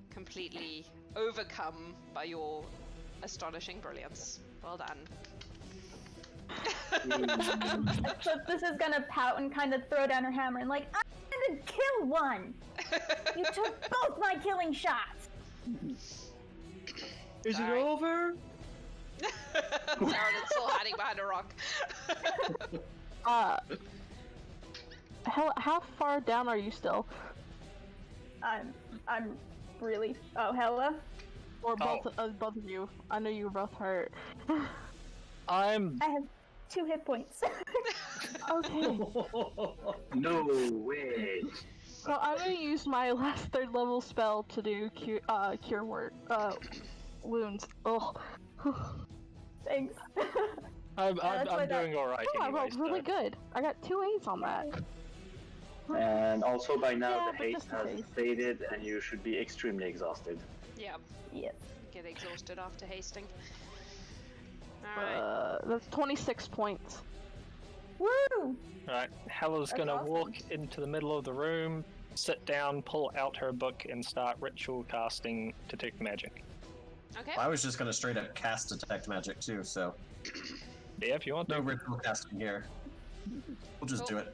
completely overcome by your astonishing brilliance. Well done. So this is gonna pout and kind of throw down her hammer and like, I'm gonna kill one! You took both my killing shots! Is it Alright. over? Saeridyn's still hiding behind a rock. How far down are you still? I'm really... Oh, Hela? Or both of you? I know you were both hurt. I have 2 hit points. Okay. No way. So I'm gonna use my last 3rd level spell to do cure wounds. Oh. Thanks. I'm that's why doing alright Oh, I anyway. rolled really good. I got 2 A's on that. And also by now Yeah, the but haste just in has case. faded and you should be extremely exhausted. Yeah, Yes. get exhausted after hasting. Alright. That's 26 points. Woo! Alright, Hela's That's gonna awesome. walk into the middle of the room, sit down, pull out her book, and start ritual casting Detect Magic. Okay. I was just going to straight up cast Detect Magic too, so Yeah, if you want no to. ritual casting here. We'll just do it.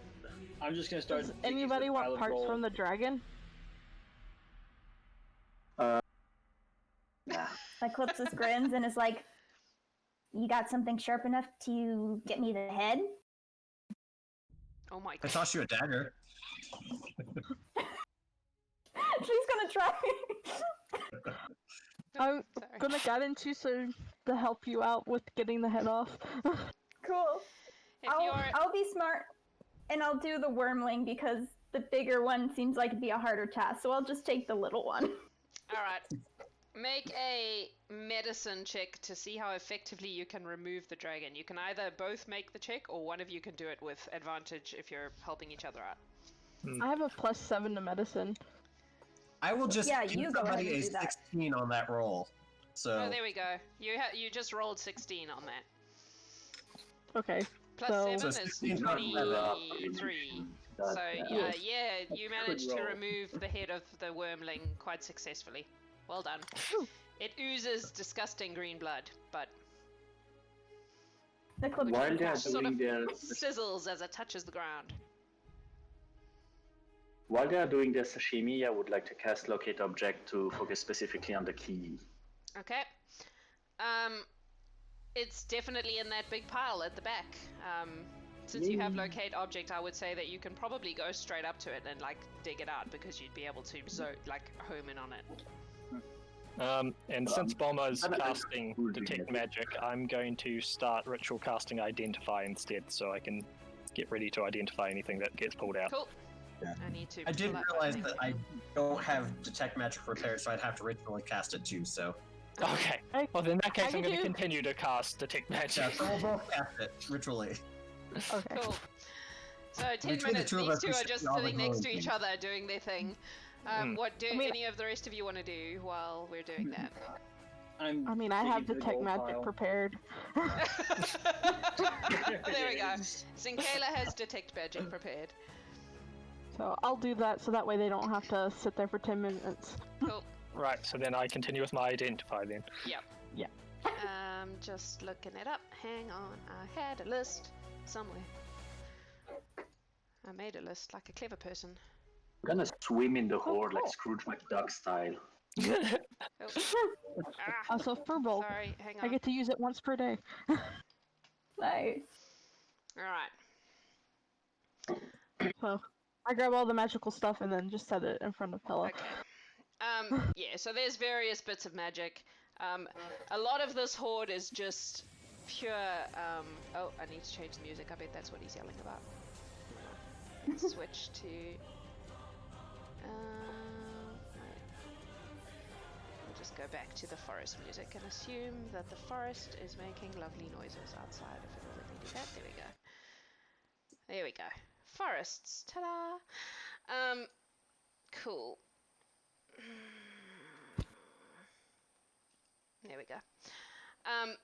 I'm just gonna start. Does digging anybody into the want pile of parts gold. from the dragon? Nah. Eclipsis grins and is like, you got something sharp enough to get me the head? Oh my I god. toss you a dagger. She's gonna try. I'm Sorry. gonna get into so to help you out with getting the head off. Cool. If you're I'll be smart, and I'll do the wormling because the bigger one seems like it'd be a harder task. So I'll just take the little one. all right, make a medicine check to see how effectively you can remove the dragon. You can either both make the check, or one of you can do it with advantage if you're helping each other out. I have a +7 to medicine. I will just Yeah, give you go ahead somebody and a do that. 16 on that roll. So Oh, there we go. You just rolled 16 on that. Okay. Plus So- 7 So is 16 23. That- So, yeah. yeah, you managed to roll. remove the head of the wormling quite successfully. Well done. It oozes disgusting green blood, but The clip While they are sort doing of their sizzles as it touches the ground. sashimi, I would like to cast Locate Object to focus specifically on the key. Okay. It's definitely in that big pile at the back. Since you have locate object, I would say that you can probably go straight up to it and like dig it out because you'd be able to home in on it. And since Bombah is I'm gonna- casting Detect Magic, I'm going to start ritual casting Identify instead, so I can get ready to identify anything that gets pulled out. Cool. Yeah. I need to. I did pull up realize my that I don't have Detect Magic prepared, so I'd have to ritually cast it too, so... Okay. I- Well, in that case, I I'm going to do- continue to cast Detect Magic. Yeah, so we'll both cast it, ritually. Okay. Cool. So 10 Between the minutes, two of these us, two we are should just be all sitting next to agreeing. each other doing their thing. What do any of the rest of you want to do while we're doing that? I mean, I have digging through the Detect gold Magic pile. prepared. There we go. Zinkayla has Detect Magic prepared. So I'll do that so that way they don't have to sit there for 10 minutes. Cool. Right, so then I continue with my Identify then. Yep. Yeah. Just looking it up. Hang on, I had a list somewhere. I made a list like a clever person. I'm gonna swim in the horde like cool. Scrooge McDuck style. Oh. Ah, Also, Firbolg. sorry, hang I on. get to use it once per day. Nice. Alright. So I grab all the magical stuff and then just set it in front of Hela. Okay. Yeah, so there's various bits of magic. A lot of this horde is just pure, oh, I need to change the music. I bet that's what he's yelling about. Let's switch to, right. We'll just go back to the forest music and assume that the forest is making lovely noises outside. If it'll let me do that, there we go. There we go. Forests, ta-da! Cool. There we go.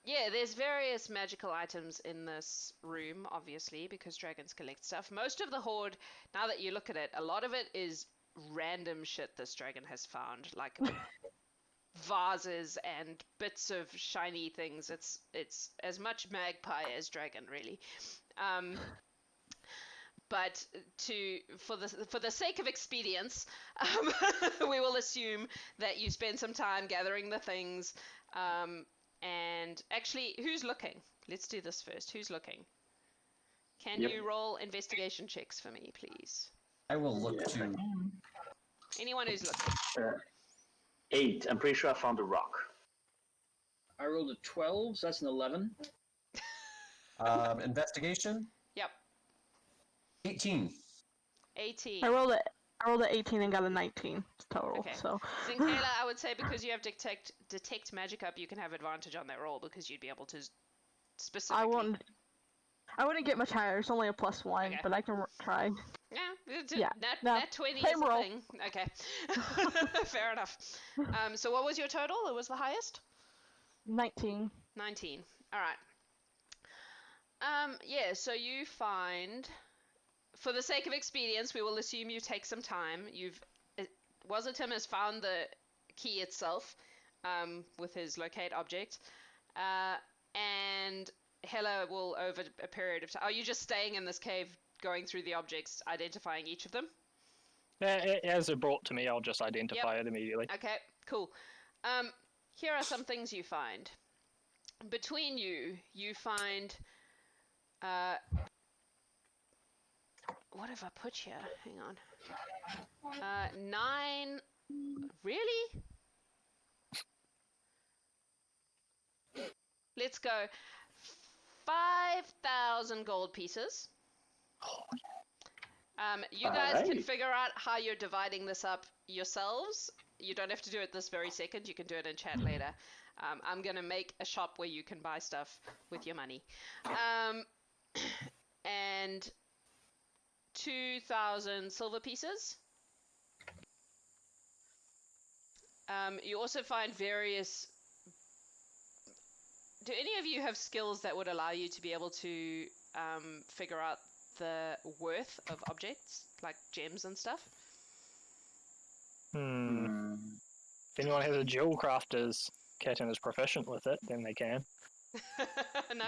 Yeah, there's various magical items in this room, obviously, because dragons collect stuff. Most of the horde, now that you look at it, a lot of it is random shit this dragon has found, like vases and bits of shiny things. It's as much magpie as dragon, really. But for the sake of expedience, we will assume that you spend some time gathering the things. And actually, who's looking? Let's do this first. Who's looking? Can Yep. you roll investigation checks for me, please? I will look to... Anyone who's looking. 8. I'm pretty sure I found a rock. I rolled a 12, so that's an 11. Investigation? Yep. 18. 18. I rolled it 18 and got a 19 total. Okay. So Zinkayla, I would say because you have detect magic up, you can have advantage on that roll because you'd be able to specifically. I wouldn't get much higher. It's only a +1, Okay. but I can try. Yeah, no, nat 20 is same a roll. thing. Okay. Fair enough. So what was your total? It was the highest? 19. 19. All right. Yeah, so you find, for the sake of expedience, we will assume you take some time. Wasitum has found the key itself with his locate object, and Hela will, over a period of time. Are you just staying in this cave, going through the objects, identifying each of them? As they're brought to me, I'll just identify it immediately. Okay, cool. Here are some things you find. Between you find. What have I put here? Hang on. 9. Really? let's go 5,000 gold pieces. You guys can Alright. figure out how you're dividing this up yourselves. You don't have to do it this very second. You can do it in chat later. I'm going to make a shop where you can buy stuff with your money. And 2,000 silver pieces. You also find various... Do any of you have skills that would allow you to be able to figure out the worth of objects, like gems and stuff? If anyone has a jewel crafter's kit and is proficient with it, then they can. No?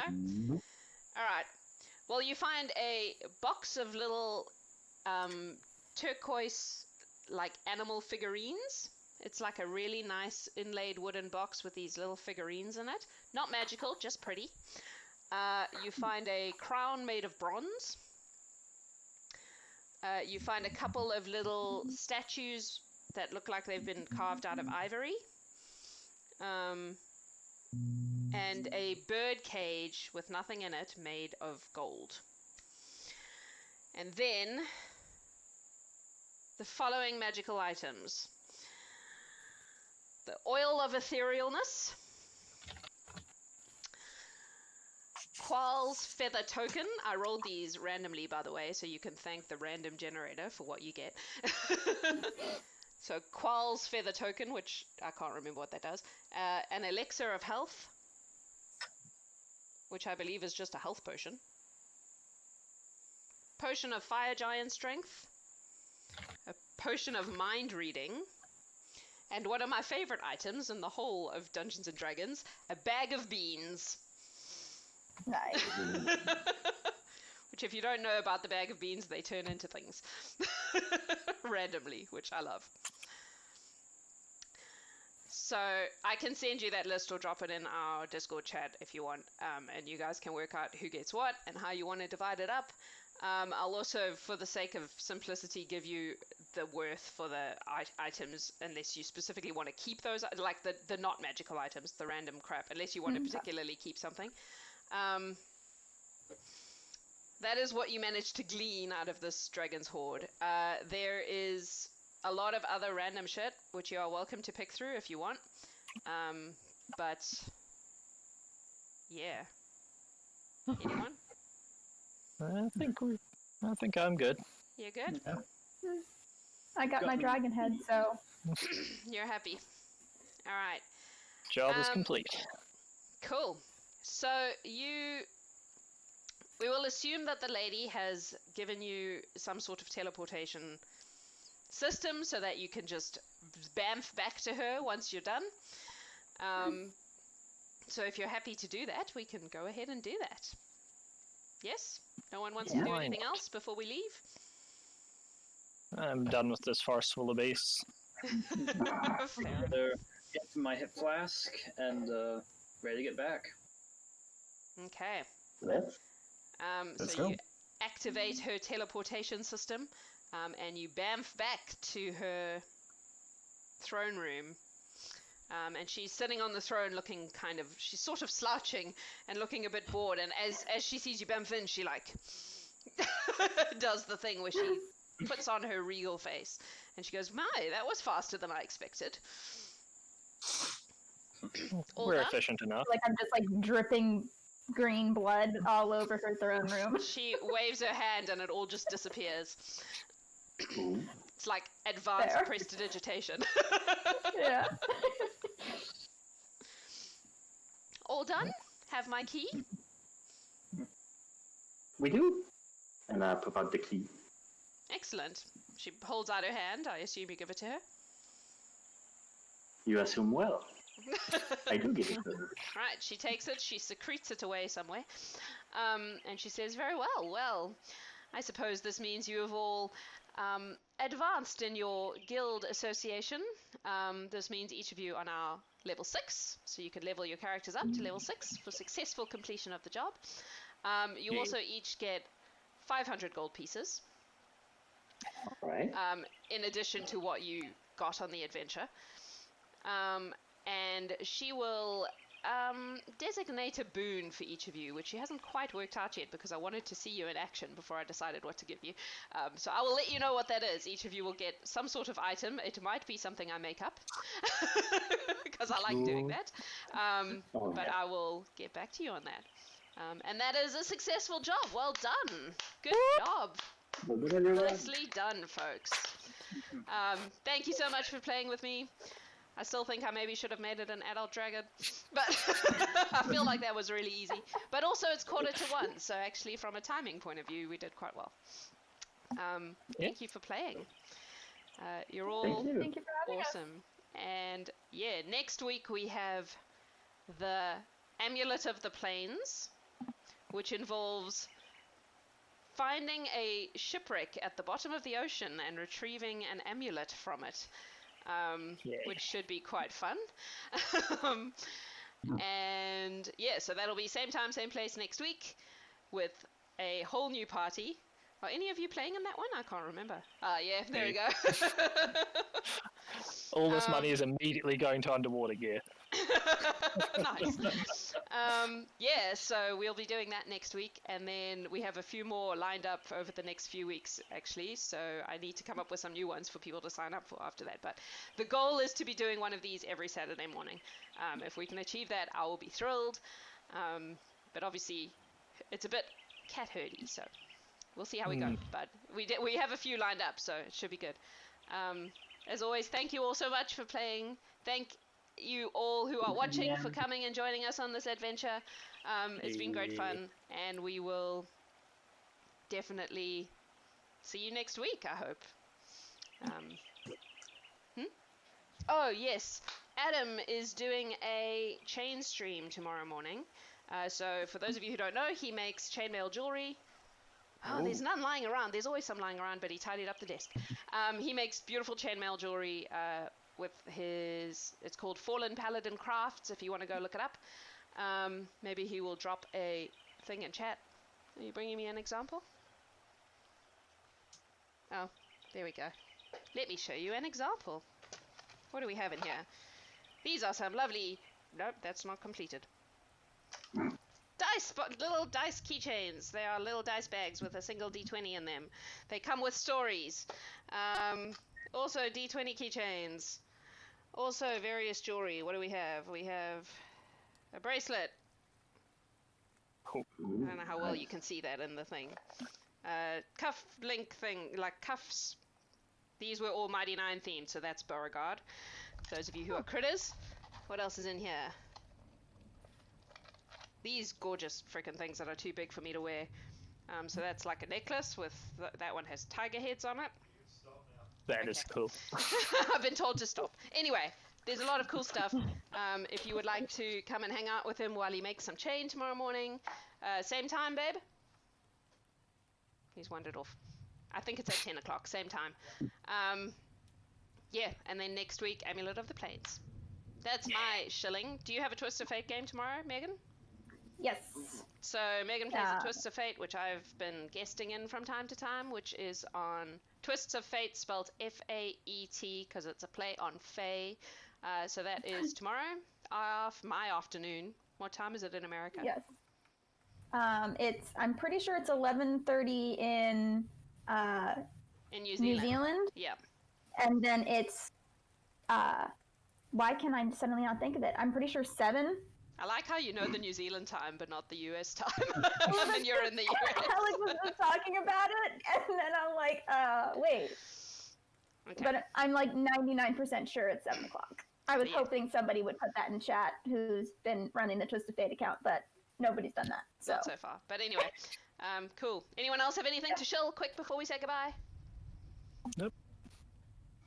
Alright. Well, you find a box of little turquoise, like, animal figurines. It's like a really nice inlaid wooden box with these little figurines in it. Not magical, just pretty. You find a crown made of bronze. You find a couple of little statues that look like they've been carved out of ivory. And a bird cage with nothing in it made of gold. And then the following magical items. The oil of etherealness. Qual's feather token. I rolled these randomly, by the way, so you can thank the random generator for what you get. So Qual's feather token, which I can't remember what that does. An elixir of health, which I believe is just a health potion. Potion of fire giant strength. A potion of mind reading. And one of my favorite items in the whole of Dungeons and Dragons, a bag of beans. Nice. Which, if you don't know about the bag of beans, they turn into things. Randomly, which I love. So I can send you that list or drop it in our Discord chat if you want, and you guys can work out who gets what and how you want to divide it up. I'll also, for the sake of simplicity, give you the worth for the items, unless you specifically want to keep those, like the not magical items, the random crap, unless you want to particularly keep something. That is what you manage to glean out of this Dragon's Hoard. There is a lot of other random shit, which you are welcome to pick through if you want. But yeah. Anyone? I think I'm good. You're good? Yeah. I got my dragon head, so You're happy. Alright. Job is complete. Cool. So we will assume that the lady has given you some sort of teleportation system so that you can just bamf back to her once you're done. So if you're happy to do that, we can go ahead and do that. Yes? No one wants to do anything else before we leave? I'm done with this farce full of beasts. Fair. Get to my hip flask and ready to get back. Okay. Let's Let's So go. you activate her teleportation system, and you bamf back to her throne room. And she's sitting on the throne looking she's sort of slouching and looking a bit bored. And as she sees you bamf in, she like does the thing where she puts on her regal face. And she goes, "My, that was faster than I expected." All We're done? efficient enough. like I'm just like dripping green blood all over her throne room. She waves her hand and it all just disappears. Ooh. It's like advanced Fair. prestidigitation. Yeah. All done? Have my key? We do. And I pop out the key. Excellent. She holds out her hand. I assume you give it to her. You assume well. I do give it to her. Right, she takes it, she secretes it away somewhere. And she says, "Very well. Well, I suppose this means you have all advanced in your guild association. This means each of you are now level 6, so you can level your characters up to level 6 for successful completion of the job. You also each get 500 gold pieces, Alright. in addition to what you got on the adventure. And she will designate a boon for each of you, which she hasn't quite worked out yet because I wanted to see you in action before I decided what to give you. So I will let you know what that is. Each of you will get some sort of item. It might be something I make up because I like doing that. But I will get back to you on that. And that is a successful job. Well done. Good job. Nicely done, folks. Thank you so much for playing with me. I still think I maybe should have made it an adult dragon, but I feel like that was really easy. But also it's 1:45, so actually from a timing point of view, we did quite well. Thank you for playing. You're all Thank you for having us. awesome. And yeah, next week we have the Amulet of the Plains, which involves finding a shipwreck at the bottom of the ocean and retrieving an amulet from it, which should be quite fun. And yeah, so that'll be same time, same place next week with a whole new party. Are any of you playing in that one? I can't remember. Yeah, there we go. All this money is immediately going to underwater gear. Nice. Yeah, so we'll be doing that next week, and then we have a few more lined up over the next few weeks, actually. So I need to come up with some new ones for people to sign up for after that. But the goal is to be doing one of these every Saturday morning. If we can achieve that, I will be thrilled. But obviously, it's a bit cat herdy, so we'll see how we go. But we have a few lined up, so it should be good. As always, thank you all so much for playing. Thank you all who are watching for coming and joining us on this adventure. It's been great fun, and we will definitely see you next week, I hope. Oh yes, Adam is doing a chain stream tomorrow morning. So for those of you who don't know, he makes chainmail jewelry. Oh, there's none lying around. There's always some lying around, but he tidied up the desk. He makes beautiful chainmail jewelry with his... It's called Fallen Paladin Crafts, if you want to go look it up. Maybe he will drop a thing in chat. Are you bringing me an example? Oh, there we go. Let me show you an example. What do we have in here? These are some lovely... Nope, that's not completed. Little dice keychains. They are little dice bags with a single D20 in them. They come with stories. Also D20 keychains. Also various jewelry. What do we have? We have a bracelet. I don't know how well you can see that in the thing. Cuff link thing, like cuffs. These were all Mighty Nine themed, so that's Beauregard. Those of you who are critters. What else is in here? These gorgeous freaking things that are too big for me to wear. So that's like a necklace with that one has tiger heads on it. That is cool. I've been told to stop. Anyway, there's a lot of cool stuff. If you would like to come and hang out with him while he makes some chain tomorrow morning, same time, babe. He's wandered off. I think it's at 10 o'clock, same time. Yeah, and then next week, Amulet of the Plains. That's my shilling. Do you have a Twist of Fate game tomorrow, Megan? Yes. So Megan plays a Twists of Fate, which I've been guesting in from time to time, which is on Twists of Fate, spelled F-A-E-T, because it's a play on Fae. So that is tomorrow, my afternoon. What time is it in America? Yes. I'm pretty sure it's 11:30 in New Zealand. Yeah. And then it's why can I suddenly not think of it? I'm pretty sure 7. I like how you know the New Zealand time, but not the US time. And you're in the US. Alex was talking about it, and then I'm like, wait. Okay. But I'm like 99% sure it's 7 o'clock. I was hoping somebody would put that in chat who's been running the Twist of Fate account, but nobody's done that. So. Not so far. But anyway, cool. Anyone else have anything to shill quick before we say goodbye? Nope.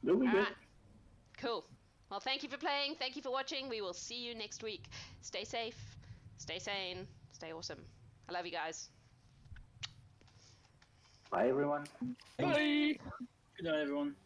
No, we good. Right. Cool. Well, thank you for playing. Thank you for watching. We will see you next week. Stay safe. Stay sane. Stay awesome. I love you guys. Bye, everyone. Bye. Good night, everyone.